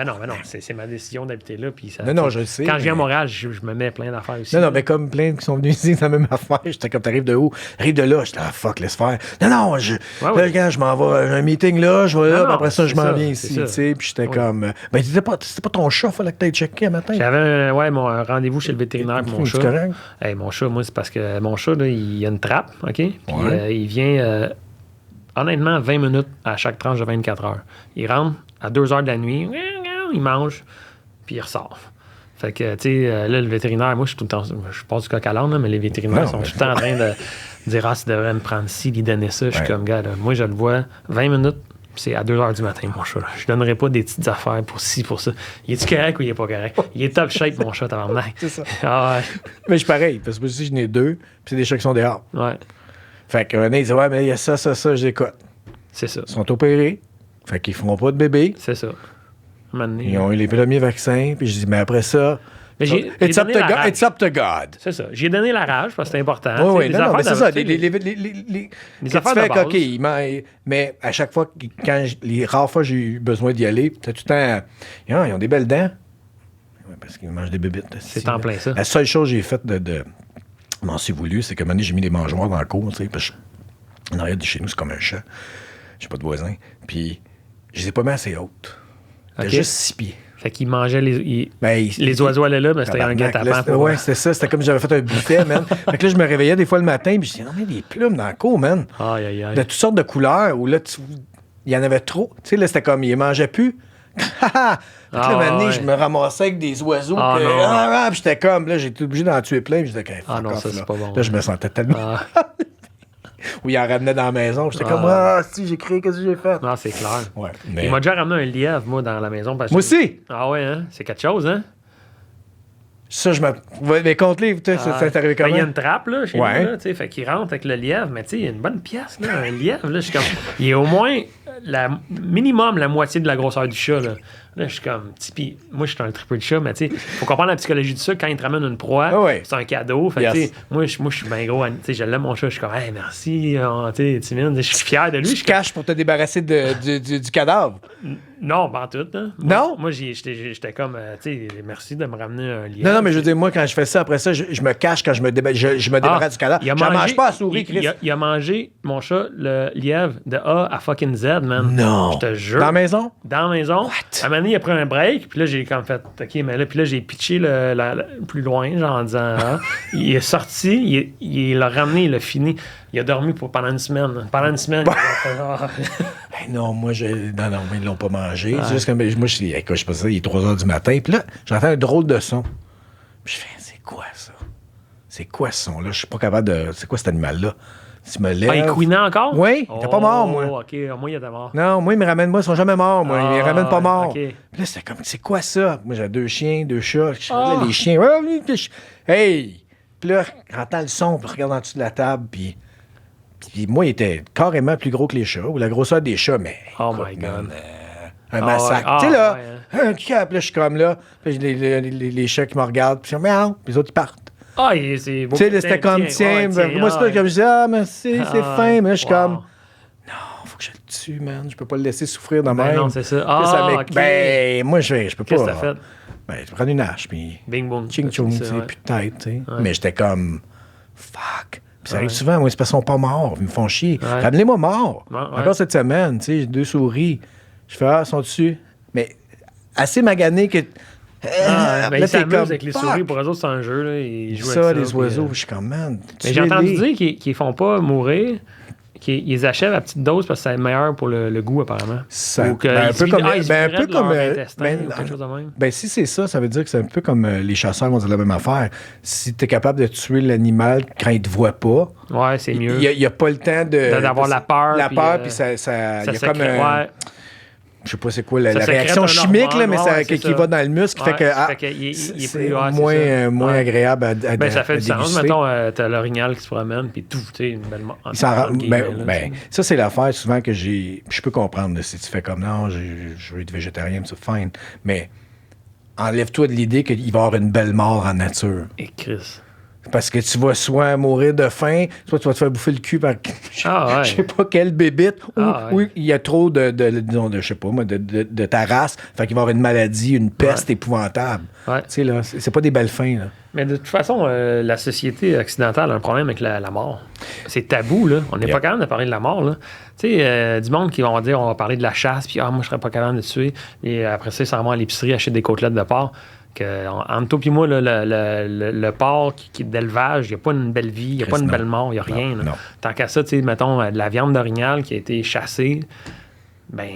c'est ma décision d'habiter là. Puis ça, non, je sais. Quand je viens à Montréal, je me mets plein d'affaires aussi. Non, mais comme plein qui sont venus ici, c'est la même affaire. J'étais comme, t'arrives de où? J'arrive de là. J'étais, fuck, laisse faire. Non, là, quand je m'en vais, j'ai un meeting là, je vais là, puis après ça, je m'en viens ici, tu sais. Puis j'étais comme... Ben, c'était pas ton chat, fallait que t'ailles checker un matin. J'avais un rendez-vous chez le vétérinaire pour mon chat. Correct? Hey, mon chat, moi, c'est parce que mon chat, là, il a une trappe, OK? Puis il vient, honnêtement, 20 minutes à chaque tranche de 24 heures. Il rentre à 2 heures de la nuit, il mange, puis il ressort. Fait que, tu sais, là, le vétérinaire, moi, je suis tout le temps... Je passe du coq à l'âne, mais les vétérinaires sont tout le temps en train de dire « Ah, tu devrais me prendre ci, lui donner ça. » Je suis comme, gars, là, moi, je le vois 20 minutes, c'est à 2 h du matin, mon chat. Là. Je donnerais pas des petites affaires pour ci, pour ça. Il est-tu correct ou il est pas correct? Il est top shape, mon chat, tabarnak. C'est ça. Ah ouais. Mais je suis pareil, parce que moi aussi, j'en ai 2, puis c'est des chats qui sont dehors. Ouais. Fait que René, il dit, ouais, mais il y a ça, je l'écoute. C'est ça. Ils sont opérés, fait qu'ils feront pas de bébé. C'est ça. Ils ont eu les premiers vaccins, puis je dis, mais après ça... Mais it's up to God. C'est ça. J'ai donné la rage parce que c'est important. Oui, non, mais c'est ça. Les affaires de OK, mais à chaque fois, les rares fois que j'ai eu besoin d'y aller, t'as tout le temps... Ils ont des belles dents. Ouais, parce qu'ils mangent des bébites. C'est en plein ça. La seule chose que j'ai faite de m'en suis voulu, c'est que un moment donné, j'ai mis des mangeoires dans le cour, tu sais, parce que en arrière de chez nous, c'est comme un chat. J'ai pas de voisin. Puis, je les ai pas mis assez hautes. C'était juste 6 pieds. Fait qu'ils mangeaient les oiseaux allaient là, mais c'était un guet-apens. Ouais, c'était ça. C'était comme si j'avais fait un buffet, man. Fait que là, je me réveillais des fois le matin, puis je disais, non, mais des plumes dans le cour, man. Aïe, aïe, aïe. De toutes sortes de couleurs, où là, il y en avait trop. Tu sais, là, c'était comme, ils mangeaient plus. Fait que là, ouais. Je me ramassais avec des oiseaux. Puis j'étais comme, là, j'étais obligé d'en tuer plein. Puis j'étais comme, non, ça, c'est pas bon. Là, je me sentais tellement. Où il en ramenait dans la maison. J'étais comme, si, j'ai créé, qu'est-ce que j'ai fait? Non, c'est clair. Ouais, mais... Il m'a déjà ramené un lièvre, moi, dans la maison. Parce moi aussi! Ah ouais, hein? C'est quelque chose, hein? Ça, je me. Mais compte-les, ça t'est arrivé comment? Il y a une trappe, là, chez nous, là, tu sais, fait qu'il rentre avec le lièvre, mais tu sais, il y a une bonne pièce, là, un lièvre, là, je suis comme. Il est au moins minimum la moitié de la grosseur du chat, là. Là, je suis comme, puis moi, je suis un triple de chat, mais tu sais, faut comprendre la psychologie du ça. Quand il te ramène une proie, c'est un cadeau. Fait tu sais, moi, je suis bien gros. Tu sais, je l'aime, mon chat. Je suis comme, hey, merci, tu sais, je suis fier de lui. Tu caches pour te débarrasser du cadavre? Non, pas en tout. Hein. Non? Moi, j'étais comme, tu sais, merci de me ramener un lièvre. Non, mais je veux dire, moi, quand je fais ça, après ça, je me cache quand je me débarrasse du cadavre. Je mange pas à souris, Chris. Il a mangé, mon chat, le lièvre de A à fucking Z, man. Non. Je te jure. Dans la maison? Dans la maison. What? À un moment donné, il a pris un break, puis là, j'ai comme fait, OK, mais là, puis là, j'ai pitché plus loin, genre en disant, il est sorti, il l'a ramené, il l'a fini. Il a dormi pendant une semaine. Pendant une semaine, il a fait, non, moi, non, ils l'ont pas mangé. C'est juste que moi, je sais pas ça, il est 3 h du matin, puis là, j'entends un drôle de son. Puis je fais, c'est quoi ça? C'est quoi ce son-là? Je suis pas capable de. C'est quoi cet animal-là? Tu me lèves. Il couinait encore? Oui, il était pas mort, moi. OK, moi, il était mort. Non, moi, ils me ramènent, moi, ils sont jamais morts, moi. Ils me ramènent pas morts. Okay. Puis là, c'était comme, c'est quoi ça? Moi, j'avais 2 chiens, 2 chats. Là, les chiens, hey! Puis là, j'entends le son, puis je regarde en dessous de la table, puis moi, il était carrément plus gros que les chats, ou la grosseur des chats, mais. Oh my God. Un massacre. Tu sais, là, un cap, là, je suis comme là, puis les chats qui me regardent, puis puis les autres, ils partent. Ah, c'est beau. Tu sais, c'était comme, tiens, moi, c'est pas comme je dis, merci, c'est fin, mais là, je suis comme, non, faut que je le tue, man, je peux pas le laisser souffrir de même. Non, c'est ça. Ben, moi, je peux pas. Qu'est-ce que t'as fait? Ben, je prends une hache, puis. Bing, boom. Ching, chong, tu sais, plus de tête, tu sais. Mais j'étais comme, fuck. Puis ça arrive souvent, moi, c'est parce qu'ils sont pas morts, ils me font chier. Ramenez-moi mort. Encore cette semaine, tu sais, j'ai 2 souris. Je fais, ils sont dessus. Mais assez magané que. Mais ils s'amusent avec les souris. Pour eux autres, c'est un jeu. Là. Ils jouent ça, avec les oiseaux, je suis comme, man. Mais j'ai entendu dire qu'ils font pas mourir, qu'ils les achèvent à petite dose parce que c'est meilleur pour le goût, apparemment. Un peu comme. Ben, si c'est ça, ça veut dire que c'est un peu comme les chasseurs vont dire la même affaire. Si tu es capable de tuer l'animal quand il te voit pas. Ouais, c'est mieux. Il n'y a pas le temps d'avoir la peur. La peur, puis ça. Il y a comme un. Je sais pas c'est quoi la réaction chimique, là, mais qui va dans le muscle, qui fait que c'est moins agréable à ben, ça fait du sens. Mettons, t'as l'orignal qui se promène, puis tout, tu sais, une belle... ça, c'est l'affaire souvent que j'ai... Je peux comprendre, là, si tu fais comme, non, je veux être végétarien, c'est fine. Mais enlève-toi de l'idée qu'il va y avoir une belle mort en nature. Et Chris. Parce que tu vas soit mourir de faim, soit tu vas te faire bouffer le cul par Ah, je sais pas quelle bébite, Ah, ou il y a trop disons, je sais pas moi, de ta race, fait qu'il va y avoir une maladie, une peste épouvantable. Ouais. Tu sais, là, c'est pas des belles fins, là. Mais de toute façon, la société occidentale a un problème avec la mort. C'est tabou, là. On n'est pas capable de parler de la mort, là. Tu sais, du monde qui vont dire on va parler de la chasse, puis moi, je serais pas capable de tuer. Et après ça, ils s'en vont à l'épicerie acheter des côtelettes de porc. Entre toi et moi, là, le porc qui est d'élevage, il n'y a pas une belle vie, il n'y a pas une belle mort, il n'y a rien. Là. Tant qu'à ça, tu sais, mettons, de la viande d'orignal qui a été chassée, ben,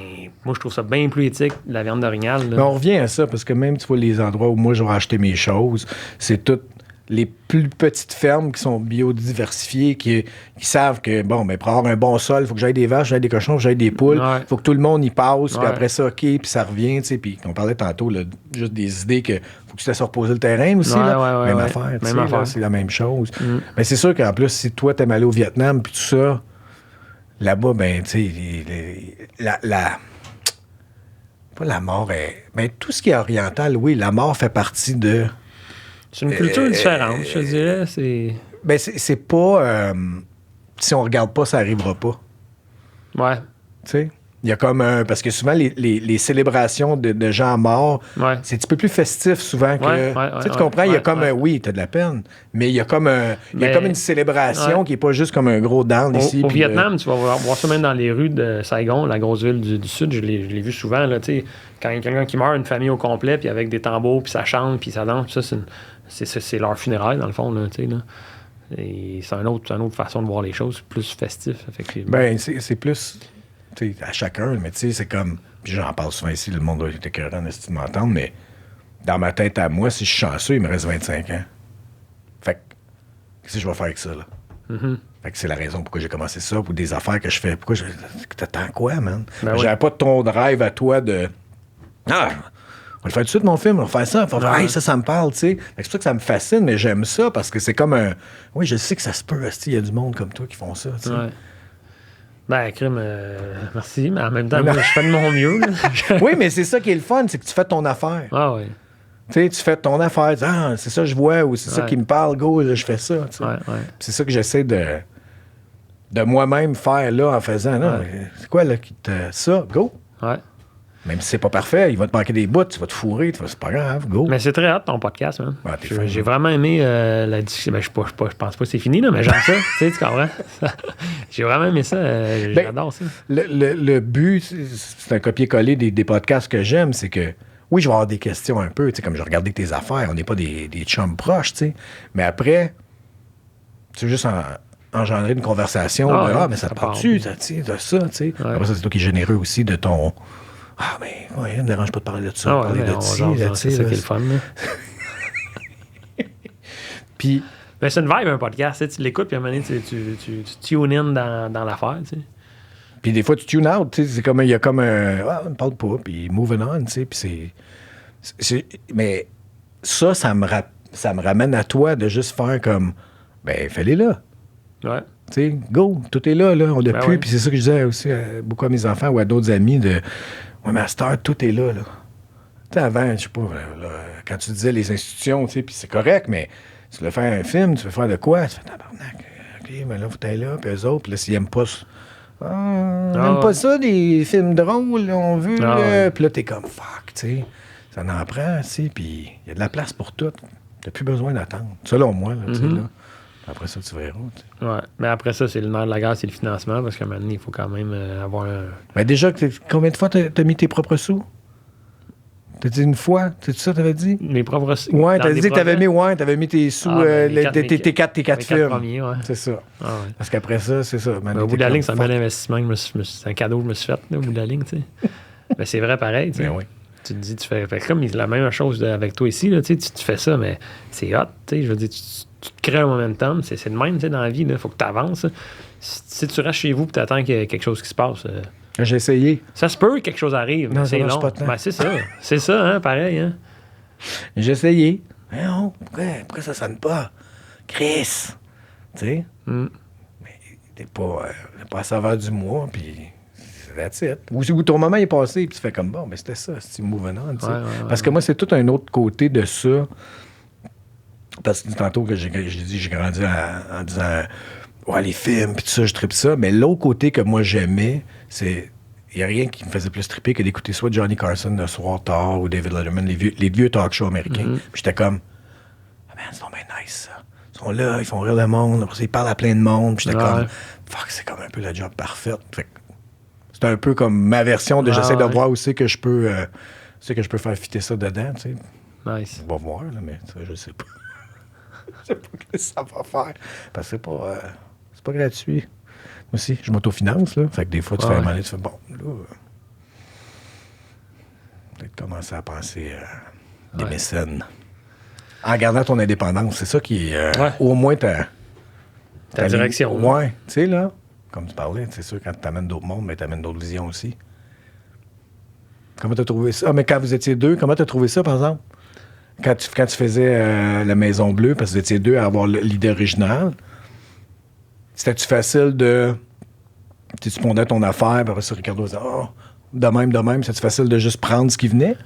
moi, je trouve ça bien plus éthique, la viande d'orignal. Mais on revient à ça, parce que même, tu vois, les endroits où moi, je vais acheter mes choses, c'est toutes les plus petites fermes qui sont biodiversifiées, qui savent que, bon, ben, pour avoir un bon sol, il faut que j'aille des vaches, j'aille des cochons, j'aille des poules, il faut que tout le monde y passe, puis après ça, OK, puis ça revient, tu sais, puis on parlait tantôt, là, juste des idées que faut que tu te laisses reposer le terrain aussi, là. Même affaire, tu sais, là, c'est la même chose. Mais c'est sûr qu'en plus, si toi, t'aimes aller au Vietnam, puis tout ça, là-bas, ben, tu sais, pas la mort est... Ben, tout ce qui est oriental, oui, la mort fait partie de... C'est une culture différente, je dirais. C'est... Ben, c'est pas... si on regarde pas, ça arrivera pas. Ouais. Tu sais? Il y a comme un... Parce que souvent, les célébrations de gens morts, c'est un petit peu plus festif souvent que... tu comprends? Il y a comme un... Oui, t'as de la peine, mais il y a comme un... Il y a comme une célébration qui est pas juste comme un gros down ici. Au Vietnam, tu vas voir ça même dans les rues de Saigon, la grosse ville du Sud. Je l'ai vu souvent, là, tu sais, quand il y a quelqu'un qui meurt, une famille au complet, puis avec des tambours, puis ça chante, puis ça danse, puis ça, c'est leur funérailles, dans le fond, là, tu sais, là. Et c'est une autre façon de voir les choses, plus festif, effectivement. Ben, c'est plus... T'sais, à chacun, mais tu sais, c'est comme... J'en parle souvent ici, le monde doit être écœurant de m'entendre, mais dans ma tête à moi, si je suis chanceux, il me reste 25 ans. Fait que, qu'est-ce que je vais faire avec ça, là? Fait que c'est la raison pourquoi j'ai commencé ça, pour des affaires que je fais. Pourquoi t'attends quoi, man? Ben J'avais pas ton drive à toi de... Ah! On va le faire tout de suite, mon film, on va faire ça. On va faire, hey, ça me parle, tu sais. C'est pour ça que ça me fascine, mais j'aime ça, parce que c'est comme un... Oui, je sais que ça se peut, il y a du monde comme toi qui font ça, tu sais. Ouais. Ben, crime, merci, mais en même temps, moi, je fais de mon mieux. Oui, mais c'est ça qui est le fun, c'est que tu fais ton affaire. Ah oui. Tu sais, tu fais ton affaire, tu dis, c'est ça que je vois, ou c'est ça qui me parle, go, là, je fais ça. Tu sais. C'est ça que j'essaie de moi-même faire là en faisant, non, c'est quoi là, ça, go. Ouais. Même si c'est pas parfait, il va te manquer des bouts, tu vas te fourrer, c'est pas grave, go. Mais c'est très hot ton podcast, man. Ouais, j'ai vraiment aimé la discussion. Ben, je pense pas que c'est fini, là, mais j'aime ça. Tu comprends? J'ai vraiment aimé ça. J'adore ça. Le but, c'est un copier-coller des podcasts que j'aime, c'est que oui, je vais avoir des questions un peu, tu sais, comme je regardais tes affaires, on n'est pas des chums proches, tu sais. Mais après, tu veux juste engendrer une conversation. Mais ça te parle-tu, de ça, tu sais. Après ça, c'est toi qui es généreux aussi de ton... Ah, mais ouais, ça ne me dérange pas de parler de ça, parler de ça. C'est ça qui est le fun, là. Puis... Ben, c'est une vibe, un podcast. Tu l'écoutes, puis à un moment donné, tu tune in dans l'affaire, tu sais. Puis des fois, tu tune out, tu sais. C'est comme... Il y a comme un... Ah, on ne parle pas, puis moving on, tu sais. Puis mais ça me ramène à toi de juste faire comme... Ben, fais-les là. Ouais. Tu sais, go, tout est là, on l'a plus. Puis c'est ça que je disais aussi beaucoup à mes enfants ou à d'autres amis de... Ouais, mais à cette heure, tout est là. Tu sais, avant, je sais pas, là, quand tu disais les institutions, tu sais, puis c'est correct, mais tu veux faire un film, tu veux faire de quoi? Tu fais tabarnak. OK, mais là, faut être là, puis eux autres, puis là, s'ils aiment pas ça... on n'aime pas ça, des films drôles, on veut, là. Puis là, t'es comme, fuck, tu sais, ça en prend, tu sais, puis il y a de la place pour tout. T'as plus besoin d'attendre, selon moi, là, tu sais, là. Après ça, tu verras. Tu sais. Ouais, mais après ça, c'est le nerf de la guerre, c'est le financement, parce qu'à un moment donné, il faut quand même avoir un... Ben déjà, combien de fois t'as mis tes propres sous? T'as dit une fois? C'est ça, t'avais dit? Mes propres sous? Ouais, t'as dit que t'avais mis tes sous, tes quatre films. Premiers, ouais. C'est ça. Ah, ouais. Parce qu'après ça, c'est ça. Ben, au bout de la ligne, c'est un bel investissement. C'est un cadeau que je me suis fait, là, au bout de la ligne, tu sais. Ben, c'est vrai pareil, tu sais. Ben oui. Tu te dis, tu fais comme la même chose avec toi ici, là, tu fais ça, mais c'est hot, tu sais. Je veux dire, tu te crées un momentum, c'est de même, tu sais, dans la vie, il faut que tu avances. Si tu restes chez vous et tu attends qu'il y ait quelque chose qui se passe... J'ai essayé. Ça se peut que quelque chose arrive, mais c'est long. Ben, c'est ça. C'est ça, hein, pareil. Hein. J'ai essayé. Mais non, pourquoi ça sonne pas? Chris! Tu sais? Mais t'es pas à saveur du mois, puis that's it. Ou ton moment est passé, puis tu fais comme, bon, mais c'était ça, c'est moving on, tu sais. Parce que moi, c'est tout un autre côté de ça. Parce que tantôt que j'ai dit, j'ai grandi en disant, ouais, les films, puis tout ça, je tripe ça. Mais l'autre côté que moi, j'aimais, c'est... Il n'y a rien qui me faisait plus triper que d'écouter soit Johnny Carson le soir tard ou David Letterman, les vieux talk shows américains. Puis j'étais comme, ah man, c'est donc bien nice, ça. Ils sont là, ils font rire le monde, après ça, ils parlent à plein de monde. Puis j'étais comme, fuck, c'est comme un peu la job parfaite. Fait que c'est un peu comme ma version de j'essaie de voir où c'est que je peux faire fitter ça dedans, tu sais. Nice. On va voir, là, mais ça, je sais pas. Je sais pas ce que ça va faire. Parce que c'est pas gratuit. Moi aussi, je m'autofinance, là. Fait que des fois, tu fais un moment, tu fais bon, là. Peut-être commencer à penser à des mécènes. En gardant ton indépendance, c'est ça qui est. Au moins ta direction. Ouais, tu sais, là, comme tu parlais, c'est sûr, quand tu amènes d'autres mondes, mais tu amènes d'autres visions aussi. Comment tu as trouvé ça? Ah, mais quand vous étiez deux, comment tu as trouvé ça, par exemple? Quand tu faisais la Maison Bleue, parce que vous étiez deux à avoir l'idée originale, c'était-tu facile de... Tu pondais ton affaire, puis après ça, Ricardo disait « Oh, de même, c'était facile de juste prendre ce qui venait? »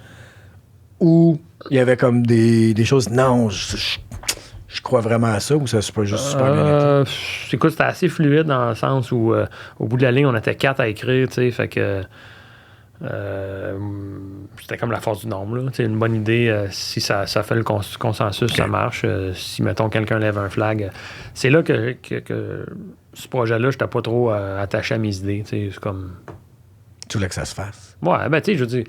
Ou il y avait comme des choses « Non, je crois vraiment à ça » ou ça c'est pas juste super bien été? Écoute, c'était assez fluide dans le sens où, au bout de la ligne, on était 4 à écrire, tu sais, fait que... c'était comme la force du nombre, là. T'sais, une bonne idée, si ça fait le consensus, ça marche. Si, mettons, quelqu'un lève un flag. C'est là que ce projet-là, j'étais pas trop attaché à mes idées. C'est comme... Tu voulais que ça se fasse? Ouais, ben tu sais, je veux dire,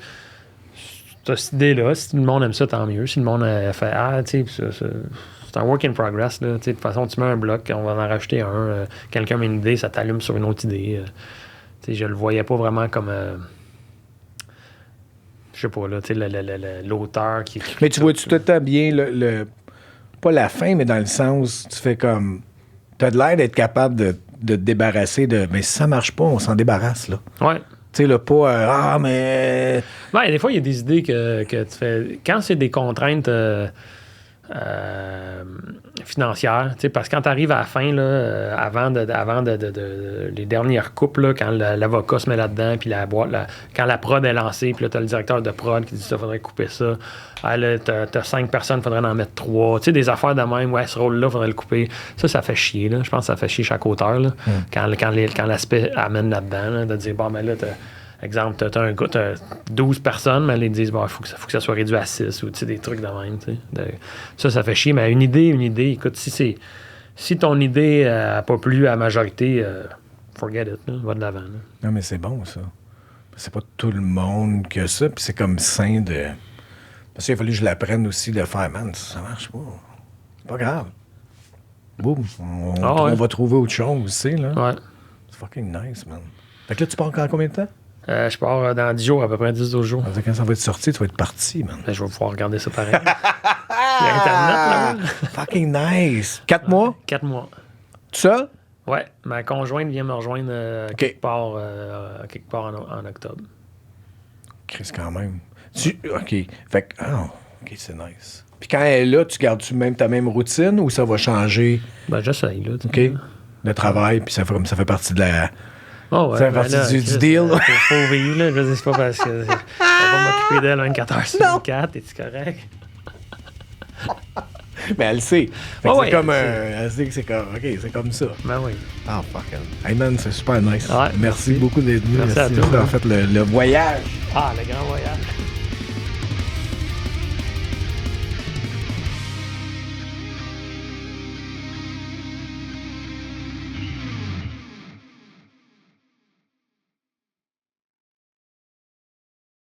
cette idée-là, si le monde aime ça, tant mieux. Si le monde fait tu sais, c'est un work in progress, là. De toute façon, tu mets un bloc, on va en rajouter un. Quelqu'un met une idée, ça t'allume sur une autre idée. Tu sais, je le voyais pas vraiment comme... je sais pas, là, tu sais, l'auteur qui écrit. Mais tu vois-tu tout le temps bien pas la fin, mais dans le sens, tu fais comme... T'as de l'air d'être capable de te débarrasser de... Mais si ça marche pas, on s'en débarrasse, là. Ouais. Tu sais, là, pas... mais... Ouais, des fois, il y a des idées que tu fais... Quand c'est des contraintes financières, tu sais, parce que quand tu arrives à la fin, là, avant les dernières coupes, là, quand l'avocat se met là-dedans, puis quand la prod est lancée, puis là, tu as le directeur de prod qui dit ça, faudrait couper ça. Ah, là, t'as 5 personnes, faudrait en mettre 3. Tu sais, des affaires de même, ouais, ce rôle-là, faudrait le couper. Ça fait chier, là. Je pense que ça fait chier chaque auteur, là. Quand l'aspect amène là-dedans, là, de dire, bon, mais là, exemple, t'as un gars, t'as 12 personnes, mais ils disent, bon, faut que ça soit réduit à 6, ou tu sais, des trucs de même, tu sais. Ça fait chier, mais une idée, écoute, si ton idée n'a pas plu à la majorité, forget it, là, va de l'avant. Là. Non, mais c'est bon, ça. C'est pas tout le monde que ça, puis c'est comme sain de... Parce qu'il a fallu que je l'apprenne aussi de faire, man, ça marche pas. C'est pas grave. Boum, on va trouver autre chose, tu sais, là. Ouais. C'est fucking nice, man. Fait que là, tu pars encore combien de temps? Je pars dans 10 jours, à peu près 10-12 jours. Ça veut dire quand ça va être sorti, tu vas être parti, man. Ben, je vais pouvoir regarder ça pareil. Il y a Internet, là. Fucking nice. 4 mois? 4 mois. Tout seul? Ouais. Ma conjointe vient me rejoindre quelque part en octobre. Chris, quand même. OK. Fait que... OK, c'est nice. Puis quand elle est là, tu gardes-tu même ta même routine ou ça va changer? Ben, j'essaye, là. OK. Le travail, puis ça fait partie de la... Oh, ouais, ça fait partie du deal. Faut vivre, là. Je veux dire, c'est pas parce que... On va m'occuper d'elle 24 heures sur 24. Es-tu correct? Mais elle sait. Fait que ouais, c'est comme elle sait que c'est comme... OK, c'est comme ça. Ben oui. Ah, fuck elle. Hey man, c'est super nice. Ouais, merci beaucoup d'être venu. Merci à toi. D'avoir fait le voyage. Ah, le grand voyage.